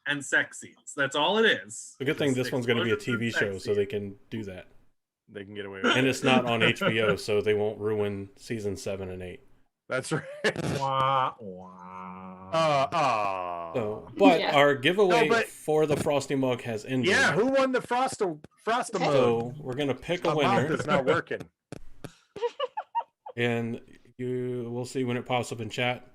and sex scenes. That's all it is. The good thing this one's going to be a TV show, so they can do that. They can get away with it. And it's not on HBO, so they won't ruin season 7 and 8. That's right. Wah, wah. So, but our giveaway for the Frosty Mug has ended. Yeah, who won the Frostamug? So we're gonna pick a My mouth winner. is not working. And we'll see when it pops up in chat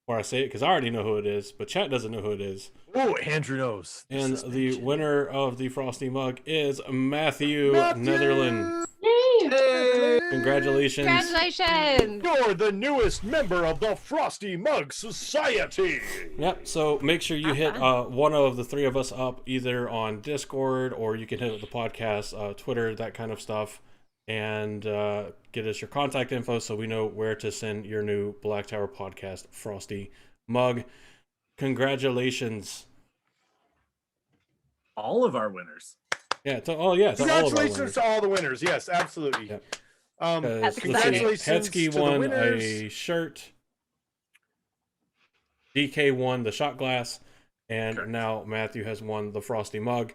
before I say it, because I already know who it is, but chat doesn't know who it is. Oh, Andrew knows. And the winner of the Frosty Mug is Matthew Netherland. Yay! Congratulations. Congratulations! You're the newest member of the Frosty Mug Society. Yep, so make sure you hit one of the three of us up either on Discord, or you can hit the podcast, Twitter, that kind of stuff, and get us your contact info so we know where to send your new Black Tower Podcast Frosty Mug. Congratulations. All of our winners. Yeah, to all of our Congratulations winners. to all the winners. Yes, absolutely. Yep. Congratulations Hetsky to the won winners. a shirt. DK won the shot glass, and now Matthew has won the Frosty Mug.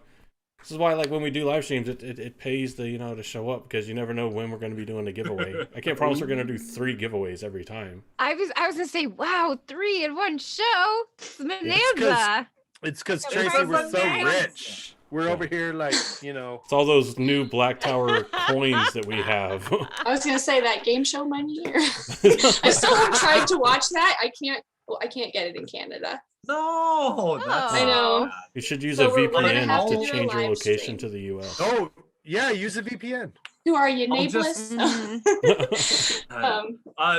This is why, like, when we do live streams, it pays to show up, because you never know when we're going to be doing a giveaway. I can't promise we're going to do 3 giveaways every time. I was gonna say, wow, 3 in one show. It's bonanza. It's because Tracy was so rich. We're over here like, It's all those new Black Tower coins that we have. I was gonna say that game show money. I still have tried to watch that. I can't get it in Canada. No, that's I know. You should use So a we're gonna VPN have to to do a change your live location stream. to the US. Oh, yeah, use a VPN. Who are you, I'll Nameless? just-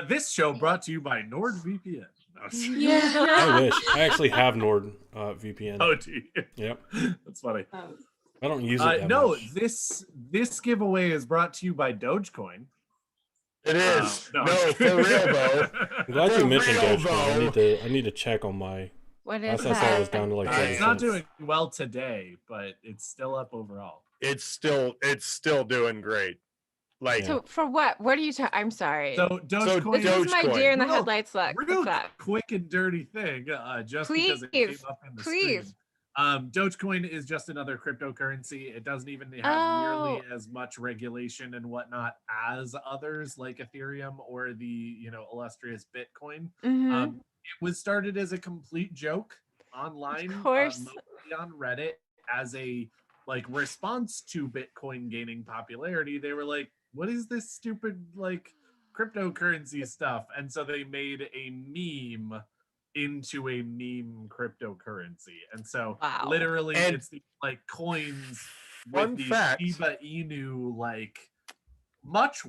this show brought to you by NordVPN. No, Yeah. I wish. I actually have Nord VPN. Oh, do you? Yep. That's funny. I don't use it that no, much. this giveaway is brought to you by Dogecoin. It is. No, No, for real though. I'm glad you For mentioned real, Dogecoin. I need to check on my. What Last is I saw it was that? down to like 30 It's not cents. doing well today, but it's still up overall. It's still doing great. Like So for what? What are you talking? I'm sorry. So Dogecoin. This is my deer in the Real- headlights look. Real What's up? quick and dirty thing, just because it came Please, up in the please. stream. Dogecoin is just another cryptocurrency. It doesn't even have Oh. nearly as much regulation and whatnot as others like Ethereum or the illustrious Bitcoin. Mhm. It was started as a complete joke online, Of course. mostly on Reddit, as a response to Bitcoin gaining popularity. They were like, "What is this stupid cryptocurrency stuff?" And so they made a meme into a meme cryptocurrency. And so Wow. literally And it's the, like coins fun with these fact- Shiba Inu like much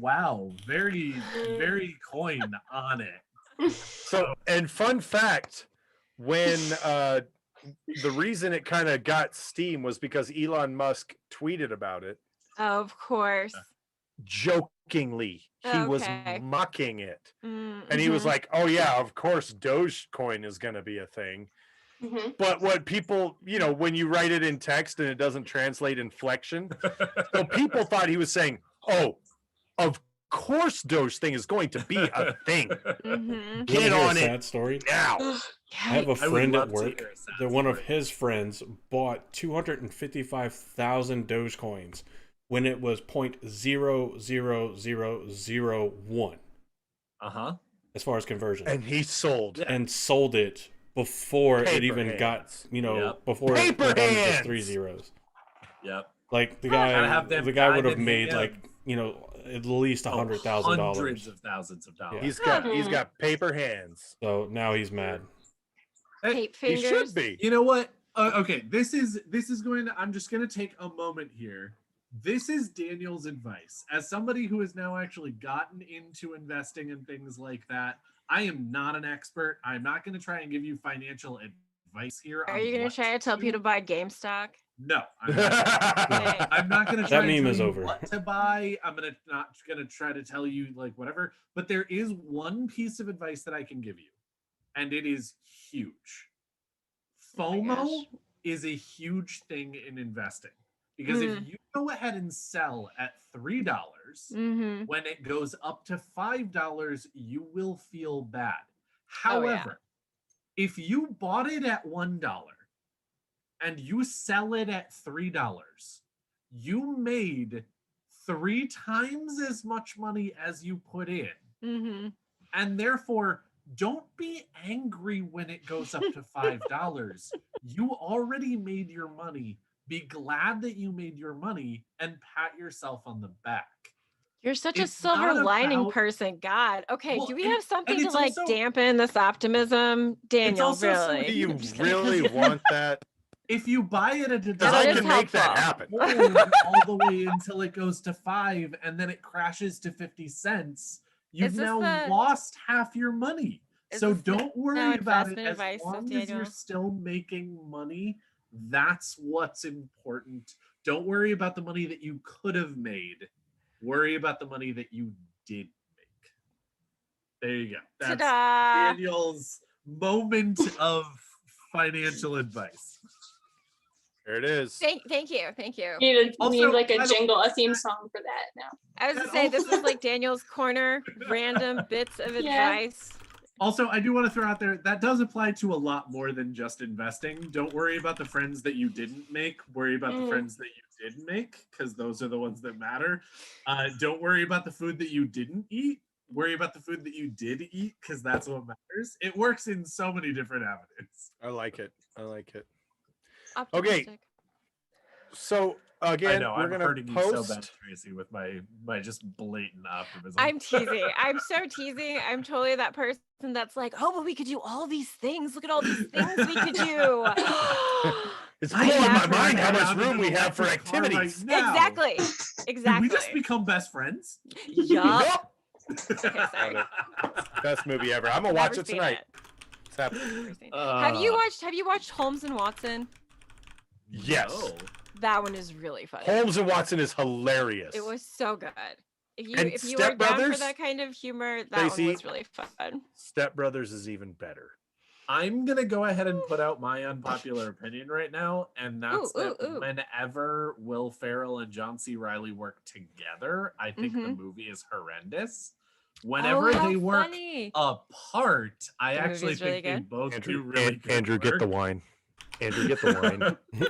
very very coin on it. So, and fun fact, when the reason it kind of got steam was because Elon Musk tweeted about it Of course. jokingly. He was Okay. mocking it. Mm, And he was mhm. like, oh yeah, of course Dogecoin is going to be a thing. But what people, you know, when you write it in text and it doesn't translate inflection, so people thought he was saying, oh, of course Doge thing is going to be a thing. Mhm. Get Wanna hear on a it sad story? now. I have a I would friend love at to work hear a sad that one of story. his friends bought 255,000 Dogecoins when it was 0.00001 Uh-huh. as far as conversion. And he sold. And sold it before it Paper even hands. got, you know, Yep. before it Paper went down to just hands. 3 zeros. Yep. Like the Gotta guy, have them the guy would have diamond made hands. like, you know, at least Hundreds $100,000. of thousands of dollars. He's got paper hands. So now he's mad. Tape He fingers. should be. You know what? Okay, this is going to. I'm just going to take a moment here. This is Daniel's advice as somebody who has now actually gotten into investing and things like that. I am not an expert. I'm not going to try and give you financial advice here. Are on you going what to try to tell do. people to buy GameStop? No, I'm not. I'm not going to try That and meme tell is you over. what to buy. I'm not going to try to tell you like whatever. But there is one piece of advice that I can give you, and it is huge. FOMO is a huge thing in investing because if you go ahead and sell at $3 Mhm. when it goes up to $5, you will feel bad. Oh, yeah. However, if you bought it at $1 and you sell it at $3, you made 3 times as much money as you put in. Mhm. And therefore, don't be angry when it goes up to $5. You already made your money. Be glad that you made your money and pat yourself on the back. You're such a It's silver not lining about- person. God. Okay, Well, do we and- have something and to it's like also- dampen this optimism? Daniel, also so really? Do you I'm just kidding. really want that? If you buy it at a Because That I is can make that helpful. happen. hold all the way until it goes to 5 and then it crashes to 50 cents, you've Is this now the- lost half your money. Is So this don't worry now about it investment as advice with long as you're Daniel? still making money. That's what's important. Don't worry about the money that you could have made. Worry about the money that you did make. There you go. That's Ta-da! Daniel's moment of financial advice. There it is. Thank you. You need Also, like a I don't- jingle, a theme song for that now. I was And gonna say this also- is like Daniel's corner, random bits of Yeah. advice. Also, I do want to throw out there that does apply to a lot more than just investing. Don't worry about the friends that you didn't make. Worry about the friends that you did make, because those are the ones that matter. Don't worry about the food that you didn't eat. Worry about the food that you did eat, because that's what matters. It works in so many different avenues. I like it. I like it. Optimistic. So I again, know we're I'm gonna hurting post. you so bad, Tracy, with my just blatant optimism. I'm teasing. I'm so teasing. I'm totally that person that's like, oh, but we could do all these things. Look at all these things we could do. It's I blowing my have mind how right much now room we in an have for electric car right activities. now. Exactly. Did Exactly. we just become best friends? Yup. Okay, sorry. Best movie ever. I'm gonna watch Never it seen tonight. it. It's happening. Have you watched Holmes and Watson? Yes. No. That one is really funny. Holmes and Watson is hilarious. It was so good. If you And if you Step are down for Brothers? that kind of humor, that Stacey? one was really fun. Step Brothers is even better. I'm gonna go ahead and put out my unpopular opinion right now, and that's that ooh. whenever Will Ferrell and John C. Reilly work together, I think the Mhm. movie is horrendous. Whenever how they work funny. apart, I The actually movie's really think they good? both do Andrew, really good Andrew, get the work. wine. Andrew, get the wine.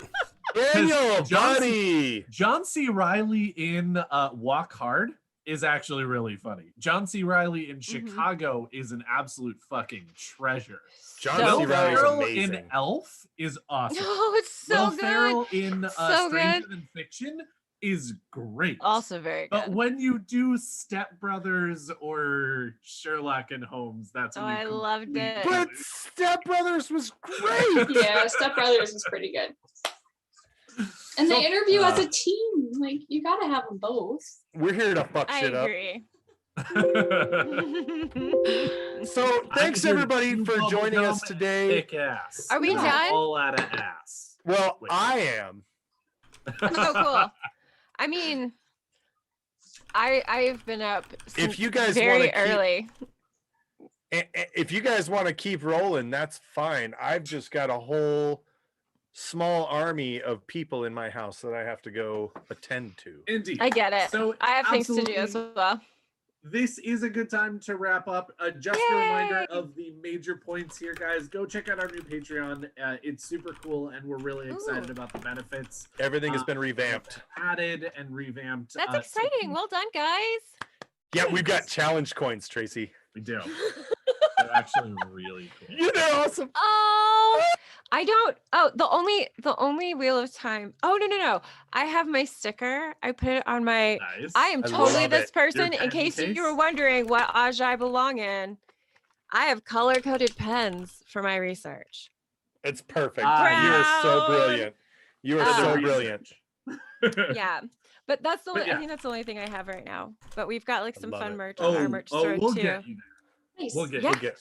Daniel, John C- buddy. John C. Reilly in Walk Hard is actually really funny. John C. Reilly in Chicago is an absolute fucking treasure. John So C. Will Reilly's Ferrell amazing. in Elf is awesome. Oh, it's so Will good. Ferrell in So Stranger good. Than Fiction is great. Also very good. But when you do Step Brothers or Sherlock and Holmes, that's when I loved it. But Step Brothers was great. Yeah, Step Brothers is pretty good. And they interview as a team. Like, you gotta have them both. We're here to fuck I shit up. agree. So thanks everybody for joining us today. Kick ass. Are we done? All out of ass. Well, I am. Oh, cool. I mean, I've been up since If you guys very wanna keep- early. If you guys want to keep rolling, that's fine. I've just got a whole small army of people in my house that I have to go attend to. Indeed. I get it. So I have things to do as absolutely, well. This is a good time to wrap up. Just a reminder of the major points here, guys. Go check out our new Patreon. It's super cool, and we're really excited about the benefits. Everything has been revamped. Added and revamped. That's so exciting. Well done, guys. Yeah, we've got challenge coins, Tracy. we do. They're actually really cool. Yeah, they're awesome. Oh, I don't. Oh, the only Wheel of Time. Oh, no. I have my sticker. I put it on my. Nice. I am I totally love this it. person. Your In pen case case? you were wondering what Aj I belong in, I have color-coded pens for my research. It's perfect. Ah, You are so Proud. brilliant. You are so brilliant. Yeah, but that's the only. yeah. I think that's the only thing I have right now. But we've got like some love fun it. merch on our merch store we'll too. get you there. Nice. We'll get Yeah. you. We'll get-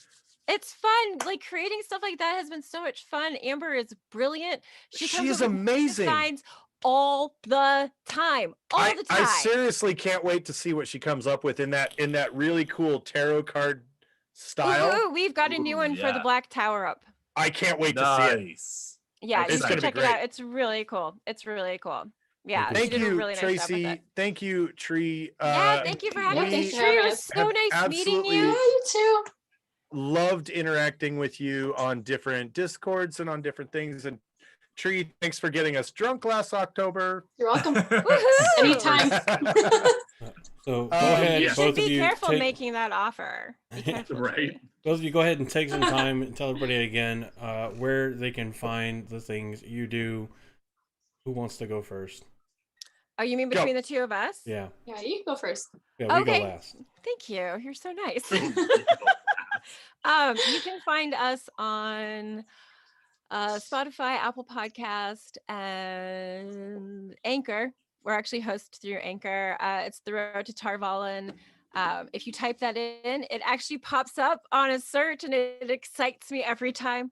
It's fun. Like creating stuff like that has been so much fun. Amber is brilliant. She She comes is up with amazing. designs all the time. All the time. I seriously can't wait to see what she comes up with in that really cool tarot card style. Ooh, we've got a new one for the yeah. Black Tower up. I can't wait to see it. Nice. Yeah, It's you gonna should be check it great. out. It's really cool. It's really cool. Yeah, she Thank did a you, really nice job with Tracy. it. Thank you, Tree. Yeah, thank you for having me. thanks for Tree, having it was us. so Have nice meeting absolutely- you. Yeah, you too. Loved interacting with you on different Discords and on different things. And Tree, thanks for getting us drunk last October. You're welcome. Woohoo! Anytime. So go ahead, You both should of be you. careful take, making that offer. Be careful, Right. Tree. both of you go ahead and take some time and tell everybody again where they can find the things you do. Who wants to go first? Oh, you mean Go. between the two of us? Yeah, Yeah, you can go first. yeah, we Okay. go last. Thank you. You're so nice. You can find us on Spotify, Apple Podcast, and Anchor. We're actually hosted through Anchor. It's The Road to Tarvalin. If you type that in, it actually pops up on a search, and it excites me every time.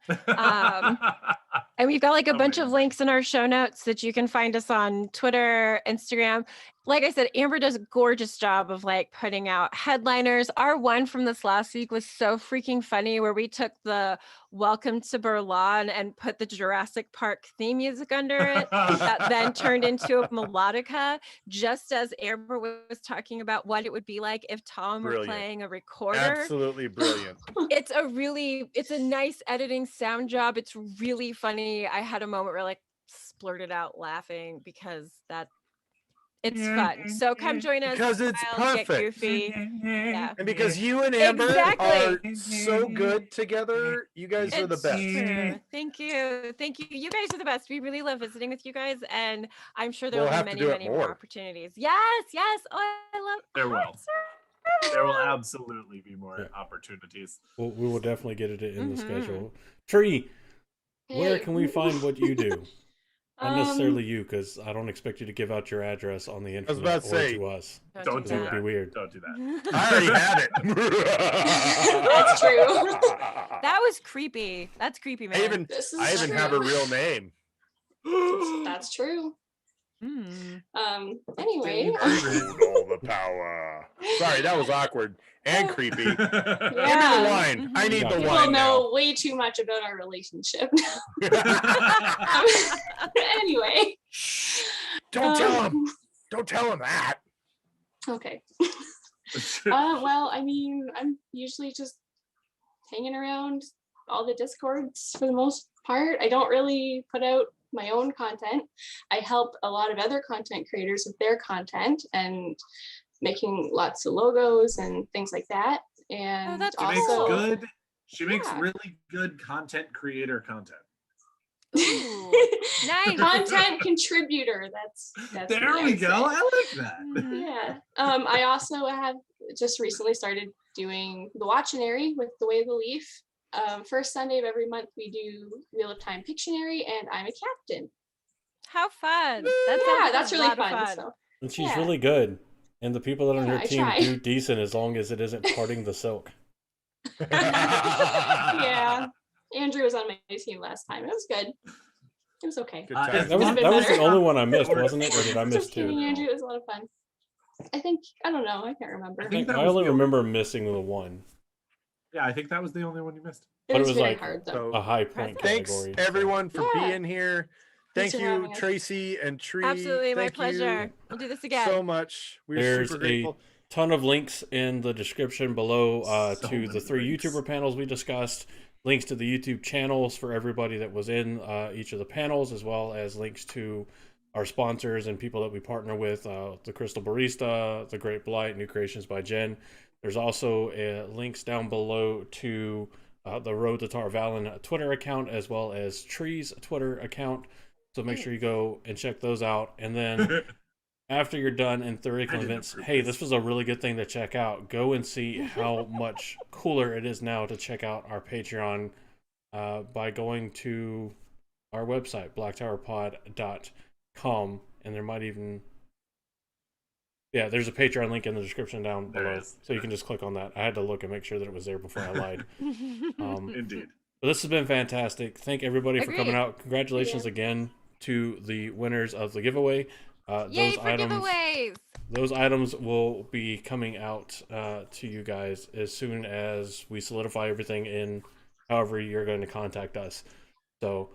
And we've got like a bunch of links in our show notes that you can find us on Twitter, Instagram. Like I said, Amber does a gorgeous job of like putting out headliners. Our one from this last week was so freaking funny, where we took the Welcome to Berlin and put the Jurassic Park theme music under it. That then turned into a melodica, just as Amber was talking about what it would be like if Tom were Brilliant. playing a recorder. Absolutely brilliant. It's a nice editing sound job. It's really funny. I had a moment where I like splurted out laughing because it's fun. So come join us. Because it's Wild, get perfect. goofy. Yeah. And because you and Amber Exactly. are so good together, you guys are the It's best. true. Thank you. Thank you. You guys are the best. We really love visiting with you guys. And I'm sure there We'll will have be to many, do it many more more. opportunities. Yes. Yes. Oh, I love There will. hearts are- There will absolutely be more opportunities. We will definitely get it in the Mhm. schedule. Tree, where Hey. can we find what you do? Not Um, necessarily you, because I don't expect you to give out your address on the internet about to or say, to us. Don't That do would be that. weird. Don't do that. I already had it. That's true. That was creepy. That's creepy, man. This is I even true. have a real name. That's true. Mm. Anyway. Hold all the power. Sorry, that was awkward and creepy. Give me the Yeah. wine. I need the People wine know now. way too much about our relationship. Anyway. Don't tell him. Don't tell him that. Okay. Well, I mean, I'm usually just hanging around all the Discords for the most part. I don't really put out my own content. I help a lot of other content creators with their content and making lots of logos and things like that. And that's She makes also, good. She makes Yeah. really good content creator content. Nice. Content contributor. That's There me, we I'd go. say. I like that. Yeah. I also have just recently started doing the Watchinary with The Way of the Leaf. First Sunday of every month we do Wheel of Time Pictionary, and I'm a captain. How fun! That's really fun. So, And she's yeah. really good. And the people that are on Yeah, her I team try. do decent as long as it isn't parting the silk. Yeah. Andrew was on my team last time. It was good. It was okay. Good That times. was It's been that was the better. only one I missed, wasn't it? Or did I miss Just kidding, two? Andrew. It was a lot of fun. I don't know. I can't remember. I only remember missing the one. Yeah, I think that was the only one you missed. But it was very like hard, though. a high point Thanks category. everyone for Yeah. being here. Thanks Thank for you, having us. Tracy and Tree. Absolutely, my Thank you pleasure. We'll do this again. so much. We're There's super a grateful. ton of links in the description below So to the many 3 links. YouTuber panels we discussed, links to the YouTube channels for everybody that was in each of the panels, as well as links to our sponsors and people that we partner with, the Crystal Barista, The Great Blight, New Creations by Jen. There's also links down below to the Road to Tar Valon Twitter account, as well as Tree's Twitter account. So make sure you go and check those out. And then after you're done and thoroughly convinced, hey, this was a really good thing to check out, go and see how much cooler it is now to check out our Patreon by going to our website, blacktowerpod.com. And there might even... Yeah, there's a Patreon link in the description down below. So you can just click on that. I had to look and make sure that it was there before I lied. Indeed. But this has been fantastic. Thank everybody for coming Agreed. out. Congratulations again to the winners of the giveaway. Yay for giveaways! Those items will be coming out to you guys as soon as we solidify everything in however you're going to contact us. So,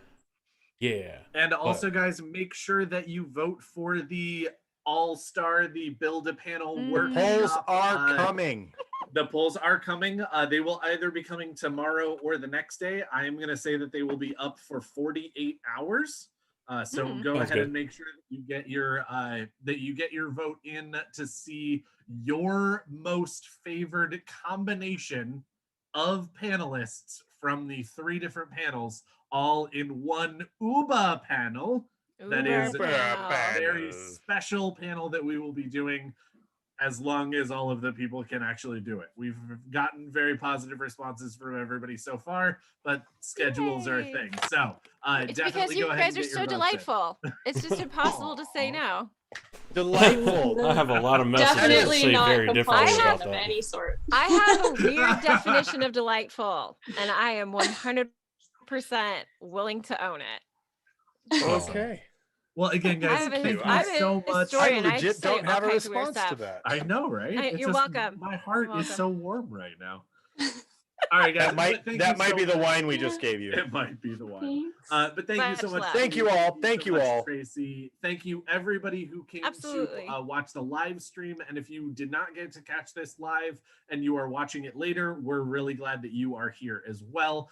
yeah. And also, guys, make sure that you vote for the All-Star, the Build-A-Panel workshop. Polls are coming. The polls are coming. They will either be coming tomorrow or the next day. I am going to say that they will be up for 48 hours. So go Sounds ahead good. and make sure that you get your vote in to see your most favored combination of panelists from the 3 different panels, all in one UBA panel. That is Uber a panel. very special panel that we will be doing as long as all of the people can actually do it. We've gotten very positive responses from everybody so far, but schedules are a thing. So It's definitely because you go ahead guys and are get your so votes in. delightful. It's just impossible to say no. Delightful. I have a lot of messages to Definitely say not very differently compulsion about of that. any sort. I have a weird definition of delightful, and I am 100% willing to own it. Okay. Well, again, guys, I'm a- thank you I'm a so much. historian. I I legit say don't all have a kinds of weird response to stuff. that. I know, right? It's You're just- welcome. My heart You're is welcome. so warm right now. All right, guys. That might be the wine we just gave you. It might be the wine. Thanks. But thank you so Much much. love. Thank you all. so Thank you much, all. Tracy. Thank you, everybody who came Absolutely. to watch the live stream. And if you did not get to catch this live and you are watching it later, we're really glad that you are here as well.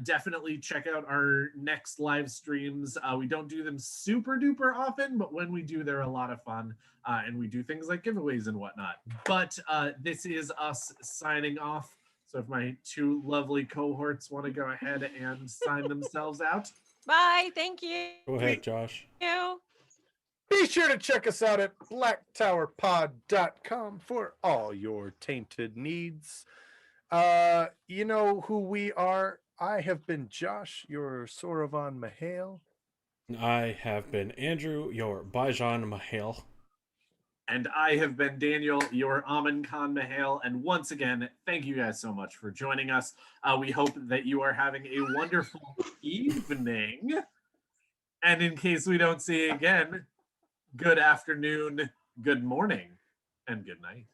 Definitely check out our next live streams. We don't do them super duper often, but when we do, they're a lot of fun. And we do things like giveaways and whatnot. But this is us signing off. So if my 2 lovely cohorts want to go ahead and sign themselves out. Bye. Thank you. Go ahead, Josh. Be sure to check us out at blacktowerpod.com for all your tainted needs. You know who we are. I have been Josh, your Soravan Mahale. I have been Andrew, your Bajan Mahale. And I have been Daniel, your Amin Khan Mahale. And once again, thank you guys so much for joining us. We hope that you are having a wonderful evening. And in case we don't see you again, good afternoon, good morning, and good night.